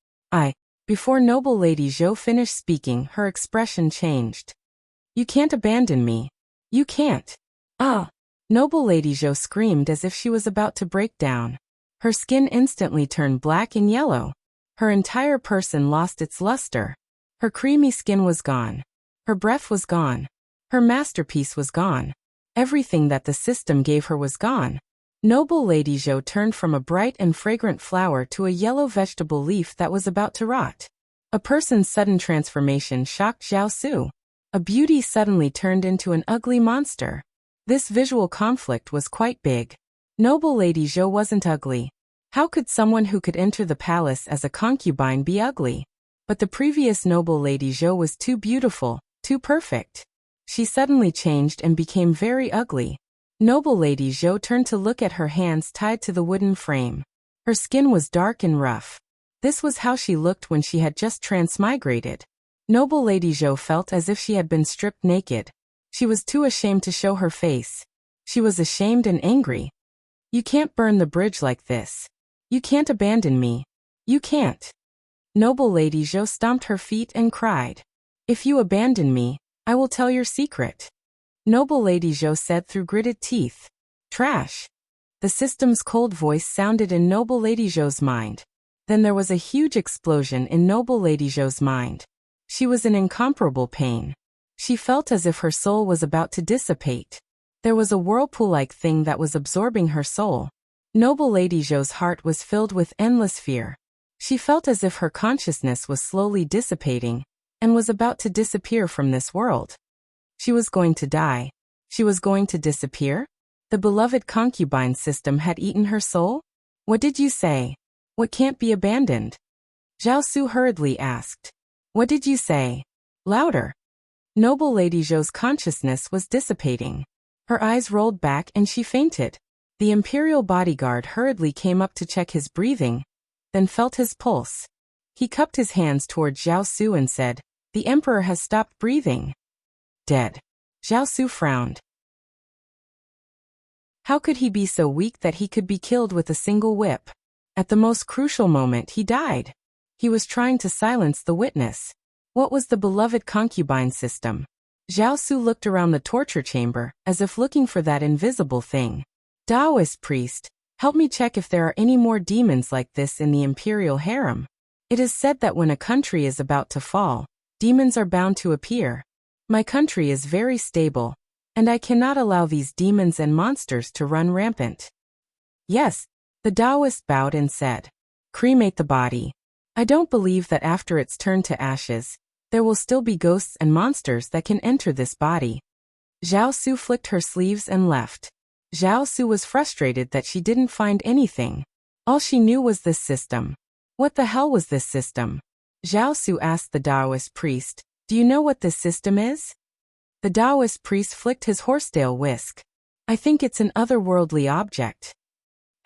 Before Noble Lady Zhou finished speaking, her expression changed. You can't abandon me. You can't. Ah! Noble Lady Zhou screamed as if she was about to break down. Her skin instantly turned black and yellow. Her entire person lost its luster. Her creamy skin was gone. Her breath was gone. Her masterpiece was gone. Everything that the system gave her was gone. Noble Lady Zhou turned from a bright and fragrant flower to a yellow vegetable leaf that was about to rot. A person's sudden transformation shocked Zhao Su. A beauty suddenly turned into an ugly monster. This visual conflict was quite big. Noble Lady Zhou wasn't ugly. How could someone who could enter the palace as a concubine be ugly? But the previous Noble Lady Zhou was too beautiful, too perfect. She suddenly changed and became very ugly. Noble Lady Zhou turned to look at her hands tied to the wooden frame. Her skin was dark and rough. This was how she looked when she had just transmigrated. Noble Lady Zhou felt as if she had been stripped naked. She was too ashamed to show her face. She was ashamed and angry. You can't burn the bridge like this. You can't abandon me. You can't. Noble Lady Zhou stomped her feet and cried. If you abandon me, I will tell your secret. Noble Lady Zhou said through gritted teeth. Trash. The system's cold voice sounded in Noble Lady Zhou's mind. Then there was a huge explosion in Noble Lady Zhou's mind. She was in incomparable pain. She felt as if her soul was about to dissipate. There was a whirlpool-like thing that was absorbing her soul. Noble Lady Zhou's heart was filled with endless fear. She felt as if her consciousness was slowly dissipating and was about to disappear from this world. She was going to die. She was going to disappear? The beloved concubine system had eaten her soul? What did you say? What can't be abandoned? Zhao Su hurriedly asked. What did you say? Louder. Noble Lady Zhou's consciousness was dissipating. Her eyes rolled back and she fainted. The imperial bodyguard hurriedly came up to check his breathing, then felt his pulse. He cupped his hands toward Zhao Su and said, The emperor has stopped breathing. Dead. Zhao Su frowned. How could he be so weak that he could be killed with a single whip? At the most crucial moment he died. He was trying to silence the witness. What was the beloved concubine system? Zhao Su looked around the torture chamber, as if looking for that invisible thing. Taoist priest, help me check if there are any more demons like this in the imperial harem. It is said that when a country is about to fall, demons are bound to appear. My country is very stable, and I cannot allow these demons and monsters to run rampant. Yes, the Taoist bowed and said. Cremate the body. I don't believe that after it's turned to ashes, there will still be ghosts and monsters that can enter this body. Zhao Su flicked her sleeves and left. Zhao Su was frustrated that she didn't find anything. All she knew was this system. What the hell was this system? Zhao Su asked the Taoist priest, Do you know what this system is? The Taoist priest flicked his horsetail whisk. I think it's an otherworldly object.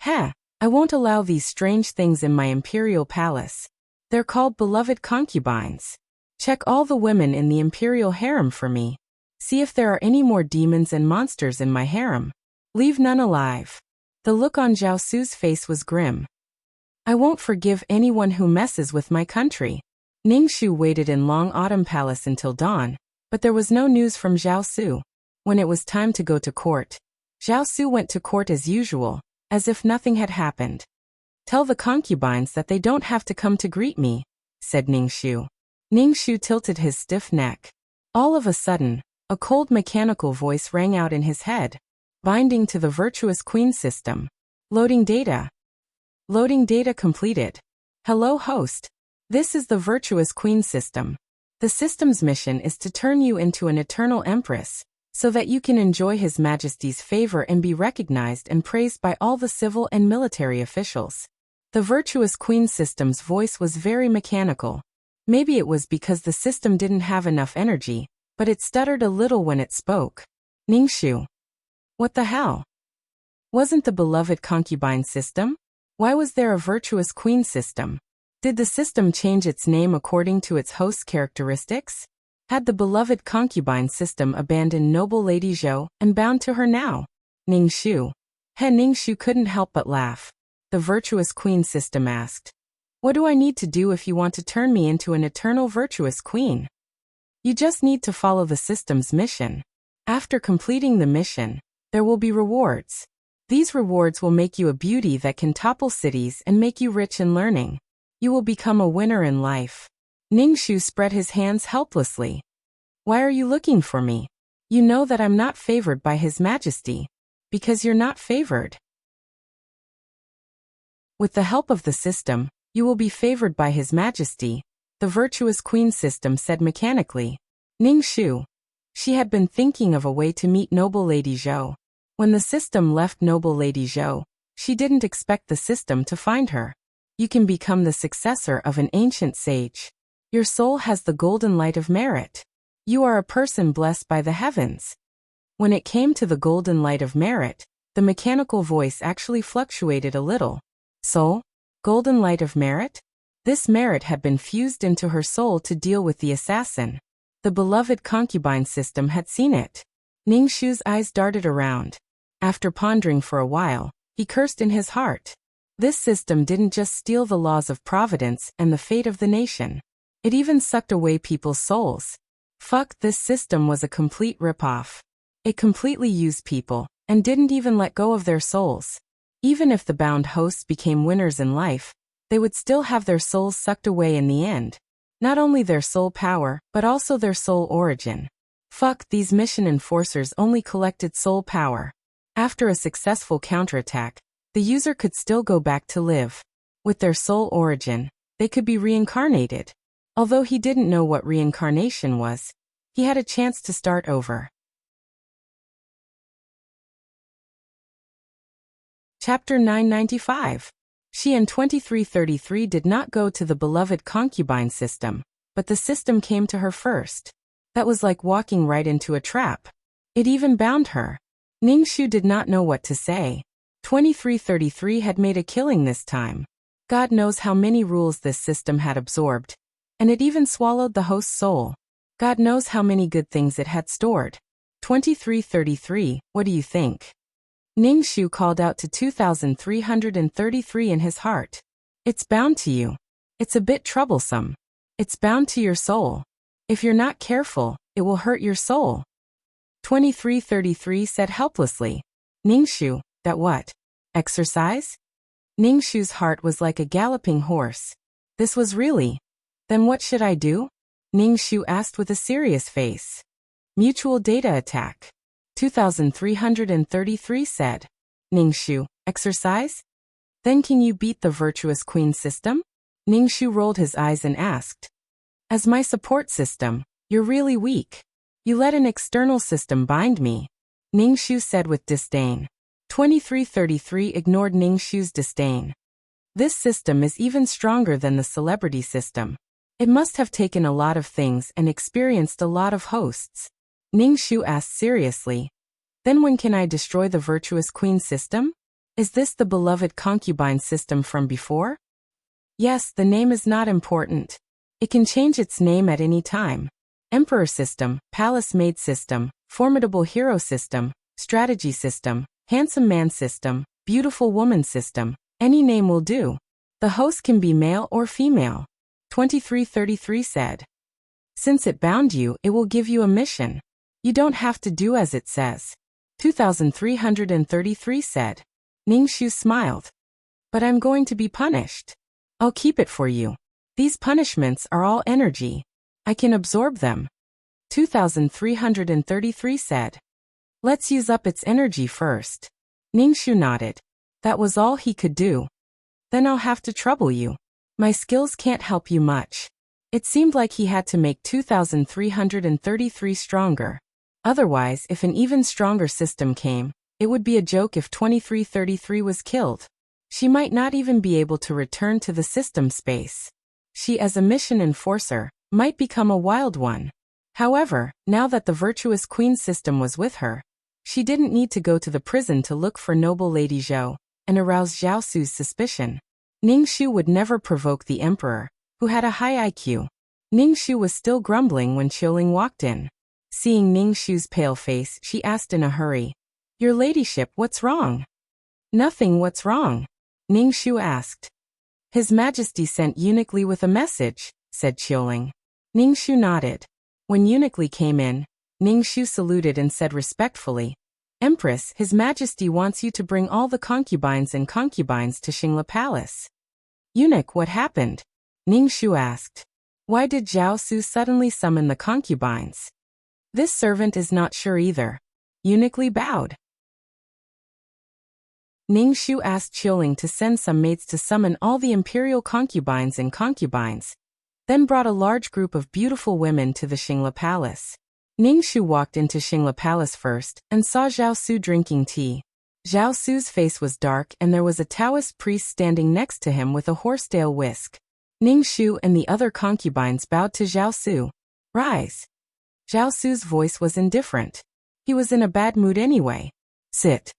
I won't allow these strange things in my imperial palace. They're called beloved concubines. Check all the women in the imperial harem for me. See if there are any more demons and monsters in my harem. Leave none alive. The look on Zhao Su's face was grim. I won't forgive anyone who messes with my country. Ningxu waited in Long Autumn Palace until dawn, but there was no news from Zhao Su. When it was time to go to court, Zhao Su went to court as usual, as if nothing had happened. Tell the concubines that they don't have to come to greet me, said Ningxu. Ningxu tilted his stiff neck. All of a sudden, a cold mechanical voice rang out in his head. Binding to the virtuous queen system. Loading data. Loading data completed. Hello host. This is the virtuous queen system. The system's mission is to turn you into an eternal empress, so that you can enjoy His Majesty's favor and be recognized and praised by all the civil and military officials. The virtuous queen system's voice was very mechanical. Maybe it was because the system didn't have enough energy, but it stuttered a little when it spoke. Ningxu. What the hell? Wasn't the beloved concubine system? Why was there a virtuous queen system? Did the system change its name according to its host's characteristics? Had the beloved concubine system abandoned noble Lady Zhou and bound to her now? Ningxu. Ningxu couldn't help but laugh. The virtuous queen system asked. What do I need to do if you want to turn me into an eternal virtuous queen? You just need to follow the system's mission. After completing the mission, there will be rewards. These rewards will make you a beauty that can topple cities and make you rich in learning. You will become a winner in life. Ningxu spread his hands helplessly. Why are you looking for me? You know that I'm not favored by His Majesty. Because you're not favored. With the help of the system, you will be favored by His Majesty, the virtuous queen system said mechanically. Ningxu. She had been thinking of a way to meet noble Lady Zhou. When the system left noble Lady Zhou, she didn't expect the system to find her. You can become the successor of an ancient sage. Your soul has the golden light of merit. You are a person blessed by the heavens. When it came to the golden light of merit, the mechanical voice actually fluctuated a little. Soul? Golden light of merit? This merit had been fused into her soul to deal with the assassin. The beloved concubine system had seen it. Ningxu's eyes darted around. After pondering for a while, he cursed in his heart. This system didn't just steal the laws of providence and the fate of the nation. It even sucked away people's souls. Fuck, this system was a complete ripoff. It completely used people, and didn't even let go of their souls. Even if the bound hosts became winners in life, they would still have their souls sucked away in the end. Not only their soul power, but also their soul origin. Fuck, these mission enforcers only collected soul power. After a successful counterattack, the user could still go back to live. With their soul origin, they could be reincarnated. Although he didn't know what reincarnation was, he had a chance to start over. Chapter 995. She and 2333 did not go to the beloved concubine system, but the system came to her first. That was like walking right into a trap. It even bound her. Ningxu did not know what to say. 2333 had made a killing this time. God knows how many rules this system had absorbed. And it even swallowed the host's soul. God knows how many good things it had stored. 2333, what do you think? Ningxu called out to 2333 in his heart. It's bound to you. It's a bit troublesome. It's bound to your soul. If you're not careful, it will hurt your soul. 2333 said helplessly. Ningxu, that what? Exercise? Ningxu's heart was like a galloping horse. This was really. Then what should I do? Ningxu asked with a serious face. Mutual data attack. 2333 said. Ningxu, exercise? Then can you beat the virtuous queen system? Ningxu rolled his eyes and asked. As my support system, you're really weak. You let an external system bind me. Ningxu said with disdain. 2333 ignored Ningxu's disdain. This system is even stronger than the celebrity system. It must have taken a lot of things and experienced a lot of hosts. Ningxu asked seriously. Then when can I destroy the virtuous queen system? Is this the beloved concubine system from before? Yes, the name is not important. It can change its name at any time. Emperor system, palace maid system, formidable hero system, strategy system, handsome man system, beautiful woman system, any name will do. The host can be male or female. 2333 said. Since it bound you, it will give you a mission. You don't have to do as it says. 2333 said. Ningxu smiled. But I'm going to be punished. I'll keep it for you. These punishments are all energy. I can absorb them. 2333 said. Let's use up its energy first. Ningxu nodded. That was all he could do. Then I'll have to trouble you. My skills can't help you much. It seemed like he had to make 2333 stronger. Otherwise, if an even stronger system came, it would be a joke if 2333 was killed. She might not even be able to return to the system space. She, as a mission enforcer, might become a wild one. However, now that the virtuous queen system was with her, she didn't need to go to the prison to look for noble Lady Zhou and arouse Zhao Su's suspicion. Ningxu would never provoke the emperor, who had a high IQ. Ningxu was still grumbling when Qiuling walked in. Seeing Ningxu's pale face, she asked in a hurry. Your ladyship, what's wrong? Nothing, what's wrong? Ningxu asked. His Majesty sent uniquely with a message, said Qiuling. Ningxu nodded. When Eunuch Li came in, Ning Shu saluted and said respectfully, "Empress, His Majesty wants you to bring all the concubines and concubines to Xingla Palace." "Eunuch, what happened?" Ning Shu asked. "Why did Zhao Su suddenly summon the concubines?" "This servant is not sure either." Eunuch Li bowed. Ning Shu asked Qiuling to send some maids to summon all the imperial concubines and concubines, then brought a large group of beautiful women to the Xingla Palace. Ning Shu walked into Xingla Palace first and saw Zhao Su drinking tea. Zhao Su's face was dark and there was a Taoist priest standing next to him with a horsetail whisk. Ning Shu and the other concubines bowed to Zhao Su. "Rise." Zhao Su's voice was indifferent. He was in a bad mood anyway. "Sit."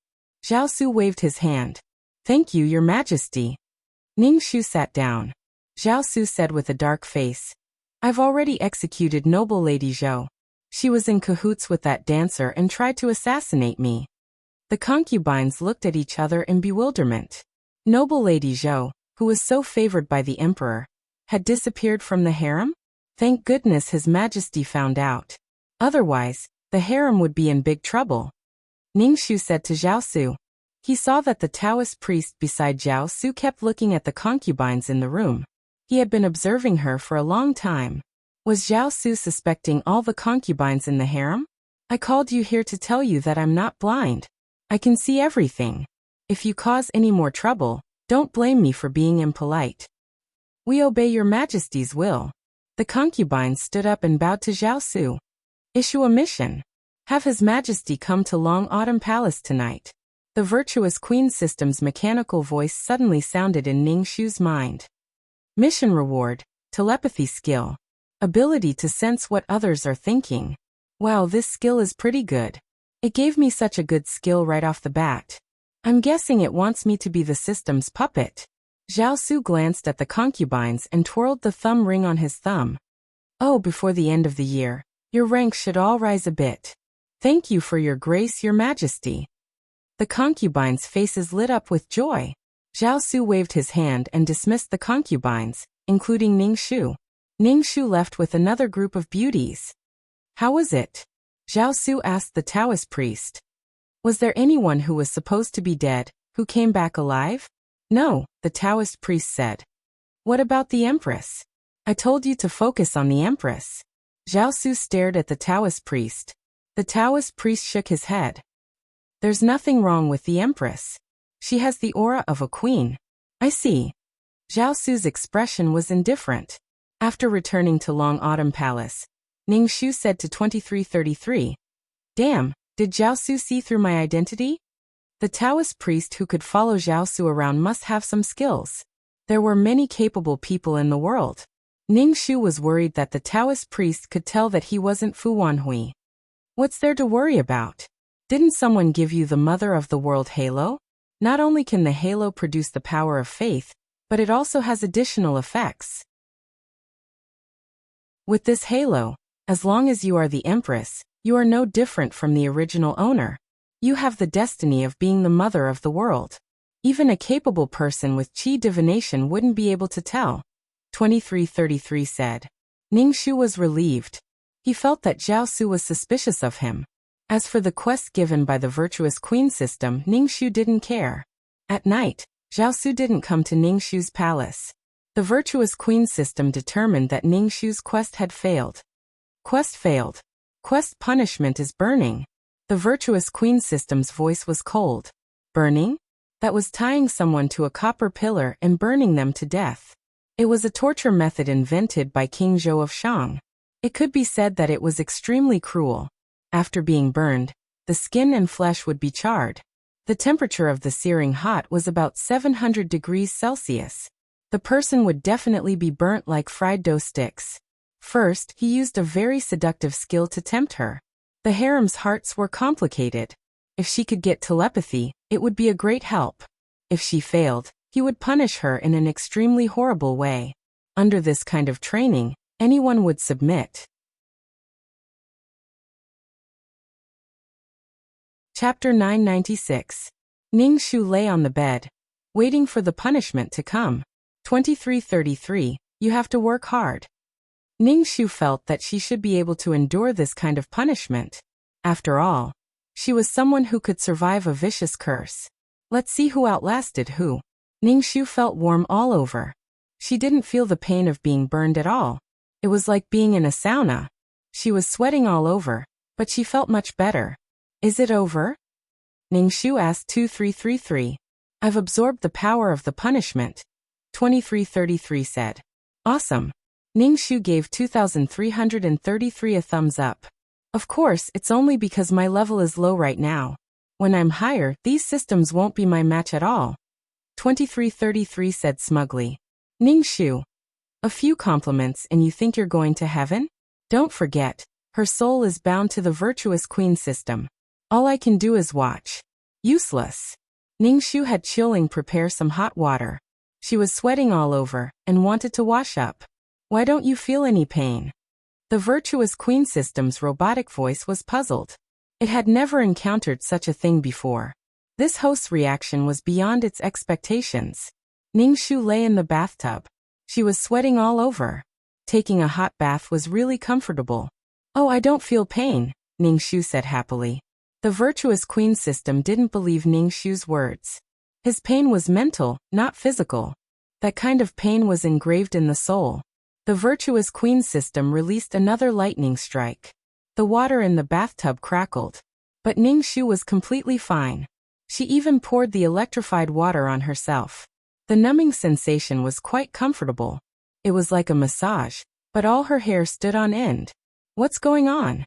Zhao Su waved his hand. "Thank you, Your Majesty." Ning Shu sat down. Zhao Su said with a dark face, "I've already executed noble Lady Zhou. She was in cahoots with that dancer and tried to assassinate me." The concubines looked at each other in bewilderment. Noble Lady Zhou, who was so favored by the emperor, had disappeared from the harem? Thank goodness His Majesty found out. Otherwise, the harem would be in big trouble. Ning Shu said to Zhao Su. He saw that the Taoist priest beside Zhao Su kept looking at the concubines in the room. He had been observing her for a long time. Was Zhao Su suspecting all the concubines in the harem? "I called you here to tell you that I'm not blind. I can see everything. If you cause any more trouble, don't blame me for being impolite." "We obey Your Majesty's will." The concubines stood up and bowed to Zhao Su. "Issue a mission. Have His Majesty come to Long Autumn Palace tonight." The virtuous Queen System's mechanical voice suddenly sounded in Ning Shu's mind. Mission reward, telepathy skill. Ability to sense what others are thinking. Wow, this skill is pretty good. It gave me such a good skill right off the bat. I'm guessing it wants me to be the system's puppet. Zhao Su glanced at the concubines and twirled the thumb ring on his thumb. "Oh, before the end of the year, your ranks should all rise a bit. Thank you for your grace, Your Majesty." The concubines' faces lit up with joy. Zhao Su waved his hand and dismissed the concubines, including Ning Shu. Ning Shu left with another group of beauties. "How was it?" Zhao Su asked the Taoist priest. "Was there anyone who was supposed to be dead, who came back alive?" "No," the Taoist priest said. "What about the Empress?" "I told you to focus on the Empress." Zhao Su stared at the Taoist priest. The Taoist priest shook his head. "There's nothing wrong with the Empress. She has the aura of a queen." "I see." Zhao Su's expression was indifferent. After returning to Long Autumn Palace, Ning Shu said to 2333, "Damn, did Zhao Su see through my identity?" The Taoist priest who could follow Zhao Su around must have some skills. There were many capable people in the world. Ning Shu was worried that the Taoist priest could tell that he wasn't Fu Wanhui. "What's there to worry about? Didn't someone give you the Mother of the World halo? Not only can the halo produce the power of faith, but it also has additional effects. With this halo, as long as you are the Empress, you are no different from the original owner. You have the destiny of being the Mother of the World. Even a capable person with Qi divination wouldn't be able to tell," 2333 said. Ning Shu was relieved. He felt that Zhao Su was suspicious of him. As for the quest given by the virtuous Queen System, Ning Shu didn't care. At night, Zhao Su didn't come to Ning Shu's palace. The virtuous Queen System determined that Ning Shu's quest had failed. Quest failed. Quest punishment is burning. The virtuous Queen System's voice was cold. Burning? That was tying someone to a copper pillar and burning them to death. It was a torture method invented by King Zhou of Shang. It could be said that it was extremely cruel. After being burned, the skin and flesh would be charred. The temperature of the searing hot was about 700 degrees Celsius. The person would definitely be burnt like fried dough sticks. First, he used a very seductive skill to tempt her. The harem's hearts were complicated. If she could get telepathy, it would be a great help. If she failed, he would punish her in an extremely horrible way. Under this kind of training, anyone would submit. Chapter 996. Ning Shu lay on the bed, waiting for the punishment to come. 2333, you have to work hard. Ningxu felt that she should be able to endure this kind of punishment. After all, she was someone who could survive a vicious curse. Let's see who outlasted who. Ningxu felt warm all over. She didn't feel the pain of being burned at all. It was like being in a sauna. She was sweating all over, but she felt much better. Is it over? Ningxu asked 2333. I've absorbed the power of the punishment. 2333 said. Awesome. Ningxu gave 2333 a thumbs up. Of course, it's only because my level is low right now. When I'm higher, these systems won't be my match at all. 2333 said smugly. Ningxu. A few compliments and you think you're going to heaven? Don't forget, her soul is bound to the virtuous queen system. All I can do is watch. Useless. Ningxu had Chilling prepare some hot water. She was sweating all over and wanted to wash up. Why don't you feel any pain? The virtuous queen system's robotic voice was puzzled. It had never encountered such a thing before. This host's reaction was beyond its expectations. Ningxu lay in the bathtub. She was sweating all over. Taking a hot bath was really comfortable. Oh, I don't feel pain, Ningxu said happily. The virtuous queen system didn't believe Ningxu's words. His pain was mental, not physical. That kind of pain was engraved in the soul. The virtuous queen system released another lightning strike. The water in the bathtub crackled. But Ningxu was completely fine. She even poured the electrified water on herself. The numbing sensation was quite comfortable. It was like a massage, but all her hair stood on end. What's going on?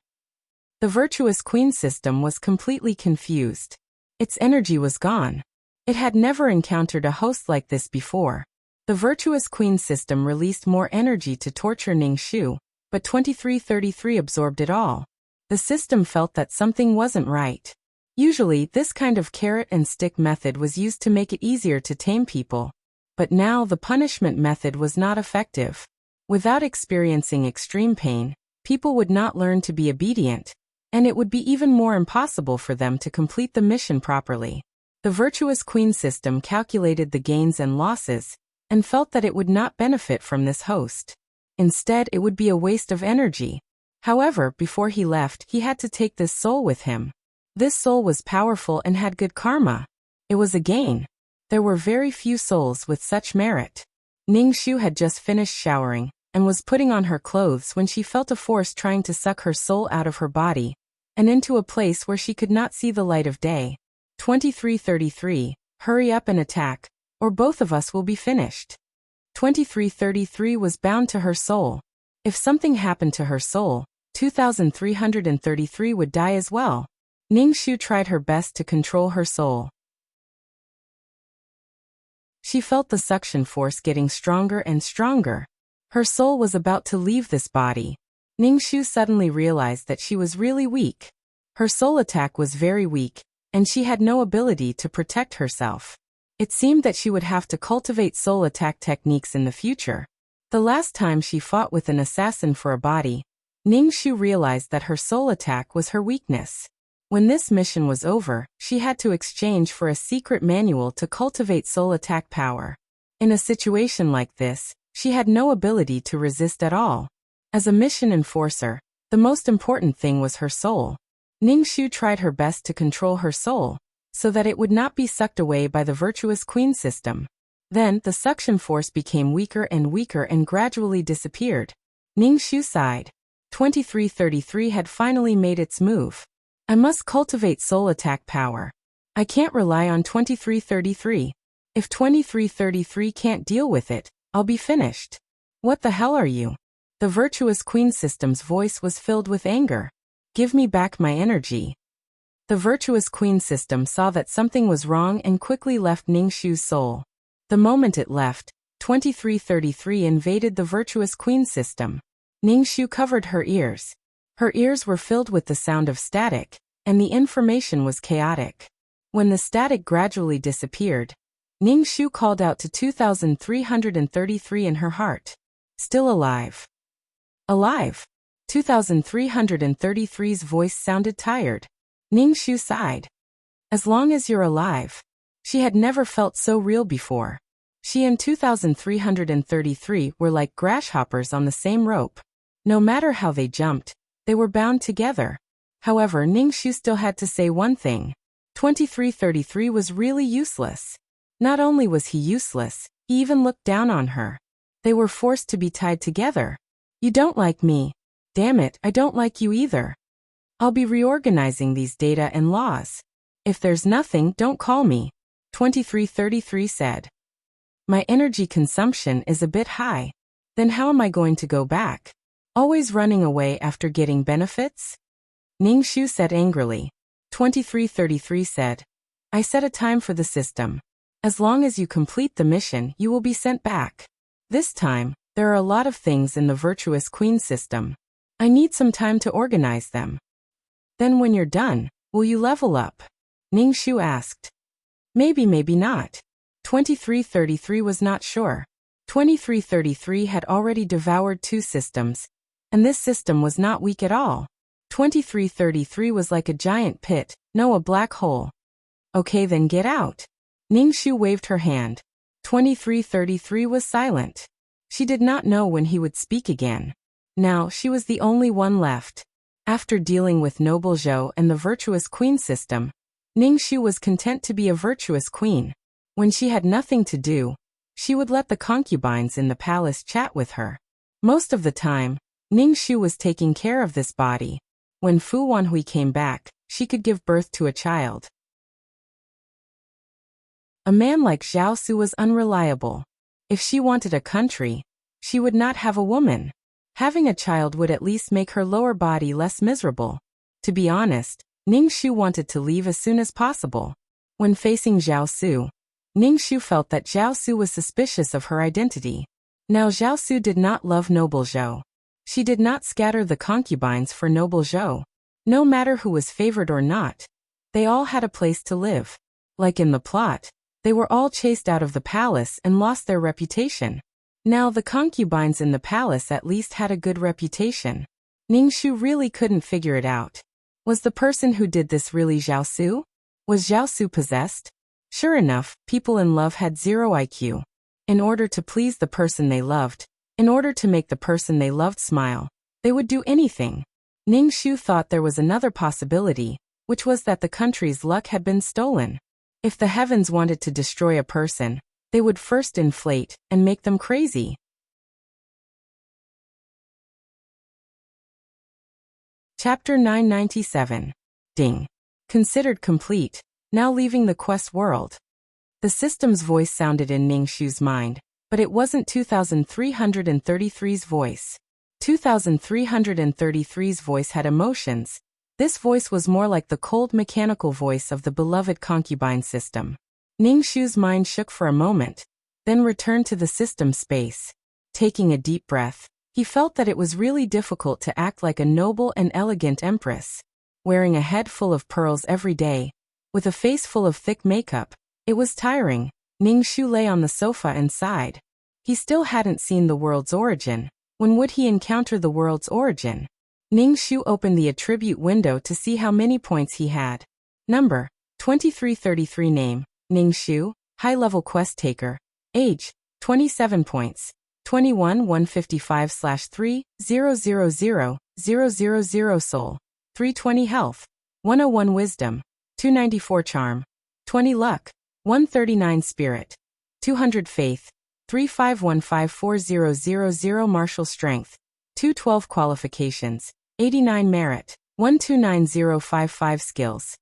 The virtuous queen system was completely confused. Its energy was gone. It had never encountered a host like this before. The virtuous queen system released more energy to torture Ningxu, but 2333 absorbed it all. The system felt that something wasn't right. Usually, this kind of carrot and stick method was used to make it easier to tame people. But now the punishment method was not effective. Without experiencing extreme pain, people would not learn to be obedient, and it would be even more impossible for them to complete the mission properly. The virtuous queen system calculated the gains and losses, and felt that it would not benefit from this host. Instead, it would be a waste of energy. However, before he left, he had to take this soul with him. This soul was powerful and had good karma. It was a gain. There were very few souls with such merit. Ningxu had just finished showering, and was putting on her clothes when she felt a force trying to suck her soul out of her body, and into a place where she could not see the light of day. 2333, hurry up and attack, or both of us will be finished. 2333 was bound to her soul. If something happened to her soul, 2333 would die as well. Ningxu tried her best to control her soul. She felt the suction force getting stronger and stronger. Her soul was about to leave this body. Ningxu suddenly realized that she was really weak. Her soul attack was very weak, and she had no ability to protect herself. It seemed that she would have to cultivate soul attack techniques in the future. The last time she fought with an assassin for a body, Ningxu realized that her soul attack was her weakness. When this mission was over, she had to exchange for a secret manual to cultivate soul attack power. In a situation like this, she had no ability to resist at all. As a mission enforcer, the most important thing was her soul. Ningxu tried her best to control her soul, so that it would not be sucked away by the virtuous queen system. Then, the suction force became weaker and gradually disappeared. Ningxu sighed. 2333 had finally made its move. I must cultivate soul attack power. I can't rely on 2333. If 2333 can't deal with it, I'll be finished. What the hell are you? The virtuous queen system's voice was filled with anger. Give me back my energy. The virtuous queen system saw that something was wrong and quickly left Ningxu's soul. The moment it left, 2333 invaded the virtuous queen system. Ningxu covered her ears. Her ears were filled with the sound of static, and the information was chaotic. When the static gradually disappeared, Ningxu called out to 2333 in her heart. Still alive. Alive. 2333's voice sounded tired. Ningxu sighed. As long as you're alive. She had never felt so real before. She and 2333 were like grasshoppers on the same rope. No matter how they jumped, they were bound together. However, Ningxu still had to say one thing. 2333 was really useless. Not only was he useless, he even looked down on her. They were forced to be tied together. You don't like me. Damn it, I don't like you either. I'll be reorganizing these data and laws. If there's nothing, don't call me. 2333 said. My energy consumption is a bit high. Then how am I going to go back? Always running away after getting benefits? Ningxu said angrily. 2333 said. I set a time for the system. As long as you complete the mission, you will be sent back. This time, there are a lot of things in the Virtuous Queen system. I need some time to organize them. Then when you're done, will you level up? Ningxu asked. Maybe, maybe not. 2333 was not sure. 2333 had already devoured 2 systems, and this system was not weak at all. 2333 was like a giant pit, no, a black hole. Okay, then get out. Ningxu waved her hand. 2333 was silent. She did not know when he would speak again. Now, she was the only one left. After dealing with Noble Zhou and the Virtuous Queen system, Ningxu was content to be a virtuous queen. When she had nothing to do, she would let the concubines in the palace chat with her. Most of the time, Ningxu was taking care of this body. When Fu Wanhui came back, she could give birth to a child. A man like Zhao Su was unreliable. If she wanted a country, she would not have a woman. Having a child would at least make her lower body less miserable. To be honest, Ningxu wanted to leave as soon as possible. When facing Zhao Su, Ningxu felt that Zhao Su was suspicious of her identity. Now Zhao Su did not love Noble Zhou. She did not scatter the concubines for Noble Zhou. No matter who was favored or not, they all had a place to live. Like in the plot, they were all chased out of the palace and lost their reputation. Now the concubines in the palace at least had a good reputation. Ningxu really couldn't figure it out. Was the person who did this really Zhao Su? Was Zhao Su possessed? Sure enough, people in love had 0 IQ. In order to please the person they loved, in order to make the person they loved smile, they would do anything. Ningxu thought there was another possibility, which was that the country's luck had been stolen. If the heavens wanted to destroy a person, they would first inflate and make them crazy. Chapter 997. Ding. Considered complete, now leaving the quest world. The system's voice sounded in Ningxu's mind, but it wasn't 2333's voice. 2333's voice had emotions. This voice was more like the cold mechanical voice of the beloved concubine system. Ningxu's mind shook for a moment, then returned to the system space. Taking a deep breath, he felt that it was really difficult to act like a noble and elegant empress. Wearing a head full of pearls every day, with a face full of thick makeup, it was tiring. Ningxu lay on the sofa and sighed. He still hadn't seen the world's origin. When would he encounter the world's origin? Ningxu opened the attribute window to see how many points he had. Number: 2333. Name: Ningxu, high-level quest taker. Age: 27 points. 21 155/3 000 000 soul. 320 health. 101 wisdom. 294 charm. 20 luck. 139 spirit. 200 faith. 3515400 martial strength. 212 qualifications. 89 merit. 129055 skills.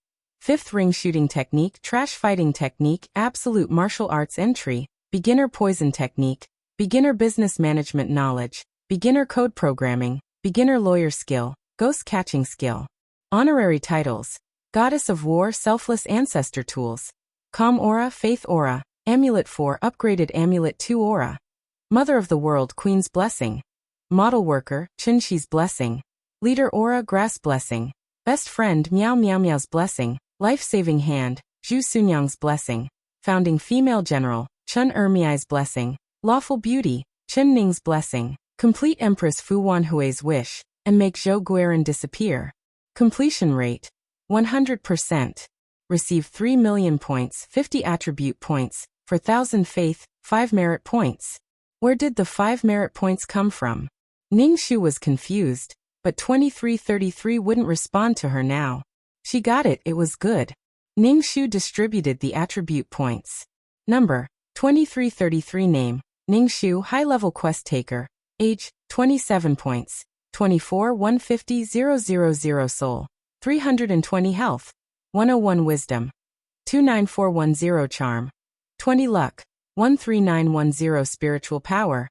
5th ring shooting technique, trash fighting technique, absolute martial arts entry, beginner poison technique, beginner business management knowledge, beginner code programming, beginner lawyer skill, ghost catching skill. Honorary titles: Goddess of War, Selfless Ancestor Tools, Calm Aura, Faith Aura, Amulet 4, Upgraded Amulet 2 Aura, Mother of the World, Queen's Blessing, Model Worker, Chunxi's Blessing, Leader Aura, Grass Blessing, Best Friend, Meow Meow Meow's Blessing, Life-Saving Hand, Zhu Sunyang's Blessing, Founding Female General, Chun Ermiai's Blessing, Lawful Beauty, Chen Ning's Blessing, Complete Empress Fu Wanhui's Wish, and Make Zhou Guiran disappear. Completion rate: 100%. Receive 3 million points, 50 attribute points, for 1,000 faith, 5 merit points. Where did the 5 merit points come from? Ningshu was confused, but 2333 wouldn't respond to her now. She got it, it was good. Ningshu distributed the attribute points. Number, 2333 name, Ningshu high-level quest taker, age, 27 points, 24 150 000 soul, 320 health, 101 wisdom, 29410 charm, 20 luck, 13910 spiritual power,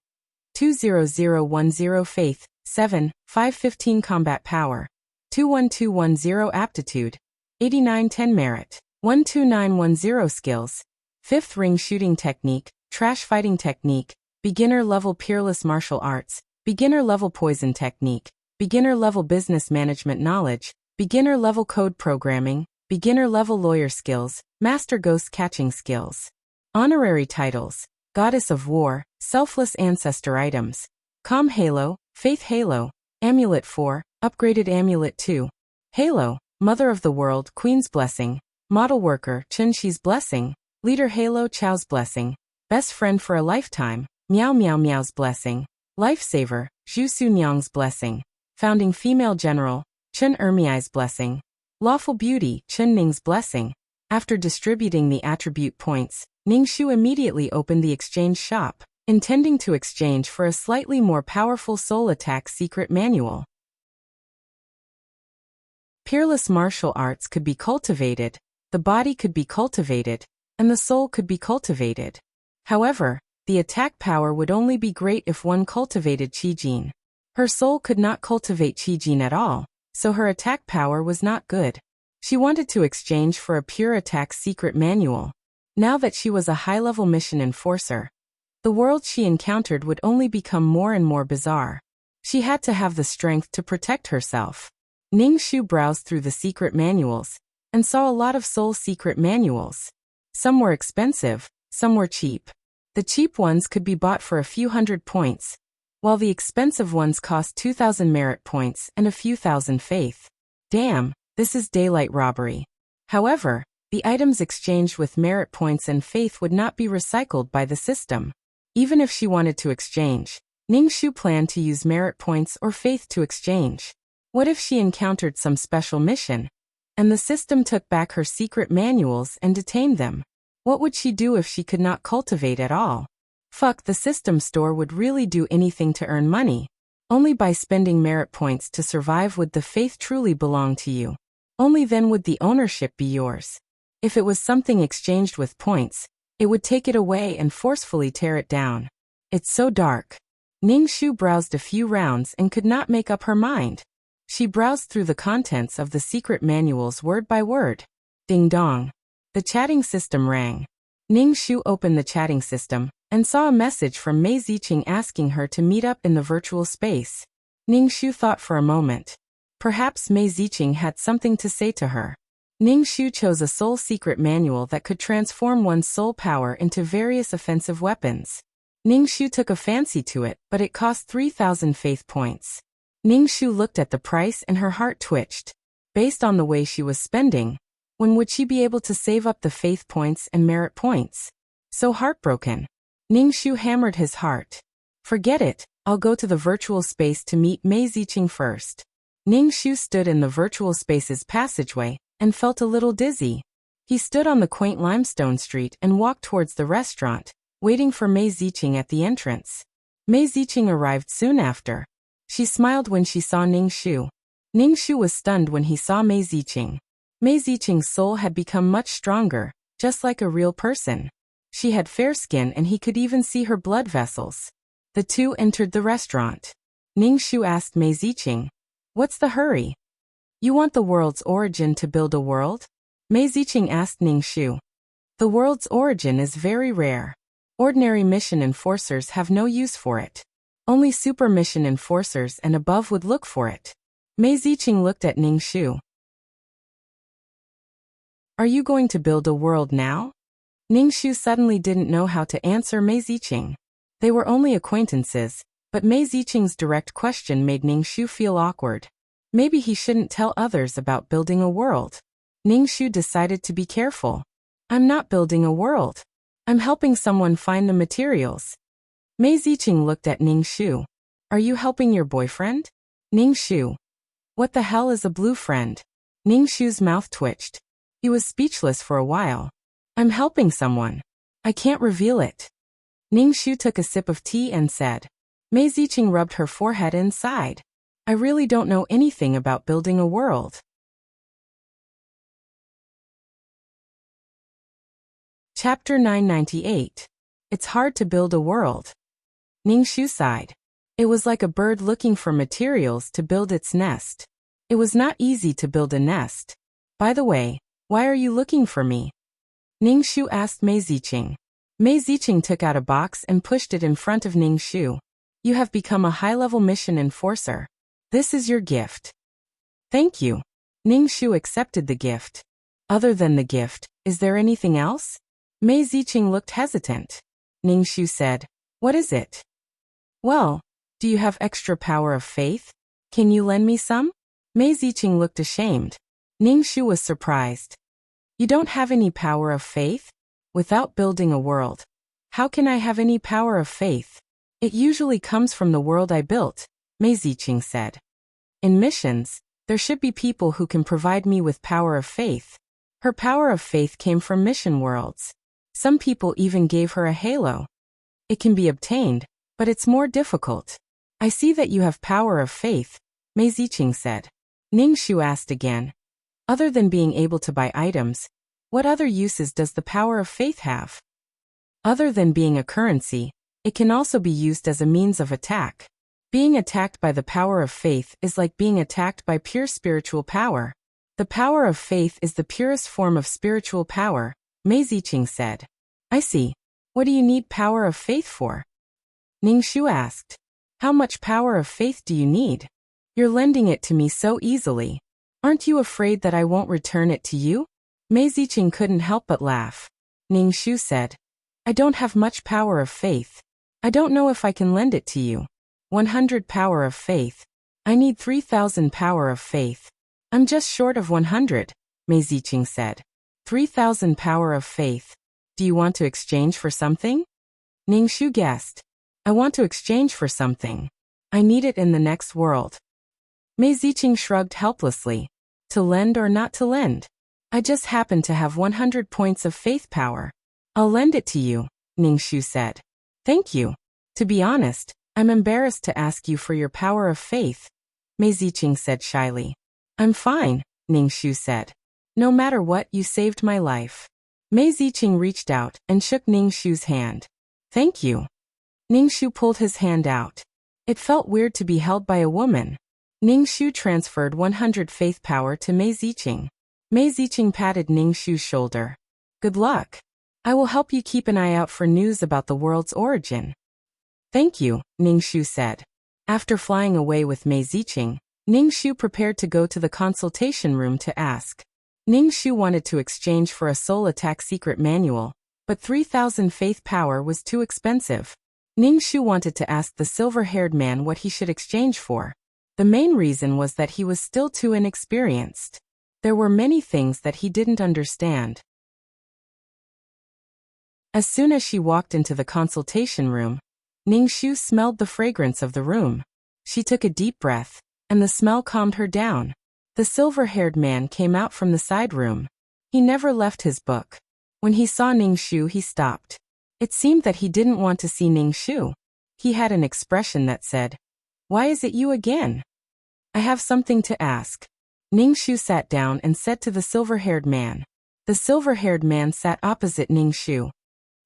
20010 faith, 7, 515 combat power, 21210 aptitude, 8910 merit, 12910 skills, 5th ring shooting technique, trash fighting technique, beginner level peerless martial arts, beginner level poison technique, beginner level business management knowledge, beginner level code programming, beginner level lawyer skills, master ghost catching skills. Honorary titles, Goddess of War, Selfless Ancestor items, Calm Halo, Faith Halo, Amulet 4, Upgraded Amulet 2, Halo, Mother of the World, Queen's Blessing, Model Worker, Chun Chi's Blessing, Leader Halo, Chao's Blessing, Best Friend for a Lifetime, Meow Meow Meow's Blessing, Lifesaver, Zhu Su Nyang's Blessing, Founding Female General, Chun Ermiai's Blessing, Lawful Beauty, Chun Ning's Blessing. After distributing the attribute points, Ningshu immediately opened the exchange shop, intending to exchange for a slightly more powerful soul attack secret manual. Peerless martial arts could be cultivated, the body could be cultivated, and the soul could be cultivated. However, the attack power would only be great if one cultivated Qi-Jin. Her soul could not cultivate Qi-Jin at all, so her attack power was not good. She wanted to exchange for a pure attack secret manual. Now that she was a high-level mission enforcer, the world she encountered would only become more and more bizarre. She had to have the strength to protect herself. Ningshu browsed through the secret manuals, and saw a lot of soul secret manuals. Some were expensive, some were cheap. The cheap ones could be bought for a few hundred points, while the expensive ones cost 2,000 merit points and a few thousand faith. Damn, this is daylight robbery. However, the items exchanged with merit points and faith would not be recycled by the system. Even if she wanted to exchange, Ningshu planned to use merit points or faith to exchange. What if she encountered some special mission, and the system took back her secret manuals and detained them? What would she do if she could not cultivate at all? Fuck, the system store would really do anything to earn money. Only by spending merit points to survive would the faith truly belong to you. Only then would the ownership be yours. If it was something exchanged with points, it would take it away and forcefully tear it down. It's so dark. Ningshu browsed a few rounds and could not make up her mind. She browsed through the contents of the secret manuals word by word. Ding dong. The chatting system rang. Ningshu opened the chatting system, and saw a message from Mei Ziqing asking her to meet up in the virtual space. Ningshu thought for a moment. Perhaps Mei Ziqing had something to say to her. Ningshu chose a soul secret manual that could transform one's soul power into various offensive weapons. Ningshu took a fancy to it, but it cost 3,000 faith points. Ningshu looked at the price and her heart twitched. Based on the way she was spending, when would she be able to save up the faith points and merit points? So heartbroken. Ningshu hammered his heart. Forget it, I'll go to the virtual space to meet Mei Ziqing first. Ningshu stood in the virtual space's passageway, and felt a little dizzy. He stood on the quaint limestone street and walked towards the restaurant, waiting for Mei Ziqing at the entrance. Mei Ziqing arrived soon after. She smiled when she saw Ningshu. Ningshu was stunned when he saw Mei Ziqing. Mei Ziqing's soul had become much stronger, just like a real person. She had fair skin and he could even see her blood vessels. The two entered the restaurant. Ningshu asked Mei Ziqing, "What's the hurry? You want the world's origin to build a world?" Mei Ziqing asked Ningshu. "The world's origin is very rare. Ordinary mission enforcers have no use for it. Only super mission enforcers and above would look for it." Mei Ziqing looked at Ningshu. "Are you going to build a world now?" Ningshu suddenly didn't know how to answer Mei Ziqing. They were only acquaintances, but Mei Ziqing's direct question made Ningshu feel awkward. Maybe he shouldn't tell others about building a world. Ningshu decided to be careful. "I'm not building a world. I'm helping someone find the materials." Mei Ziqing looked at Ningshu. Are you helping your boyfriend? Ning Shu. What the hell is a blue friend? Ning Shu's mouth twitched. He was speechless for a while. I'm helping someone. I can't reveal it. Ning Shu took a sip of tea and said. Mei Ziqing rubbed her forehead and sighed. I really don't know anything about building a world. Chapter 998. It's hard to build a world. Ning Shu sighed. It was like a bird looking for materials to build its nest. It was not easy to build a nest. By the way, why are you looking for me? Ning Shu asked Mei Ziqing. Mei Ziqing took out a box and pushed it in front of Ning Shu. You have become a high-level mission enforcer. This is your gift. Thank you. Ning Shu accepted the gift. Other than the gift, is there anything else? Mei Ziqing looked hesitant. Ning Shu said, What is it? Well, do you have extra power of faith? Can you lend me some? Mei Ziqing looked ashamed. Ning Shu was surprised. You don't have any power of faith? Without building a world, how can I have any power of faith? It usually comes from the world I built, Mei Ziqing said. In missions, there should be people who can provide me with power of faith. Her power of faith came from mission worlds. Some people even gave her a halo. It can be obtained, but it's more difficult. I see that you have power of faith, Mei Ziqing said. Ning Shu asked again. Other than being able to buy items, what other uses does the power of faith have? Other than being a currency, it can also be used as a means of attack. Being attacked by the power of faith is like being attacked by pure spiritual power. The power of faith is the purest form of spiritual power, Mei Ziqing said. I see. What do you need power of faith for? Ning Shu asked. How much power of faith do you need? You're lending it to me so easily. Aren't you afraid that I won't return it to you? Mei Ziqing couldn't help but laugh. Ning Shu said, I don't have much power of faith. I don't know if I can lend it to you. 100 power of faith. I need 3,000 power of faith. I'm just short of 100, Mei Ziqing said. 3,000 power of faith. Do you want to exchange for something? Ning Shu guessed. I want to exchange for something. I need it in the next world. Mei Ziqing shrugged helplessly. To lend or not to lend? I just happen to have 100 points of faith power. I'll lend it to you, Ning Shu said. Thank you. To be honest, I'm embarrassed to ask you for your power of faith, Mei Ziqing said shyly. I'm fine, Ning Shu said. No matter what, you saved my life. Mei Ziqing reached out and shook Ning Shu's hand. Thank you. Ning Shu pulled his hand out. It felt weird to be held by a woman. Ning Shu transferred 100 faith power to Mei Ziqing. Mei Ziqing patted Ning Shu's shoulder. Good luck. I will help you keep an eye out for news about the world's origin. Thank you, Ning Shu said. After flying away with Mei Ziqing, Ning Shu prepared to go to the consultation room to ask. Ning Shu wanted to exchange for a soul attack secret manual, but 3,000 faith power was too expensive. Ning Shu wanted to ask the silver-haired man what he should exchange for. The main reason was that he was still too inexperienced. There were many things that he didn't understand. As soon as she walked into the consultation room, Ning Shu smelled the fragrance of the room. She took a deep breath, and the smell calmed her down. The silver-haired man came out from the side room. He never left his book. When he saw Ning Shu, he stopped. It seemed that he didn't want to see Ning Shu. He had an expression that said, Why is it you again? I have something to ask. Ning Shu sat down and said to the silver-haired man. The silver-haired man sat opposite Ning Shu.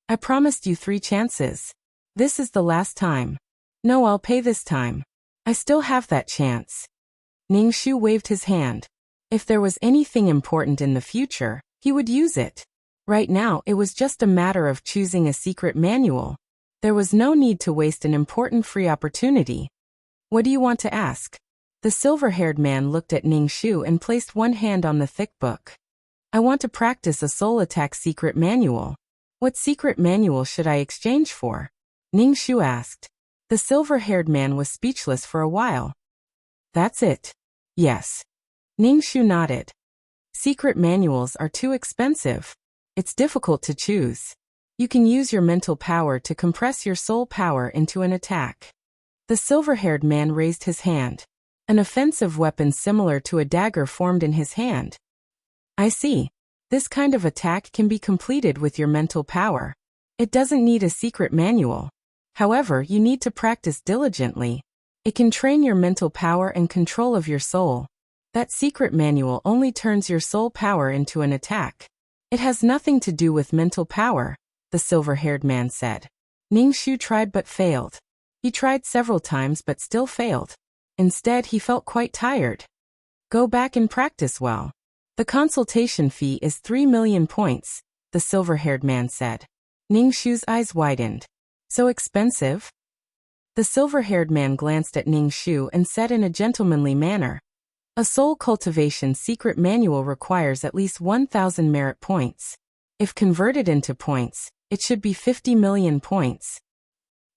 I promised you 3 chances. This is the last time. No, I'll pay this time. I still have that chance. Ning Shu waved his hand. If there was anything important in the future, he would use it. Right now, it was just a matter of choosing a secret manual. There was no need to waste an important free opportunity. What do you want to ask? The silver-haired man looked at Ning Shu and placed one hand on the thick book. I want to practice a soul attack secret manual. What secret manual should I exchange for? Ning Shu asked. The silver-haired man was speechless for a while. That's it. Yes. Ning Shu nodded. Secret manuals are too expensive. It's difficult to choose. You can use your mental power to compress your soul power into an attack. The silver-haired man raised his hand. An offensive weapon similar to a dagger formed in his hand. I see. This kind of attack can be completed with your mental power. It doesn't need a secret manual. However, you need to practice diligently. It can train your mental power and control of your soul. That secret manual only turns your soul power into an attack. It has nothing to do with mental power, the silver-haired man said. Ningxu tried but failed. He tried several times but still failed. Instead, he felt quite tired. Go back and practice well. The consultation fee is 3 million points, the silver-haired man said. Ningxu's eyes widened. So expensive? The silver-haired man glanced at Ningxu and said in a gentlemanly manner, a soul cultivation secret manual requires at least 1,000 merit points. If converted into points, it should be 50 million points.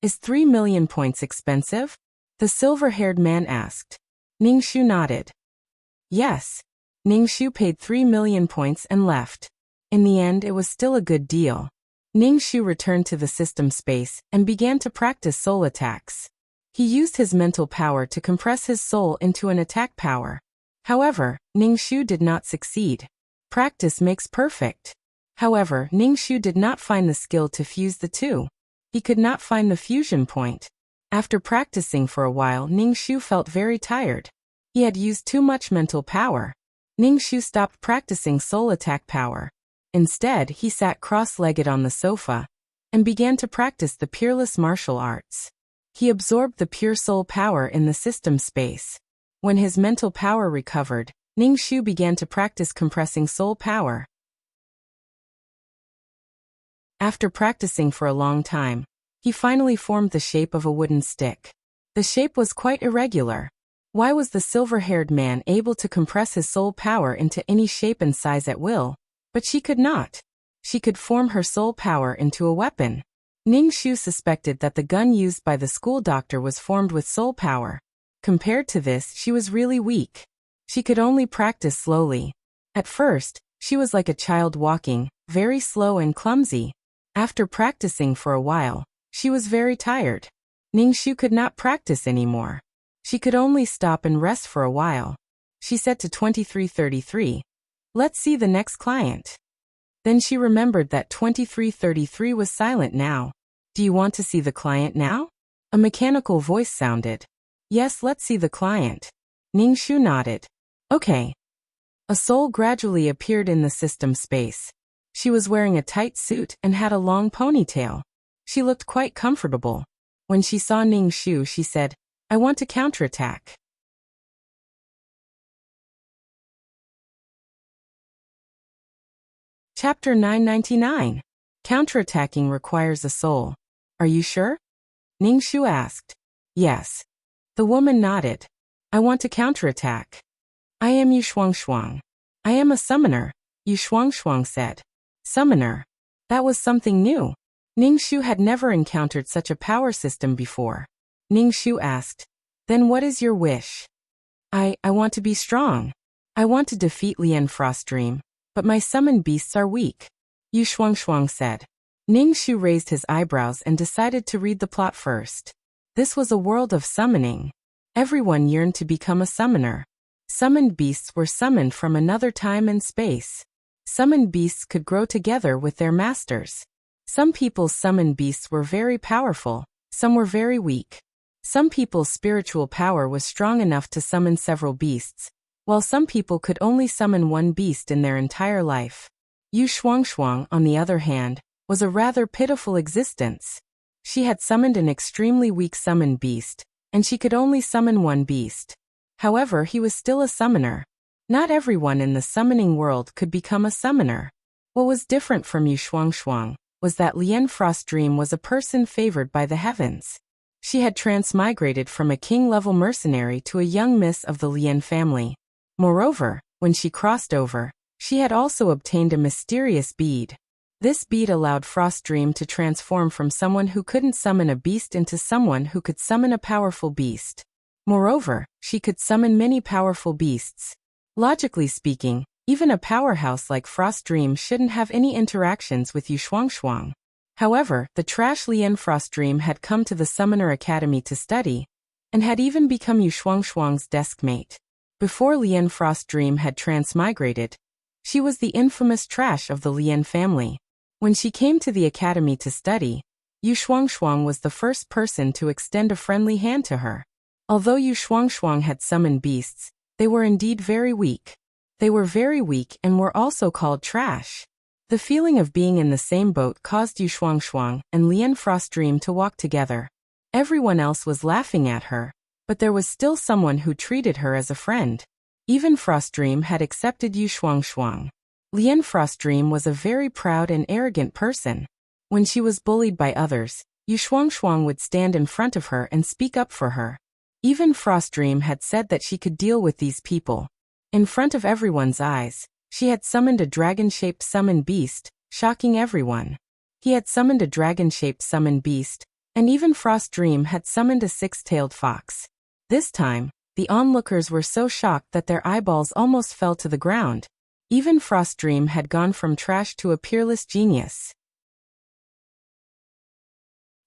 Is 3 million points expensive? The silver-haired man asked. Ningxu nodded. Yes. Ningxu paid 3 million points and left. In the end, it was still a good deal. Ningxu returned to the system space and began to practice soul attacks. He used his mental power to compress his soul into an attack power. However, Ningxu did not succeed. Practice makes perfect. However, Ningxu did not find the skill to fuse the two. He could not find the fusion point. After practicing for a while, Ningxu felt very tired. He had used too much mental power. Ningxu stopped practicing soul attack power. Instead, he sat cross-legged on the sofa and began to practice the peerless martial arts. He absorbed the pure soul power in the system space. When his mental power recovered, Ningxu began to practice compressing soul power. After practicing for a long time, he finally formed the shape of a wooden stick. The shape was quite irregular. Why was the silver-haired man able to compress his soul power into any shape and size at will? But she could not. She could form her soul power into a weapon. Ningxu suspected that the gun used by the school doctor was formed with soul power. Compared to this, she was really weak. She could only practice slowly. At first, she was like a child walking, very slow and clumsy. After practicing for a while, she was very tired. Ningxu could not practice anymore. She could only stop and rest for a while. She said to 2333, "Let's see the next client." Then she remembered that 2333 was silent now. "Do you want to see the client now?" A mechanical voice sounded. "Yes, let's see the client." Ningxu nodded. "Okay." A soul gradually appeared in the system space. She was wearing a tight suit and had a long ponytail. She looked quite comfortable. When she saw Ningxu, she said, "I want to counterattack." Chapter 999. Counterattacking requires a soul. Are you sure? Ningxu asked. Yes. The woman nodded. I want to counterattack. I am Yu Shuangshuang. I am a summoner, Yu Shuangshuang said. Summoner. That was something new. Ningxu had never encountered such a power system before. Ningxu asked, "Then what is your wish?" I want to be strong. I want to defeat Lien Frostdream, but my summoned beasts are weak," Yu Shuangshuang said. Ningxu raised his eyebrows and decided to read the plot first. This was a world of summoning. Everyone yearned to become a summoner. Summoned beasts were summoned from another time and space. Summoned beasts could grow together with their masters. Some people's summoned beasts were very powerful, some were very weak. Some people's spiritual power was strong enough to summon several beasts, while some people could only summon one beast in their entire life. Yu Shuangshuang, on the other hand, was a rather pitiful existence. She had summoned an extremely weak summoned beast, and she could only summon one beast. However, he was still a summoner. Not everyone in the summoning world could become a summoner. What was different from Yu Shuangshuang was that Lien Frostdream was a person favored by the heavens. She had transmigrated from a king-level mercenary to a young miss of the Lien family. Moreover, when she crossed over, she had also obtained a mysterious bead. This bead allowed Frostdream to transform from someone who couldn't summon a beast into someone who could summon a powerful beast. Moreover, she could summon many powerful beasts. Logically speaking, even a powerhouse like Frostdream shouldn't have any interactions with Yu Shuangshuang. However, the trash Lien Frostdream had come to the Summoner Academy to study, and had even become Yu Shuangshuang's desk mate. Before Lien Frost Dream had transmigrated, she was the infamous trash of the Lien family. When she came to the academy to study, Yu Shuangshuang was the first person to extend a friendly hand to her. Although Yu Shuangshuang had summoned beasts, they were indeed very weak. They were very weak and were also called trash. The feeling of being in the same boat caused Yu Shuangshuang and Lien Frost Dream to walk together. Everyone else was laughing at her, but there was still someone who treated her as a friend. Even Frost Dream had accepted Yu Shuangshuang. Lien Frost Dream was a very proud and arrogant person. When she was bullied by others, Yu Shuangshuang would stand in front of her and speak up for her. Even Frost Dream had said that she could deal with these people. In front of everyone's eyes, she had summoned a dragon-shaped summon beast, shocking everyone. He had summoned a dragon-shaped summon beast, and even Frost Dream had summoned a six-tailed fox. This time, the onlookers were so shocked that their eyeballs almost fell to the ground. Even Frost Dream had gone from trash to a peerless genius.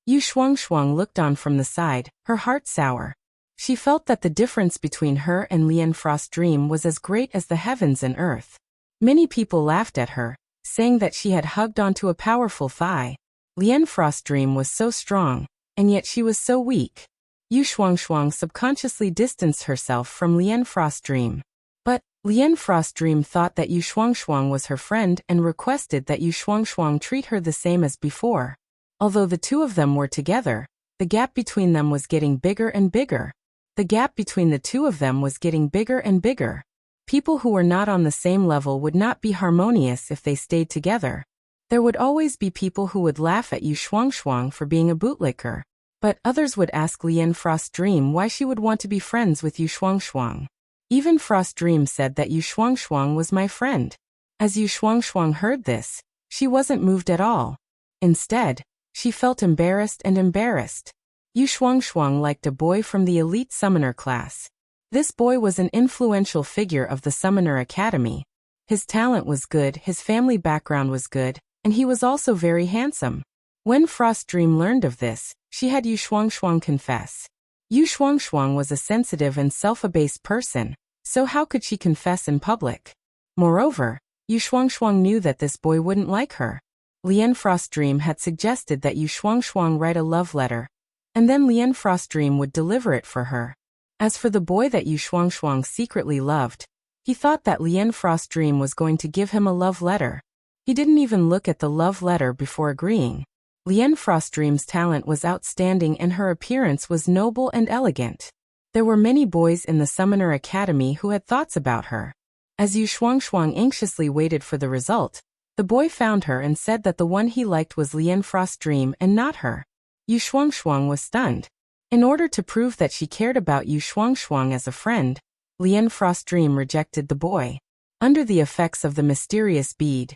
Yu Shuangshuang looked on from the side, her heart sour. She felt that the difference between her and Lien Frost Dream was as great as the heavens and earth. Many people laughed at her, saying that she had hugged onto a powerful thigh. Lien Frost Dream was so strong, and yet she was so weak. Yu Shuangshuang subconsciously distanced herself from Lien Frost Dream. But Lien Frost Dream thought that Yu Shuangshuang was her friend and requested that Yu Shuangshuang treat her the same as before. Although the two of them were together, the gap between them was getting bigger and bigger. The gap between the two of them was getting bigger and bigger. People who were not on the same level would not be harmonious if they stayed together. There would always be people who would laugh at Yu Shuangshuang for being a bootlicker. But others would ask Lien Frost Dream why she would want to be friends with Yu Shuangshuang. Even Frost Dream said that Yu Shuangshuang was my friend. As Yu Shuangshuang heard this, she wasn't moved at all. Instead, she felt embarrassed and embarrassed. Yu Shuangshuang liked a boy from the elite summoner class. This boy was an influential figure of the Summoner Academy. His talent was good, his family background was good, and he was also very handsome. When Frost Dream learned of this, she had Yu Shuangshuang confess. Yu Shuangshuang was a sensitive and self-abased person, so how could she confess in public? Moreover, Yu Shuangshuang knew that this boy wouldn't like her. Lien Frost Dream had suggested that Yu Shuangshuang write a love letter, and then Lien Frost Dream would deliver it for her. As for the boy that Yu Shuangshuang secretly loved, he thought that Lien Frost Dream was going to give him a love letter. He didn't even look at the love letter before agreeing. Lien Frost Dream's talent was outstanding and her appearance was noble and elegant. There were many boys in the Summoner Academy who had thoughts about her. As Yu Shuangshuang anxiously waited for the result, the boy found her and said that the one he liked was Lien Frost Dream and not her. Yu Shuangshuang was stunned. In order to prove that she cared about Yu Shuangshuang as a friend, Lien Frost Dream rejected the boy. Under the effects of the mysterious bead,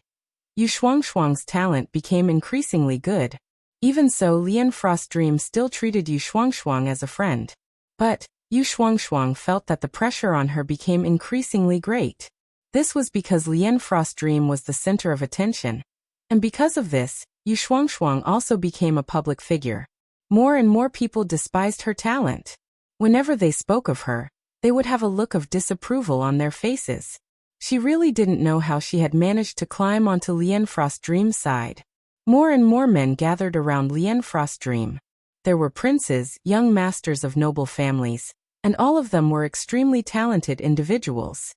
Yu Shuangshuang's talent became increasingly good. Even so, Lien Frost Dream still treated Yu Shuangshuang as a friend. But Yu Shuangshuang felt that the pressure on her became increasingly great. This was because Lien Frost Dream was the center of attention. And because of this, Yu Shuangshuang also became a public figure. More and more people despised her talent. Whenever they spoke of her, they would have a look of disapproval on their faces. She really didn't know how she had managed to climb onto Lien Frost Dream's side. More and more men gathered around Lien Frost Dream. There were princes, young masters of noble families, and all of them were extremely talented individuals.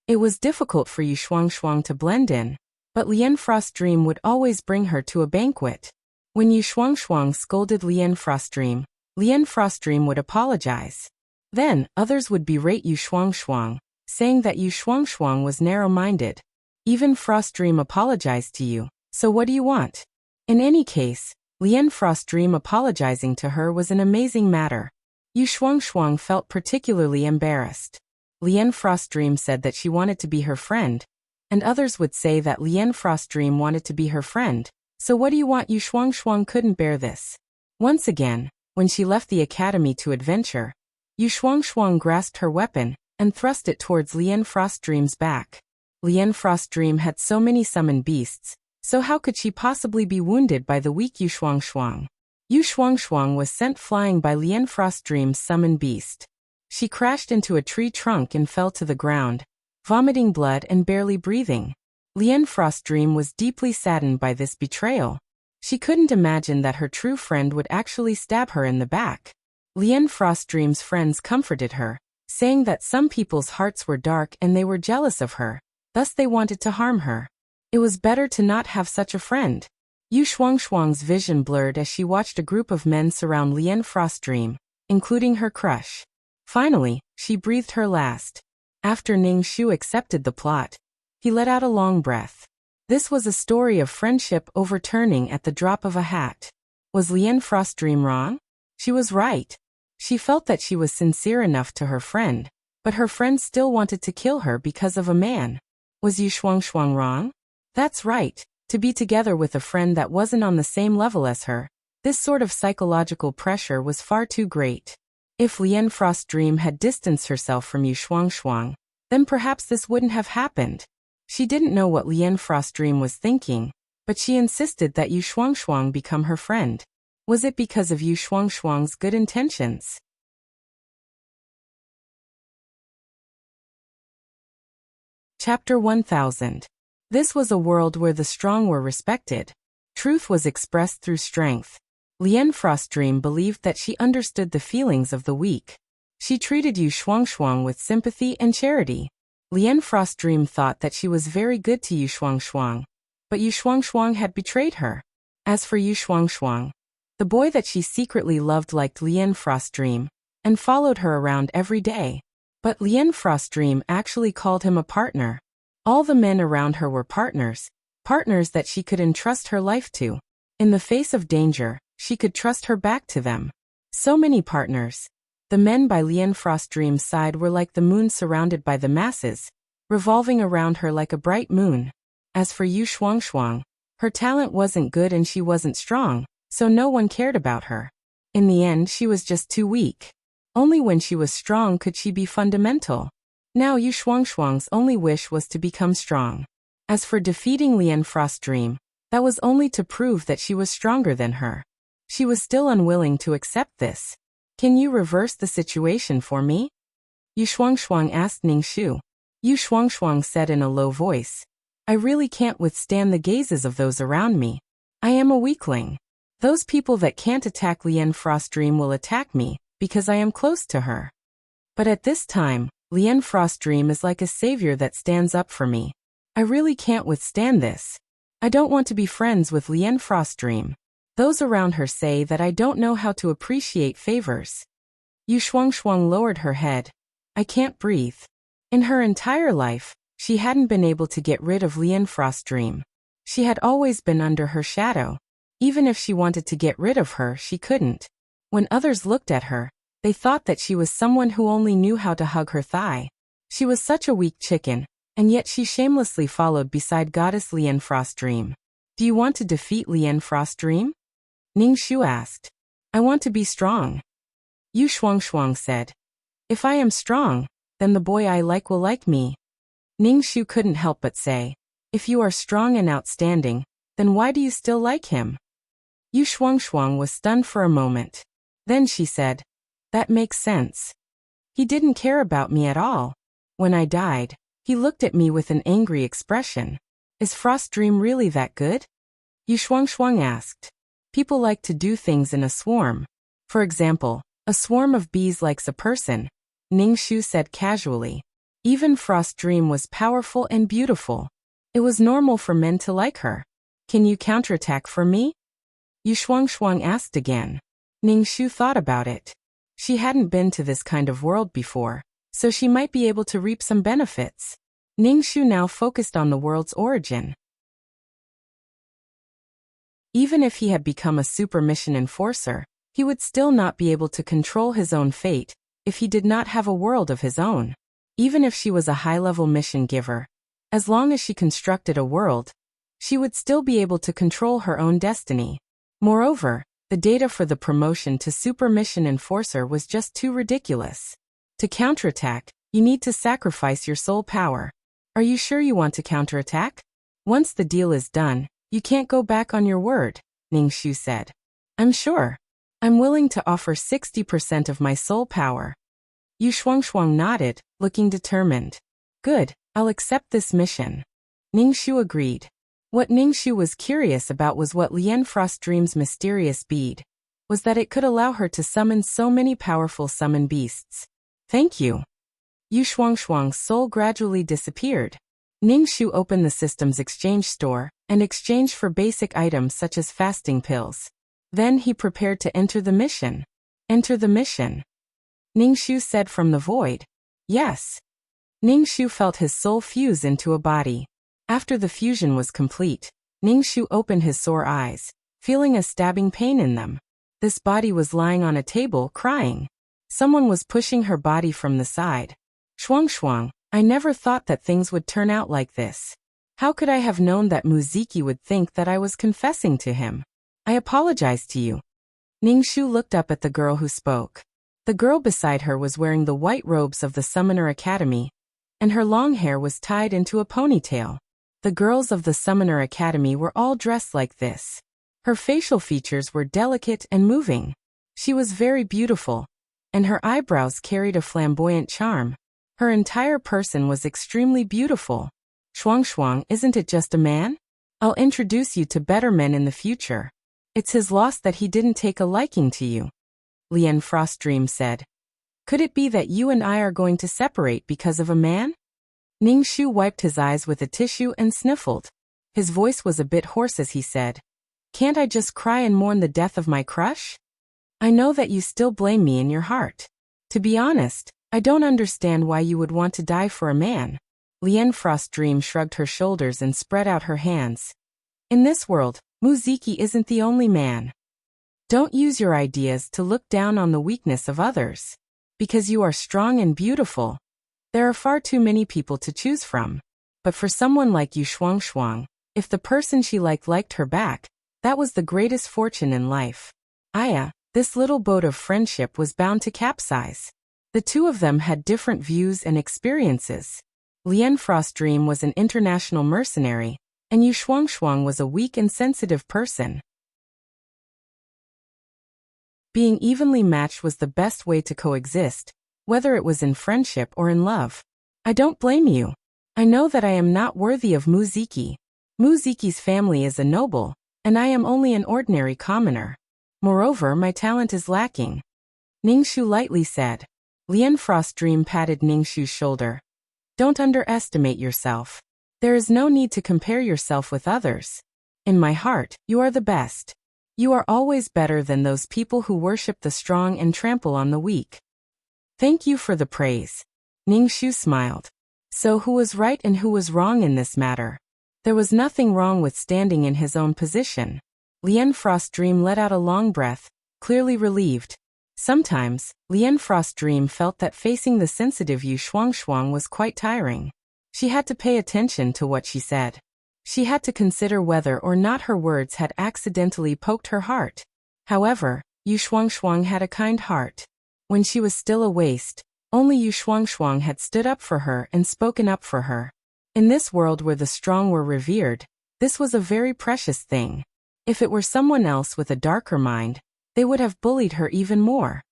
It was difficult for Yu Shuangshuang to blend in, but Lien Frost Dream would always bring her to a banquet. When Yu Shuangshuang scolded Lien Frost Dream would apologize. Then, others would berate Yu Shuangshuang, saying that Yu Shuangshuang was narrow-minded. Even Frost Dream apologized to you, so what do you want? In any case, Lien Frost Dream apologizing to her was an amazing matter. Yu Shuangshuang felt particularly embarrassed. Lien Frost Dream said that she wanted to be her friend, and others would say that Lien Frost Dream wanted to be her friend. So what do you want? Yu Shuangshuang couldn't bear this. Once again, when she left the academy to adventure, Yu Shuangshuang grasped her weapon and thrust it towards Lien Frost Dream's back. Lien Frost Dream had so many summoned beasts, so how could she possibly be wounded by the weak Yu Shuangshuang? Yu Shuangshuang was sent flying by Lien Frostdream's summoned beast. She crashed into a tree trunk and fell to the ground, vomiting blood and barely breathing. Lien Frostdream was deeply saddened by this betrayal. She couldn't imagine that her true friend would actually stab her in the back. Lien Frostdream's friends comforted her, saying that some people's hearts were dark and they were jealous of her, thus they wanted to harm her. It was better to not have such a friend. Yu Shuangshuang's vision blurred as she watched a group of men surround Lien Frostdream, including her crush. Finally, she breathed her last. After Ning Shu accepted the plot, he let out a long breath. This was a story of friendship overturning at the drop of a hat. Was Lien Frostdream wrong? She was right. She felt that she was sincere enough to her friend, but her friend still wanted to kill her because of a man. Was Yu Shuangshuang wrong? That's right. To be together with a friend that wasn't on the same level as her, this sort of psychological pressure was far too great. If Lien Frostdream had distanced herself from Yu Shuangshuang, then perhaps this wouldn't have happened. She didn't know what Lien Frostdream was thinking, but she insisted that Yu Shuangshuang become her friend. Was it because of Yu Shuangshuang's good intentions? Chapter 1000. This was a world where the strong were respected. Truth was expressed through strength. Lien Frostdream believed that she understood the feelings of the weak. She treated Yu Shuangshuang with sympathy and charity. Lien Frostdream thought that she was very good to Yu Shuangshuang, but Yu Shuangshuang had betrayed her. As for Yu Shuangshuang, the boy that she secretly loved liked Lien Frostdream and followed her around every day. But Lien Frostdream actually called him a partner. All the men around her were partners that she could entrust her life to. In the face of danger, she could trust her back to them. So many partners. The men by Lien Frostdream's side were like the moon surrounded by the masses, revolving around her like a bright moon. As for Yu Shuangshuang, her talent wasn't good and she wasn't strong, so no one cared about her. In the end, she was just too weak. Only when she was strong could she be fundamental. Now Yu Shuangshuang's only wish was to become strong. As for defeating Lien Frostdream, that was only to prove that she was stronger than her. She was still unwilling to accept this. Can you reverse the situation for me? Yu Shuangshuang asked Ning Shu. Yu Shuangshuang said in a low voice, I really can't withstand the gazes of those around me. I am a weakling. Those people that can't attack Lien Frostdream will attack me, because I am close to her. But at this time, Lien Frostdream is like a savior that stands up for me. I really can't withstand this. I don't want to be friends with Lien Frostdream. Those around her say that I don't know how to appreciate favors. Yu Shuangshuang lowered her head. I can't breathe. In her entire life, she hadn't been able to get rid of Lien Frostdream. She had always been under her shadow. Even if she wanted to get rid of her, she couldn't. When others looked at her, they thought that she was someone who only knew how to hug her thigh. She was such a weak chicken, and yet she shamelessly followed beside goddess Lien Frostdream. Do you want to defeat Lien Frostdream? Ning Shu asked. I want to be strong. Yu Shuangshuang said. If I am strong, then the boy I like will like me. Ning Shu couldn't help but say, if you are strong and outstanding, then why do you still like him? Yu Shuangshuang was stunned for a moment. Then she said, that makes sense. He didn't care about me at all. When I died, he looked at me with an angry expression. Is Frostdream really that good? Yu Shuangshuang asked. People like to do things in a swarm. For example, a swarm of bees likes a person, Ning Shu said casually. Even Frostdream was powerful and beautiful. It was normal for men to like her. Can you counterattack for me? Yu Shuangshuang asked again. Ning Shu thought about it. She hadn't been to this kind of world before, so she might be able to reap some benefits. Ning Shu now focused on the world's origin. Even if he had become a super mission enforcer, he would still not be able to control his own fate if he did not have a world of his own. Even if she was a high-level mission giver, as long as she constructed a world, she would still be able to control her own destiny. Moreover, the data for the promotion to Super Mission Enforcer was just too ridiculous. To counterattack, you need to sacrifice your soul power. Are you sure you want to counterattack? Once the deal is done, you can't go back on your word, Ning Shu said. I'm sure. I'm willing to offer 60% of my soul power. Yu Shuangxuang nodded, looking determined. Good, I'll accept this mission. Ningxu agreed. What Ningxu was curious about was what Lian Frost Dream's mysterious bead was, that it could allow her to summon so many powerful summon beasts. Thank you. Yu Shuangxuang's soul gradually disappeared. Ningxu opened the system's exchange store and exchanged for basic items such as fasting pills. Then he prepared to enter the mission. Enter the mission. Ningxu said from the void. Yes. Ningxu felt his soul fuse into a body. After the fusion was complete, Ningxu opened his sore eyes, feeling a stabbing pain in them. This body was lying on a table, crying. Someone was pushing her body from the side. Shuangxuang, I never thought that things would turn out like this. How could I have known that Muziki would think that I was confessing to him? I apologize to you. Ningxu looked up at the girl who spoke. The girl beside her was wearing the white robes of the Summoner Academy, and her long hair was tied into a ponytail. The girls of the Summoner Academy were all dressed like this. Her facial features were delicate and moving. She was very beautiful, and her eyebrows carried a flamboyant charm. Her entire person was extremely beautiful. Shuangxuang, isn't it just a man? I'll introduce you to better men in the future. It's his loss that he didn't take a liking to you. Lian Frost Dream said. Could it be that you and I are going to separate because of a man? Ningxu wiped his eyes with a tissue and sniffled. His voice was a bit hoarse as he said, Can't I just cry and mourn the death of my crush? I know that you still blame me in your heart. To be honest, I don't understand why you would want to die for a man. Lian Frost Dream shrugged her shoulders and spread out her hands. In this world, Muziki isn't the only man. Don't use your ideas to look down on the weakness of others. Because you are strong and beautiful, there are far too many people to choose from. But for someone like Yu Shuangxuang, if the person she liked her back, that was the greatest fortune in life. Aya, this little boat of friendship was bound to capsize. The two of them had different views and experiences. Lian Frost Dream was an international mercenary, and Yu Shuangxuang was a weak and sensitive person. Being evenly matched was the best way to coexist, whether it was in friendship or in love. I don't blame you. I know that I am not worthy of Muziki. Muziki's family is a noble, and I am only an ordinary commoner. Moreover, my talent is lacking. Ningxu lightly said. Lian Frost Dream patted Ningxu's shoulder. Don't underestimate yourself. There is no need to compare yourself with others. In my heart, you are the best. You are always better than those people who worship the strong and trample on the weak. Thank you for the praise. Ningxu smiled. So who was right and who was wrong in this matter? There was nothing wrong with standing in his own position. Lian Frost Dream let out a long breath, clearly relieved. Sometimes, Lian Frost Dream felt that facing the sensitive Yu Shuangxuang was quite tiring. She had to pay attention to what she said. She had to consider whether or not her words had accidentally poked her heart. However, Yu Shuangxuang had a kind heart. When she was still a waste, only Yu Shuangxuang had stood up for her and spoken up for her. In this world where the strong were revered, this was a very precious thing. If it were someone else with a darker mind, they would have bullied her even more.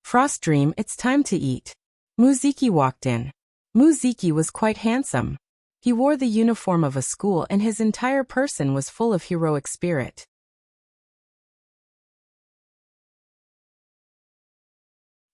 Frost Dream, it's time to eat. Muziki walked in. Muziki was quite handsome. He wore the uniform of a school and his entire person was full of heroic spirit.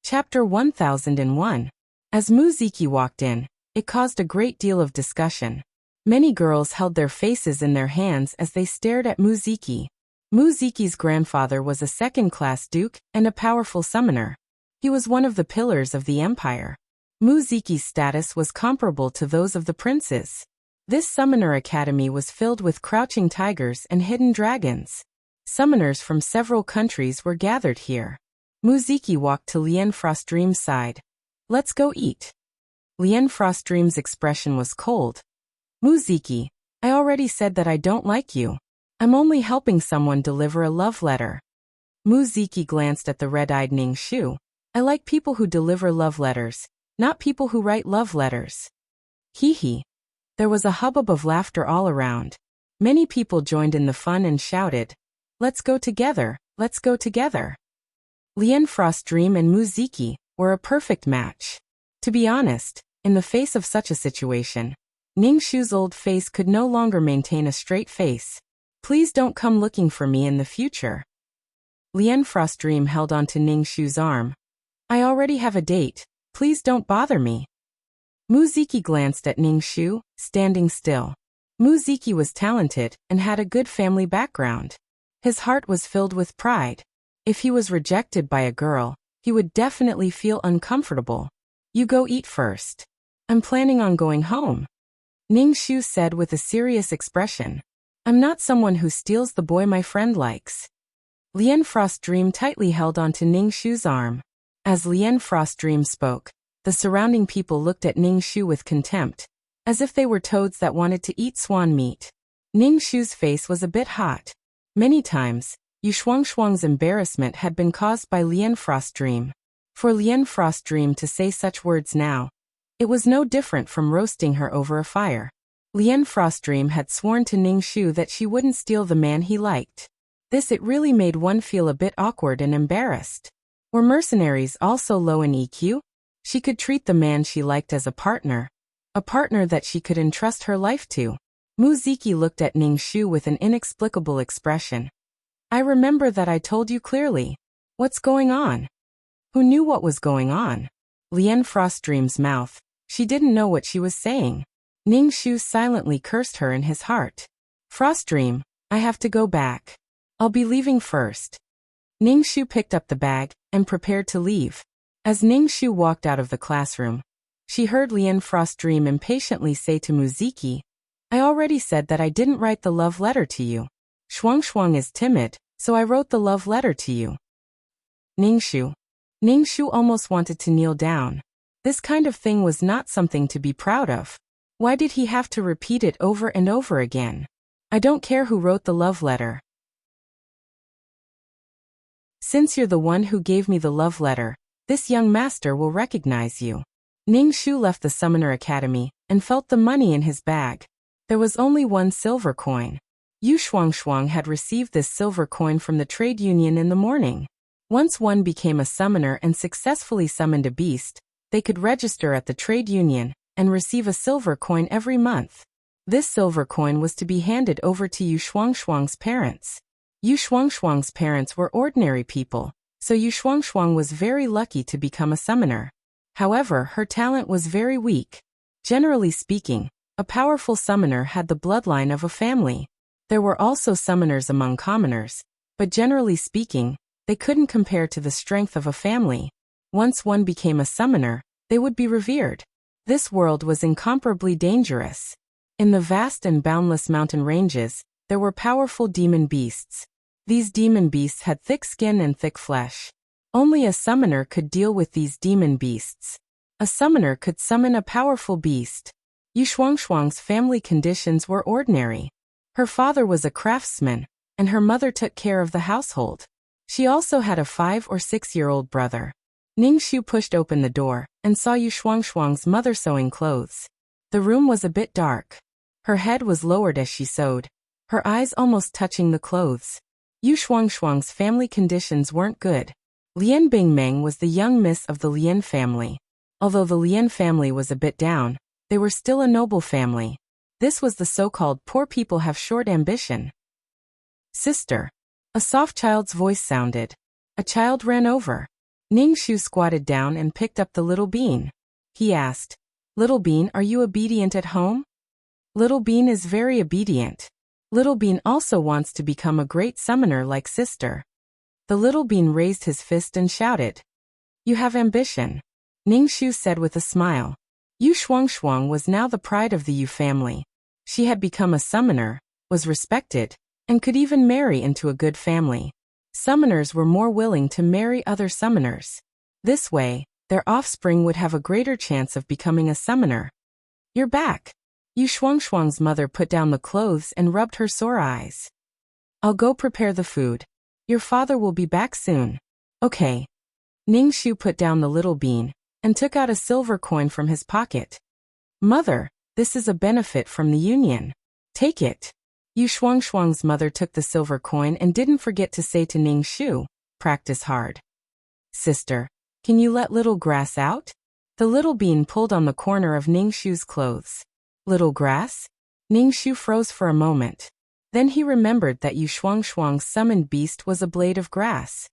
Chapter 1001. As Muziki walked in, it caused a great deal of discussion. Many girls held their faces in their hands as they stared at Muziki. Muziki's grandfather was a second-class duke and a powerful summoner. He was one of the pillars of the empire. Muziki's status was comparable to those of the princes. This summoner academy was filled with crouching tigers and hidden dragons. Summoners from several countries were gathered here. Muziki walked to Lian Frost Dream's side. Let's go eat. Lian Frost Dream's expression was cold. Muziki, I already said that I don't like you. I'm only helping someone deliver a love letter. Muziki glanced at the red-eyed Ningxu. I like people who deliver love letters, not people who write love letters. Hee. There was a hubbub of laughter all around. Many people joined in the fun and shouted, Let's go together, let's go together. Lian Frostdream and Mu Ziki were a perfect match. To be honest, in the face of such a situation, Ningshu's old face could no longer maintain a straight face. Please don't come looking for me in the future. Lian Frostdream held onto Ningshu's arm. I already have a date, please don't bother me. Mu Ziki glanced at Ningshu, standing still. Mu Ziki was talented and had a good family background. His heart was filled with pride. If he was rejected by a girl, he would definitely feel uncomfortable. You go eat first. I'm planning on going home. Ningshu said with a serious expression. I'm not someone who steals the boy my friend likes. Lian Frostdream tightly held onto Ningshu's arm. As Lian Frostdream spoke, the surrounding people looked at Ningshu with contempt, as if they were toads that wanted to eat swan meat. Ningshu's face was a bit hot. Many times, Yu Shuangshuang's embarrassment had been caused by Lian Frostdream. For Lian Frostdream to say such words now, it was no different from roasting her over a fire. Lian Frostdream had sworn to Ningshu that she wouldn't steal the man he liked. It really made one feel a bit awkward and embarrassed. Were mercenaries also low in EQ? She could treat the man she liked as a partner that she could entrust her life to. Mu Ziki looked at Ningshu with an inexplicable expression. I remember that I told you clearly. What's going on? Who knew what was going on? Lian Frostdream's mouth. She didn't know what she was saying. Ningshu silently cursed her in his heart. Frostdream, I have to go back. I'll be leaving first. Ningshu picked up the bag and prepared to leave. As Ningshu walked out of the classroom, she heard Lian Frostdream impatiently say to Mu Ziki, I already said that I didn't write the love letter to you. Shuangshuang is timid, so I wrote the love letter to you. Ningshu almost wanted to kneel down. This kind of thing was not something to be proud of. Why did he have to repeat it over and over again? I don't care who wrote the love letter. Since you're the one who gave me the love letter, this young master will recognize you. Ningshu left the Summoner Academy and felt the money in his bag. There was only one silver coin. Yu Shuangshuang had received this silver coin from the trade union in the morning. Once one became a summoner and successfully summoned a beast, they could register at the trade union and receive a silver coin every month. This silver coin was to be handed over to Yu Shuangshuang's parents. Yu Shuangshuang's parents were ordinary people, so Yu Shuangshuang was very lucky to become a summoner. However, her talent was very weak. Generally speaking, a powerful summoner had the bloodline of a family. There were also summoners among commoners, but generally speaking, they couldn't compare to the strength of a family. Once one became a summoner, they would be revered. This world was incomparably dangerous. In the vast and boundless mountain ranges, there were powerful demon beasts. These demon beasts had thick skin and thick flesh. Only a summoner could deal with these demon beasts. A summoner could summon a powerful beast. Yu Shuangshuang's family conditions were ordinary. Her father was a craftsman, and her mother took care of the household. She also had a 5 or 6-year-old brother. Ningshu pushed open the door and saw Yu Shuangshuang's mother sewing clothes. The room was a bit dark. Her head was lowered as she sewed, her eyes almost touching the clothes. Yu Shuangshuang's family conditions weren't good. Lian Bingmeng was the young miss of the Lian family. Although the Lian family was a bit down, they were still a noble family. This was the so-called poor people have short ambition. Sister. A soft child's voice sounded. A child ran over. Ningshu squatted down and picked up the little bean. He asked, Little Bean, are you obedient at home? Little Bean is very obedient. Little Bean also wants to become a great summoner like sister. The little bean raised his fist and shouted. You have ambition. Ningshu said with a smile. Yu Shuangshuang was now the pride of the Yu family. She had become a summoner, was respected, and could even marry into a good family. Summoners were more willing to marry other summoners. This way, their offspring would have a greater chance of becoming a summoner. You're back. Yu Shuangshuang's mother put down the clothes and rubbed her sore eyes. I'll go prepare the food. Your father will be back soon. Okay. Ningshu put down the little bean and took out a silver coin from his pocket. Mother, this is a benefit from the union. Take it. Yu Shuangshuang's mother took the silver coin and didn't forget to say to Ning Shu, "Practice hard. Sister, can you let little grass out?" The little bean pulled on the corner of Ning Shu's clothes. Little grass? Ning Shu froze for a moment. Then he remembered that Yu Shuangshuang's summoned beast was a blade of grass.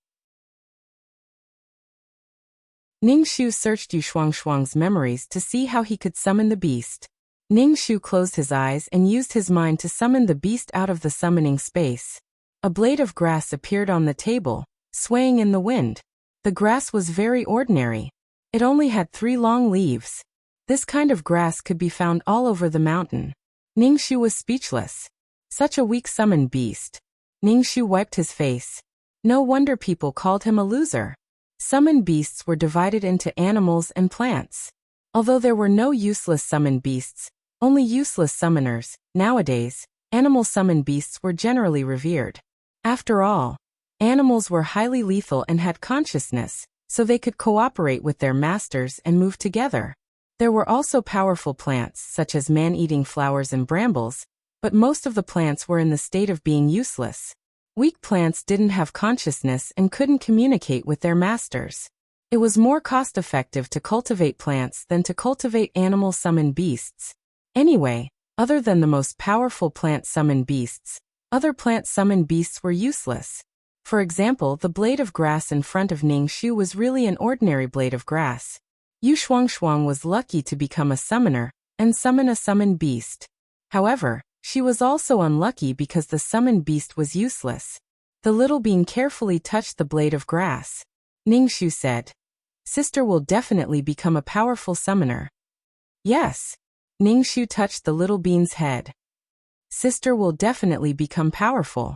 Ning Shu searched Yu Shuangshuang's memories to see how he could summon the beast. Ning Shu closed his eyes and used his mind to summon the beast out of the summoning space. A blade of grass appeared on the table, swaying in the wind. The grass was very ordinary. It only had 3 long leaves. This kind of grass could be found all over the mountain. Ning Shu was speechless. Such a weak summoned beast. Ning Shu wiped his face. No wonder people called him a loser. Summoned beasts were divided into animals and plants. Although there were no useless summoned beasts, only useless summoners, nowadays, animal summoned beasts were generally revered. After all, animals were highly lethal and had consciousness, so they could cooperate with their masters and move together. There were also powerful plants such as man-eating flowers and brambles, but most of the plants were in the state of being useless. Weak plants didn't have consciousness and couldn't communicate with their masters. It was more cost-effective to cultivate plants than to cultivate animal-summoned beasts. Anyway, other than the most powerful plant-summoned beasts, other plant-summoned beasts were useless. For example, the blade of grass in front of Ning Shu was really an ordinary blade of grass. Yu Shuangshuang was lucky to become a summoner and summon a summoned beast. However, she was also unlucky because the summoned beast was useless. The little bean carefully touched the blade of grass. Ning Shu said, "Sister will definitely become a powerful summoner." Yes. Ning Shu touched the little bean's head. Sister will definitely become powerful.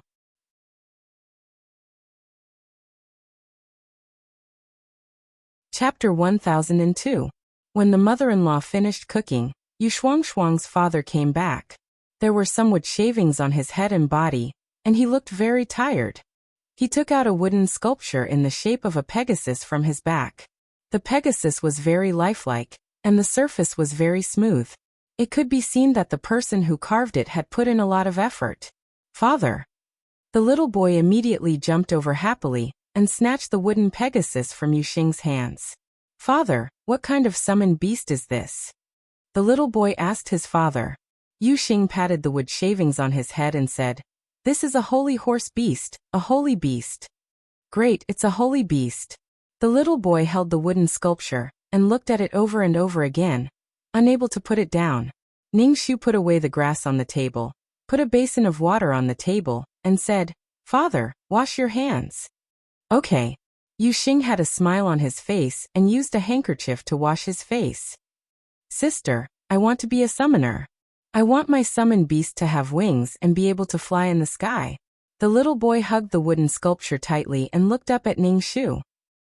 Chapter 1002. When the mother-in-law finished cooking, Yu Shuangshuang's father came back. There were some wood shavings on his head and body, and he looked very tired. He took out a wooden sculpture in the shape of a Pegasus from his back. The Pegasus was very lifelike, and the surface was very smooth. It could be seen that the person who carved it had put in a lot of effort. "Father!" The little boy immediately jumped over happily and snatched the wooden Pegasus from Yu Xing's hands. "Father, what kind of summoned beast is this?" The little boy asked his father. Yu Xing patted the wood shavings on his head and said, "This is a holy horse beast, a holy beast." "Great, it's a holy beast." The little boy held the wooden sculpture and looked at it over and over again, unable to put it down. Ning Shu put away the grass on the table, put a basin of water on the table, and said, "Father, wash your hands." "Okay." Yu Xing had a smile on his face and used a handkerchief to wash his face. "Sister, I want to be a summoner. I want my summoned beast to have wings and be able to fly in the sky." The little boy hugged the wooden sculpture tightly and looked up at Ning Shu.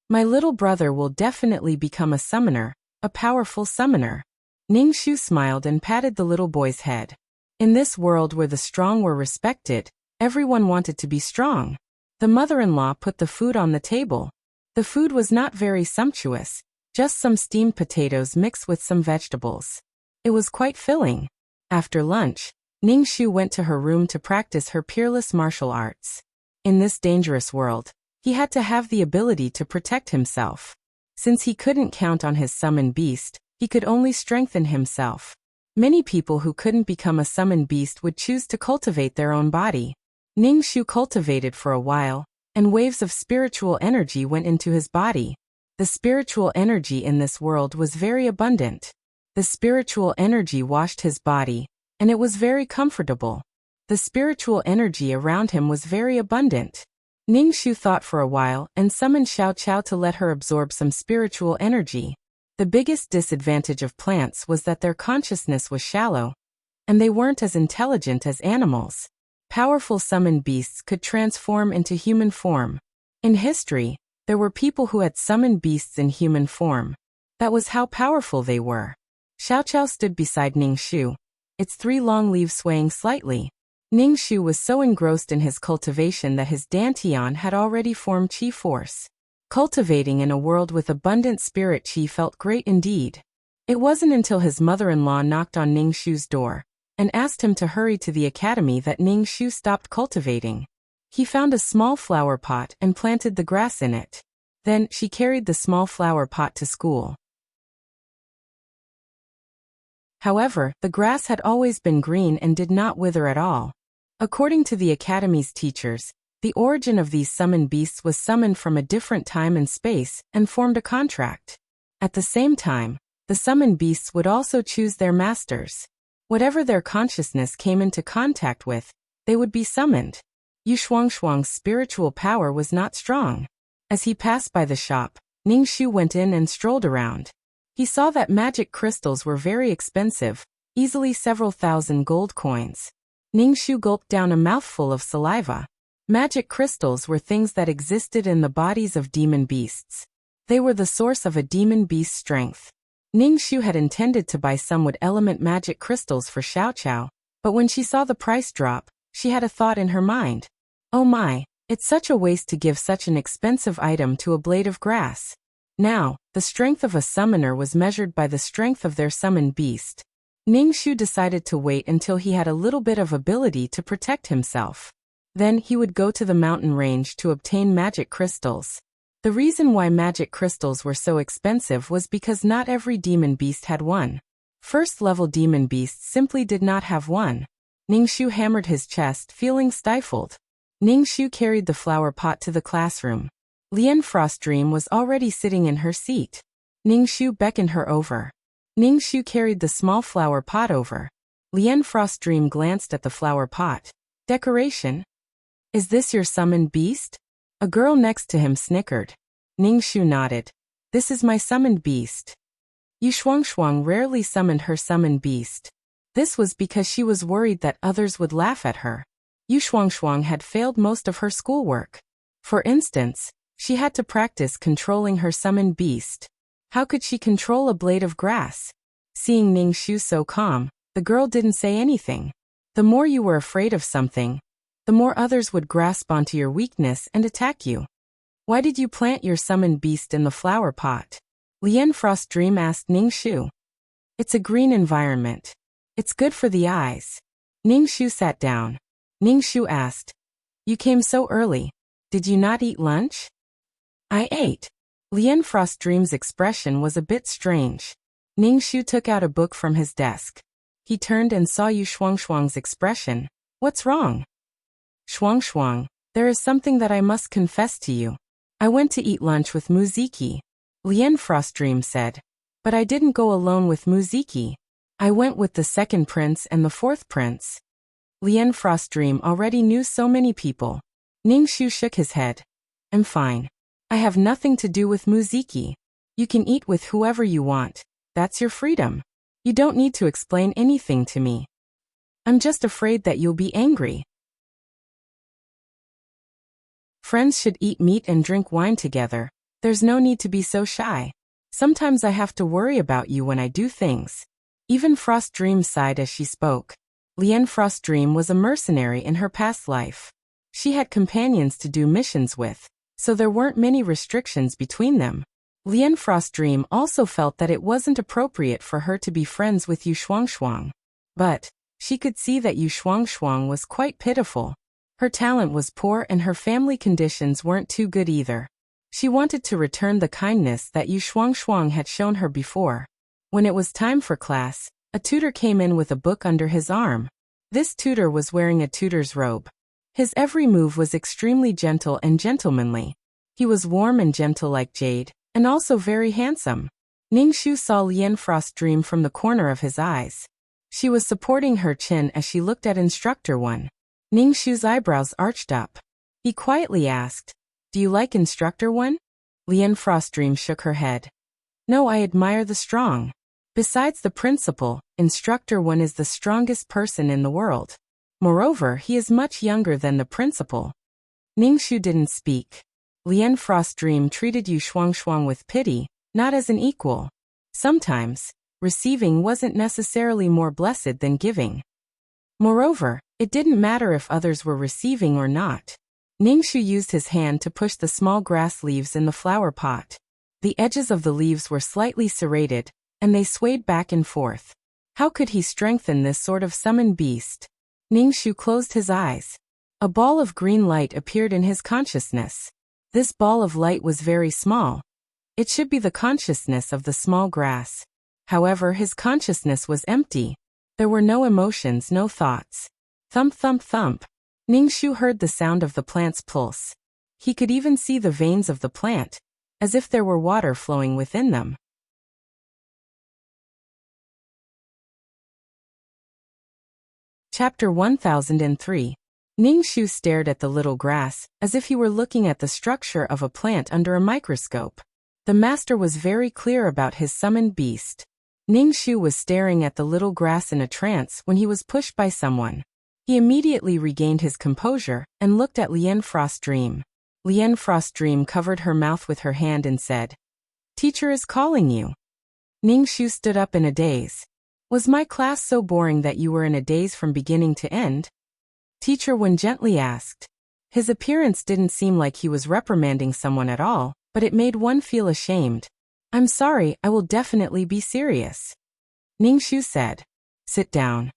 "My little brother will definitely become a summoner, a powerful summoner." Ning Shu smiled and patted the little boy's head. In this world where the strong were respected, everyone wanted to be strong. The mother-in-law put the food on the table. The food was not very sumptuous, just some steamed potatoes mixed with some vegetables. It was quite filling. After lunch, Ning Shu went to her room to practice her peerless martial arts. In this dangerous world, he had to have the ability to protect himself. Since he couldn't count on his summoned beast, he could only strengthen himself. Many people who couldn't become a summoned beast would choose to cultivate their own body. Ning Shu cultivated for a while, and waves of spiritual energy went into his body. The spiritual energy in this world was very abundant. The spiritual energy washed his body, and it was very comfortable. The spiritual energy around him was very abundant. Ning Shu thought for a while and summoned Xiao Qiao to let her absorb some spiritual energy. The biggest disadvantage of plants was that their consciousness was shallow, and they weren't as intelligent as animals. Powerful summoned beasts could transform into human form. In history, there were people who had summoned beasts in human form. That was how powerful they were. Xiao Qiao stood beside Ning Shu, its 3 long leaves swaying slightly. Ning Shu was so engrossed in his cultivation that his dantian had already formed qi force. Cultivating in a world with abundant spirit qi felt great indeed. It wasn't until his mother-in-law knocked on Ning Shu's door and asked him to hurry to the academy that Ning Shu stopped cultivating. He found a small flower pot and planted the grass in it. Then, she carried the small flower pot to school. However, the grass had always been green and did not wither at all. According to the academy's teachers, the origin of these summoned beasts was summoned from a different time and space and formed a contract. At the same time, the summoned beasts would also choose their masters. Whatever their consciousness came into contact with, they would be summoned. Yu Shuangshuang's spiritual power was not strong. As he passed by the shop, Ning Shu went in and strolled around. He saw that magic crystals were very expensive, easily several thousand gold coins. Ning Shu gulped down a mouthful of saliva. Magic crystals were things that existed in the bodies of demon beasts. They were the source of a demon beast's strength. Ning Shu had intended to buy some wood-element magic crystals for Xiao Qiao, but when she saw the price drop, she had a thought in her mind. Oh my, it's such a waste to give such an expensive item to a blade of grass. Now, the strength of a summoner was measured by the strength of their summoned beast. Ning Shu decided to wait until he had a little bit of ability to protect himself. Then he would go to the mountain range to obtain magic crystals. The reason why magic crystals were so expensive was because not every demon beast had one. First-level demon beasts simply did not have one. Ning Shu hammered his chest, feeling stifled. Ning Shu carried the flower pot to the classroom. Lian Frostdream was already sitting in her seat. Ning Shu beckoned her over. Ning Shu carried the small flower pot over. Lian Frostdream glanced at the flower pot. Decoration? Is this your summoned beast? A girl next to him snickered. Ning Shu nodded. This is my summoned beast. Yu Shuangshuang rarely summoned her summoned beast. This was because she was worried that others would laugh at her. Yu Shuangshuang had failed most of her schoolwork. For instance, she had to practice controlling her summoned beast. How could she control a blade of grass? Seeing Ning Shu so calm, the girl didn't say anything. The more you were afraid of something, the more others would grasp onto your weakness and attack you. Why did you plant your summoned beast in the flower pot? Lian Frostdream asked Ning Shu. It's a green environment. It's good for the eyes. Ning Shu sat down. Ning Shu asked, You came so early. Did you not eat lunch? I ate. Lian Frostdream's expression was a bit strange. Ning Shu took out a book from his desk. He turned and saw Yu Shuangshuang's expression. What's wrong? Shuangshuang, there is something that I must confess to you. I went to eat lunch with Muziki. Lian Frostdream said. But I didn't go alone with Muziki. I went with the second prince and the fourth prince. Lian Frostdream already knew so many people. Ning Shu shook his head. I'm fine. I have nothing to do with Muziki. You can eat with whoever you want. That's your freedom. You don't need to explain anything to me. I'm just afraid that you'll be angry. Friends should eat meat and drink wine together. There's no need to be so shy. Sometimes I have to worry about you when I do things. Even Frostdream sighed as she spoke. Lian Frostdream was a mercenary in her past life. She had companions to do missions with, so there weren't many restrictions between them. Lian Frostdream also felt that it wasn't appropriate for her to be friends with Yu Shuangshuang. But she could see that Yu Shuangshuang was quite pitiful. Her talent was poor and her family conditions weren't too good either. She wanted to return the kindness that Yu Shuangshuang had shown her before. When it was time for class, a tutor came in with a book under his arm. This tutor was wearing a tutor's robe. His every move was extremely gentle and gentlemanly. He was warm and gentle like jade, and also very handsome. Ning Shu saw Lian Frostdream from the corner of his eyes. She was supporting her chin as she looked at Instructor 1. Ning Shu's eyebrows arched up. He quietly asked, Do you like Instructor 1? Lian Frostdream shook her head. No, I admire the strong. Besides the principal, Instructor 1 is the strongest person in the world. Moreover, he is much younger than the principal. Ning Shu didn't speak. Lian Frostdream treated Yu Shuangshuang with pity, not as an equal. Sometimes, receiving wasn't necessarily more blessed than giving. Moreover, it didn't matter if others were receiving or not. Ning Shu used his hand to push the small grass leaves in the flower pot. The edges of the leaves were slightly serrated, and they swayed back and forth. How could he strengthen this sort of summoned beast? Ningxu closed his eyes. A ball of green light appeared in his consciousness. This ball of light was very small. It should be the consciousness of the small grass. However, his consciousness was empty. There were no emotions, no thoughts. Thump, thump, thump. Ningxu heard the sound of the plant's pulse. He could even see the veins of the plant, as if there were water flowing within them. Chapter 1003. Ningxu stared at the little grass, as if he were looking at the structure of a plant under a microscope. The master was very clear about his summoned beast. Ningxu was staring at the little grass in a trance when he was pushed by someone. He immediately regained his composure and looked at Lien Frost Dream. Lien Frost Dream covered her mouth with her hand and said, "Teacher is calling you." Ningxu stood up in a daze. "Was my class so boring that you were in a daze from beginning to end?" Teacher Wen gently asked. His appearance didn't seem like he was reprimanding someone at all, but it made one feel ashamed. "I'm sorry, I will definitely be serious," Ningxu said. "Sit down."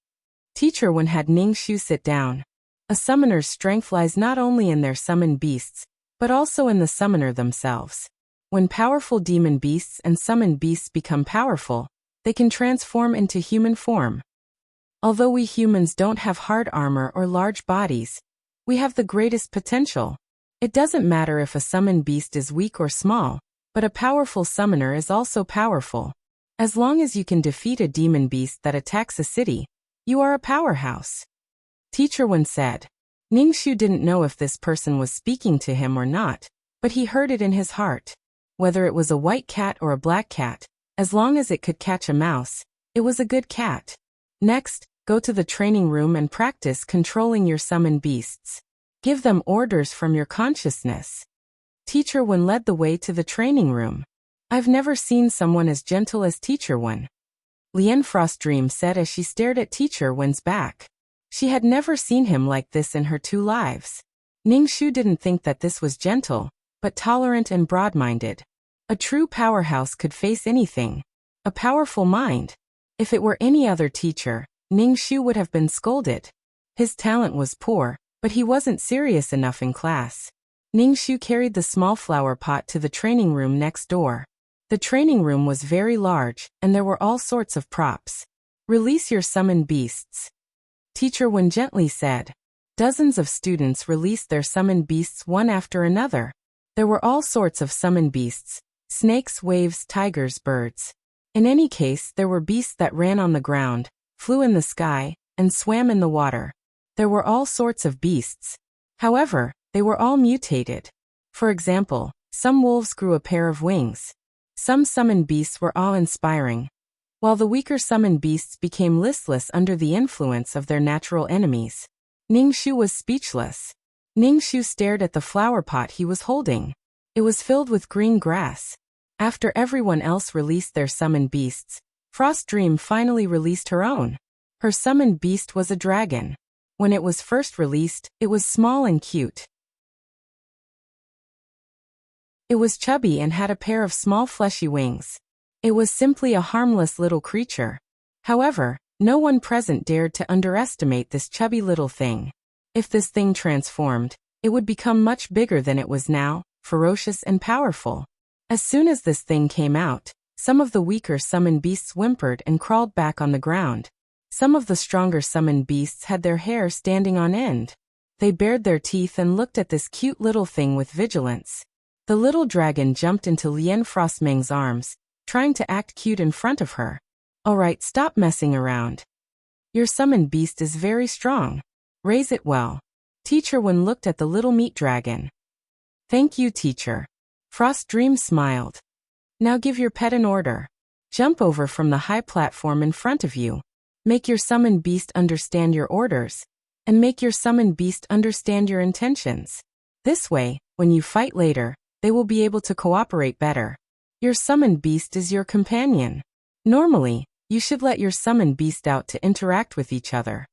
Teacher Wen had Ningxu sit down. A summoner's strength lies not only in their summoned beasts, but also in the summoner themselves. When powerful demon beasts and summoned beasts become powerful, they can transform into human form. Although we humans don't have hard armor or large bodies, we have the greatest potential. It doesn't matter if a summoned beast is weak or small, but a powerful summoner is also powerful. As long as you can defeat a demon beast that attacks a city, you are a powerhouse. Teacher Wen said. Ningxu didn't know if this person was speaking to him or not, but he heard it in his heart. Whether it was a white cat or a black cat, as long as it could catch a mouse, it was a good cat. Next, go to the training room and practice controlling your summoned beasts. Give them orders from your consciousness. Teacher Wen led the way to the training room. I've never seen someone as gentle as Teacher Wen, Lien Frost Dream said as she stared at Teacher Wen's back. She had never seen him like this in her 2 lives. Ningxu didn't think that this was gentle, but tolerant and broad-minded. A true powerhouse could face anything. A powerful mind. If it were any other teacher, Ningxu would have been scolded. His talent was poor, but he wasn't serious enough in class. Ningxu carried the small flower pot to the training room next door. The training room was very large, and there were all sorts of props. Release your summoned beasts. Teacher Wen gently said. Dozens of students released their summoned beasts one after another. There were all sorts of summoned beasts. Snakes, waves, tigers, birds. In any case, there were beasts that ran on the ground, flew in the sky, and swam in the water. There were all sorts of beasts. However, they were all mutated. For example, some wolves grew a pair of wings. Some summoned beasts were awe-inspiring, while the weaker summoned beasts became listless under the influence of their natural enemies. Ningxu was speechless. Ningxu stared at the flower pot he was holding. It was filled with green grass. After everyone else released their summoned beasts, Frost Dream finally released her own. Her summoned beast was a dragon. When it was first released, it was small and cute. It was chubby and had a pair of small fleshy wings. It was simply a harmless little creature. However, no one present dared to underestimate this chubby little thing. If this thing transformed, it would become much bigger than it was now, ferocious and powerful. As soon as this thing came out, some of the weaker summoned beasts whimpered and crawled back on the ground. Some of the stronger summoned beasts had their hair standing on end. They bared their teeth and looked at this cute little thing with vigilance. The little dragon jumped into Lien Frostming's arms, trying to act cute in front of her. Alright, stop messing around. Your summoned beast is very strong. Raise it well. Teacher Wen looked at the little meat dragon. Thank you, teacher. Frost Dream smiled. Now give your pet an order. Jump over from the high platform in front of you. Make your summoned beast understand your orders, and make your summoned beast understand your intentions. This way, when you fight later, they will be able to cooperate better. Your summoned beast is your companion. Normally, you should let your summoned beast out to interact with each other.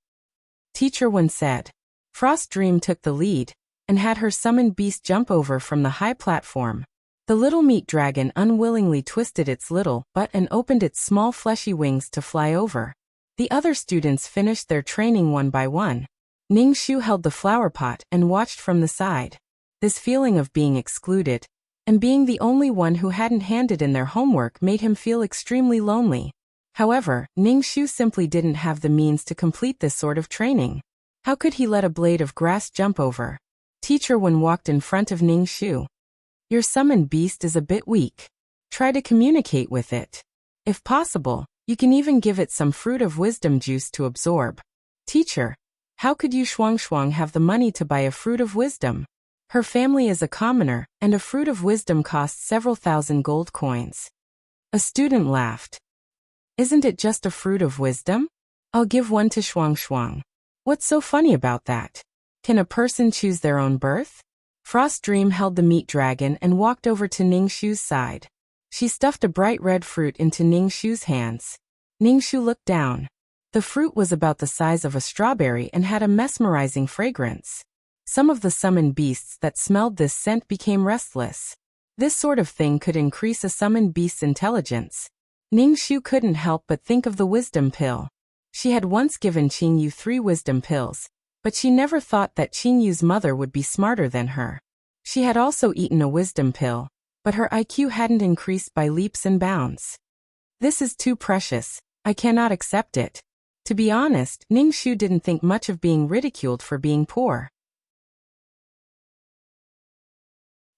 Teacher Wen said. Frost Dream took the lead, and had her summoned beast jump over from the high platform. The little meat dragon unwillingly twisted its little butt and opened its small fleshy wings to fly over. The other students finished their training one by one. Ning Shu held the flower pot and watched from the side. This feeling of being excluded and being the only one who hadn't handed in their homework made him feel extremely lonely. However, Ning Shu simply didn't have the means to complete this sort of training. How could he let a blade of grass jump over? Teacher Wen walked in front of Ning Shu. Your summoned beast is a bit weak. Try to communicate with it. If possible, you can even give it some fruit of wisdom juice to absorb. Teacher, how could Yu Shuangshuang have the money to buy a fruit of wisdom? Her family is a commoner, and a fruit of wisdom costs several thousand gold coins. A student laughed. Isn't it just a fruit of wisdom? I'll give one to Shuangshuang. What's so funny about that? Can a person choose their own birth? Frost Dream held the meat dragon and walked over to Ning Shu's side. She stuffed a bright red fruit into Ning Shu's hands. Ning Shu looked down. The fruit was about the size of a strawberry and had a mesmerizing fragrance. Some of the summoned beasts that smelled this scent became restless. This sort of thing could increase a summoned beast's intelligence. Ning Shu couldn't help but think of the wisdom pill. She had once given Qing Yu 3 wisdom pills, but she never thought that Qing Yu's mother would be smarter than her. She had also eaten a wisdom pill, but her IQ hadn't increased by leaps and bounds. This is too precious. I cannot accept it. To be honest, Ning Shu didn't think much of being ridiculed for being poor.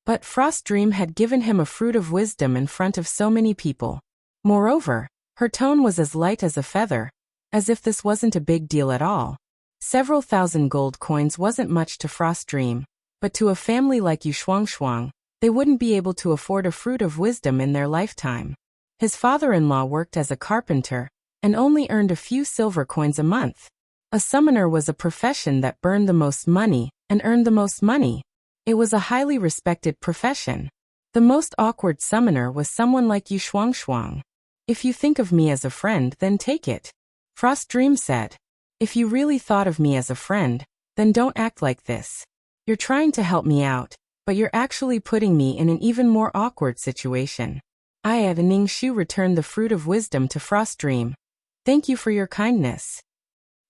But Frost Dream had given him a fruit of wisdom in front of so many people. Moreover, her tone was as light as a feather, as if this wasn't a big deal at all. Several thousand gold coins wasn't much to Frost Dream, but to a family like Yu Shuangshuang, they wouldn't be able to afford a fruit of wisdom in their lifetime. His father-in-law worked as a carpenter and only earned a few silver coins a month. A summoner was a profession that burned the most money and earned the most money. It was a highly respected profession. The most awkward summoner was someone like Yu Shuangshuang. If you think of me as a friend, then take it. Frost Dream said. If you really thought of me as a friend, then don't act like this. You're trying to help me out, but you're actually putting me in an even more awkward situation. Ning Shu returned the fruit of wisdom to Frost Dream. Thank you for your kindness.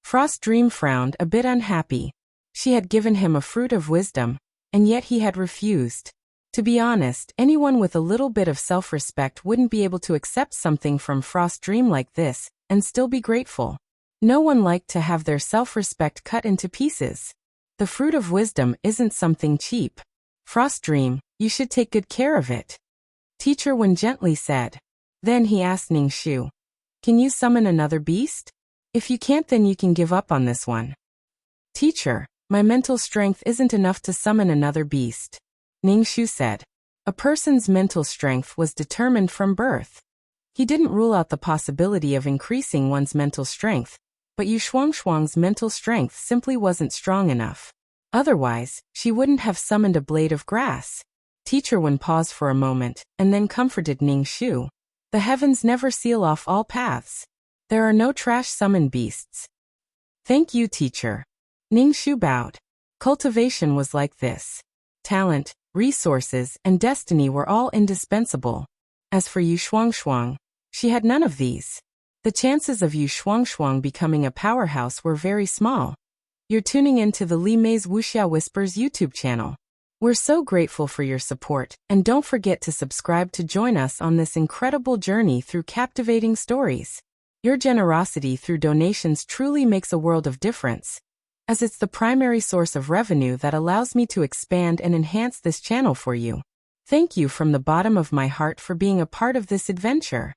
Frost Dream frowned, a bit unhappy. She had given him a fruit of wisdom, and yet he had refused. To be honest, anyone with a little bit of self-respect wouldn't be able to accept something from Frost Dream like this and still be grateful. No one liked to have their self-respect cut into pieces. The fruit of wisdom isn't something cheap. Frost Dream, you should take good care of it. Teacher Wen gently said. Then he asked Ning Shu, can you summon another beast? If you can't, then you can give up on this one. Teacher, my mental strength isn't enough to summon another beast. Ning Shu said. A person's mental strength was determined from birth. He didn't rule out the possibility of increasing one's mental strength, but Yu Shuangshuang's mental strength simply wasn't strong enough. Otherwise, she wouldn't have summoned a blade of grass. Teacher Wen paused for a moment, and then comforted Ning Shu. The heavens never seal off all paths. There are no trash summoned beasts. Thank you, teacher. Ning Shu bowed. Cultivation was like this. Talent, resources, and destiny were all indispensable. As for Yu Shuangshuang, she had none of these. The chances of Yu Shuangshuang becoming a powerhouse were very small. You're tuning into the Li Mei's Wuxia Whispers YouTube channel. We're so grateful for your support, and don't forget to subscribe to join us on this incredible journey through captivating stories. Your generosity through donations truly makes a world of difference, as it's the primary source of revenue that allows me to expand and enhance this channel for you. Thank you from the bottom of my heart for being a part of this adventure.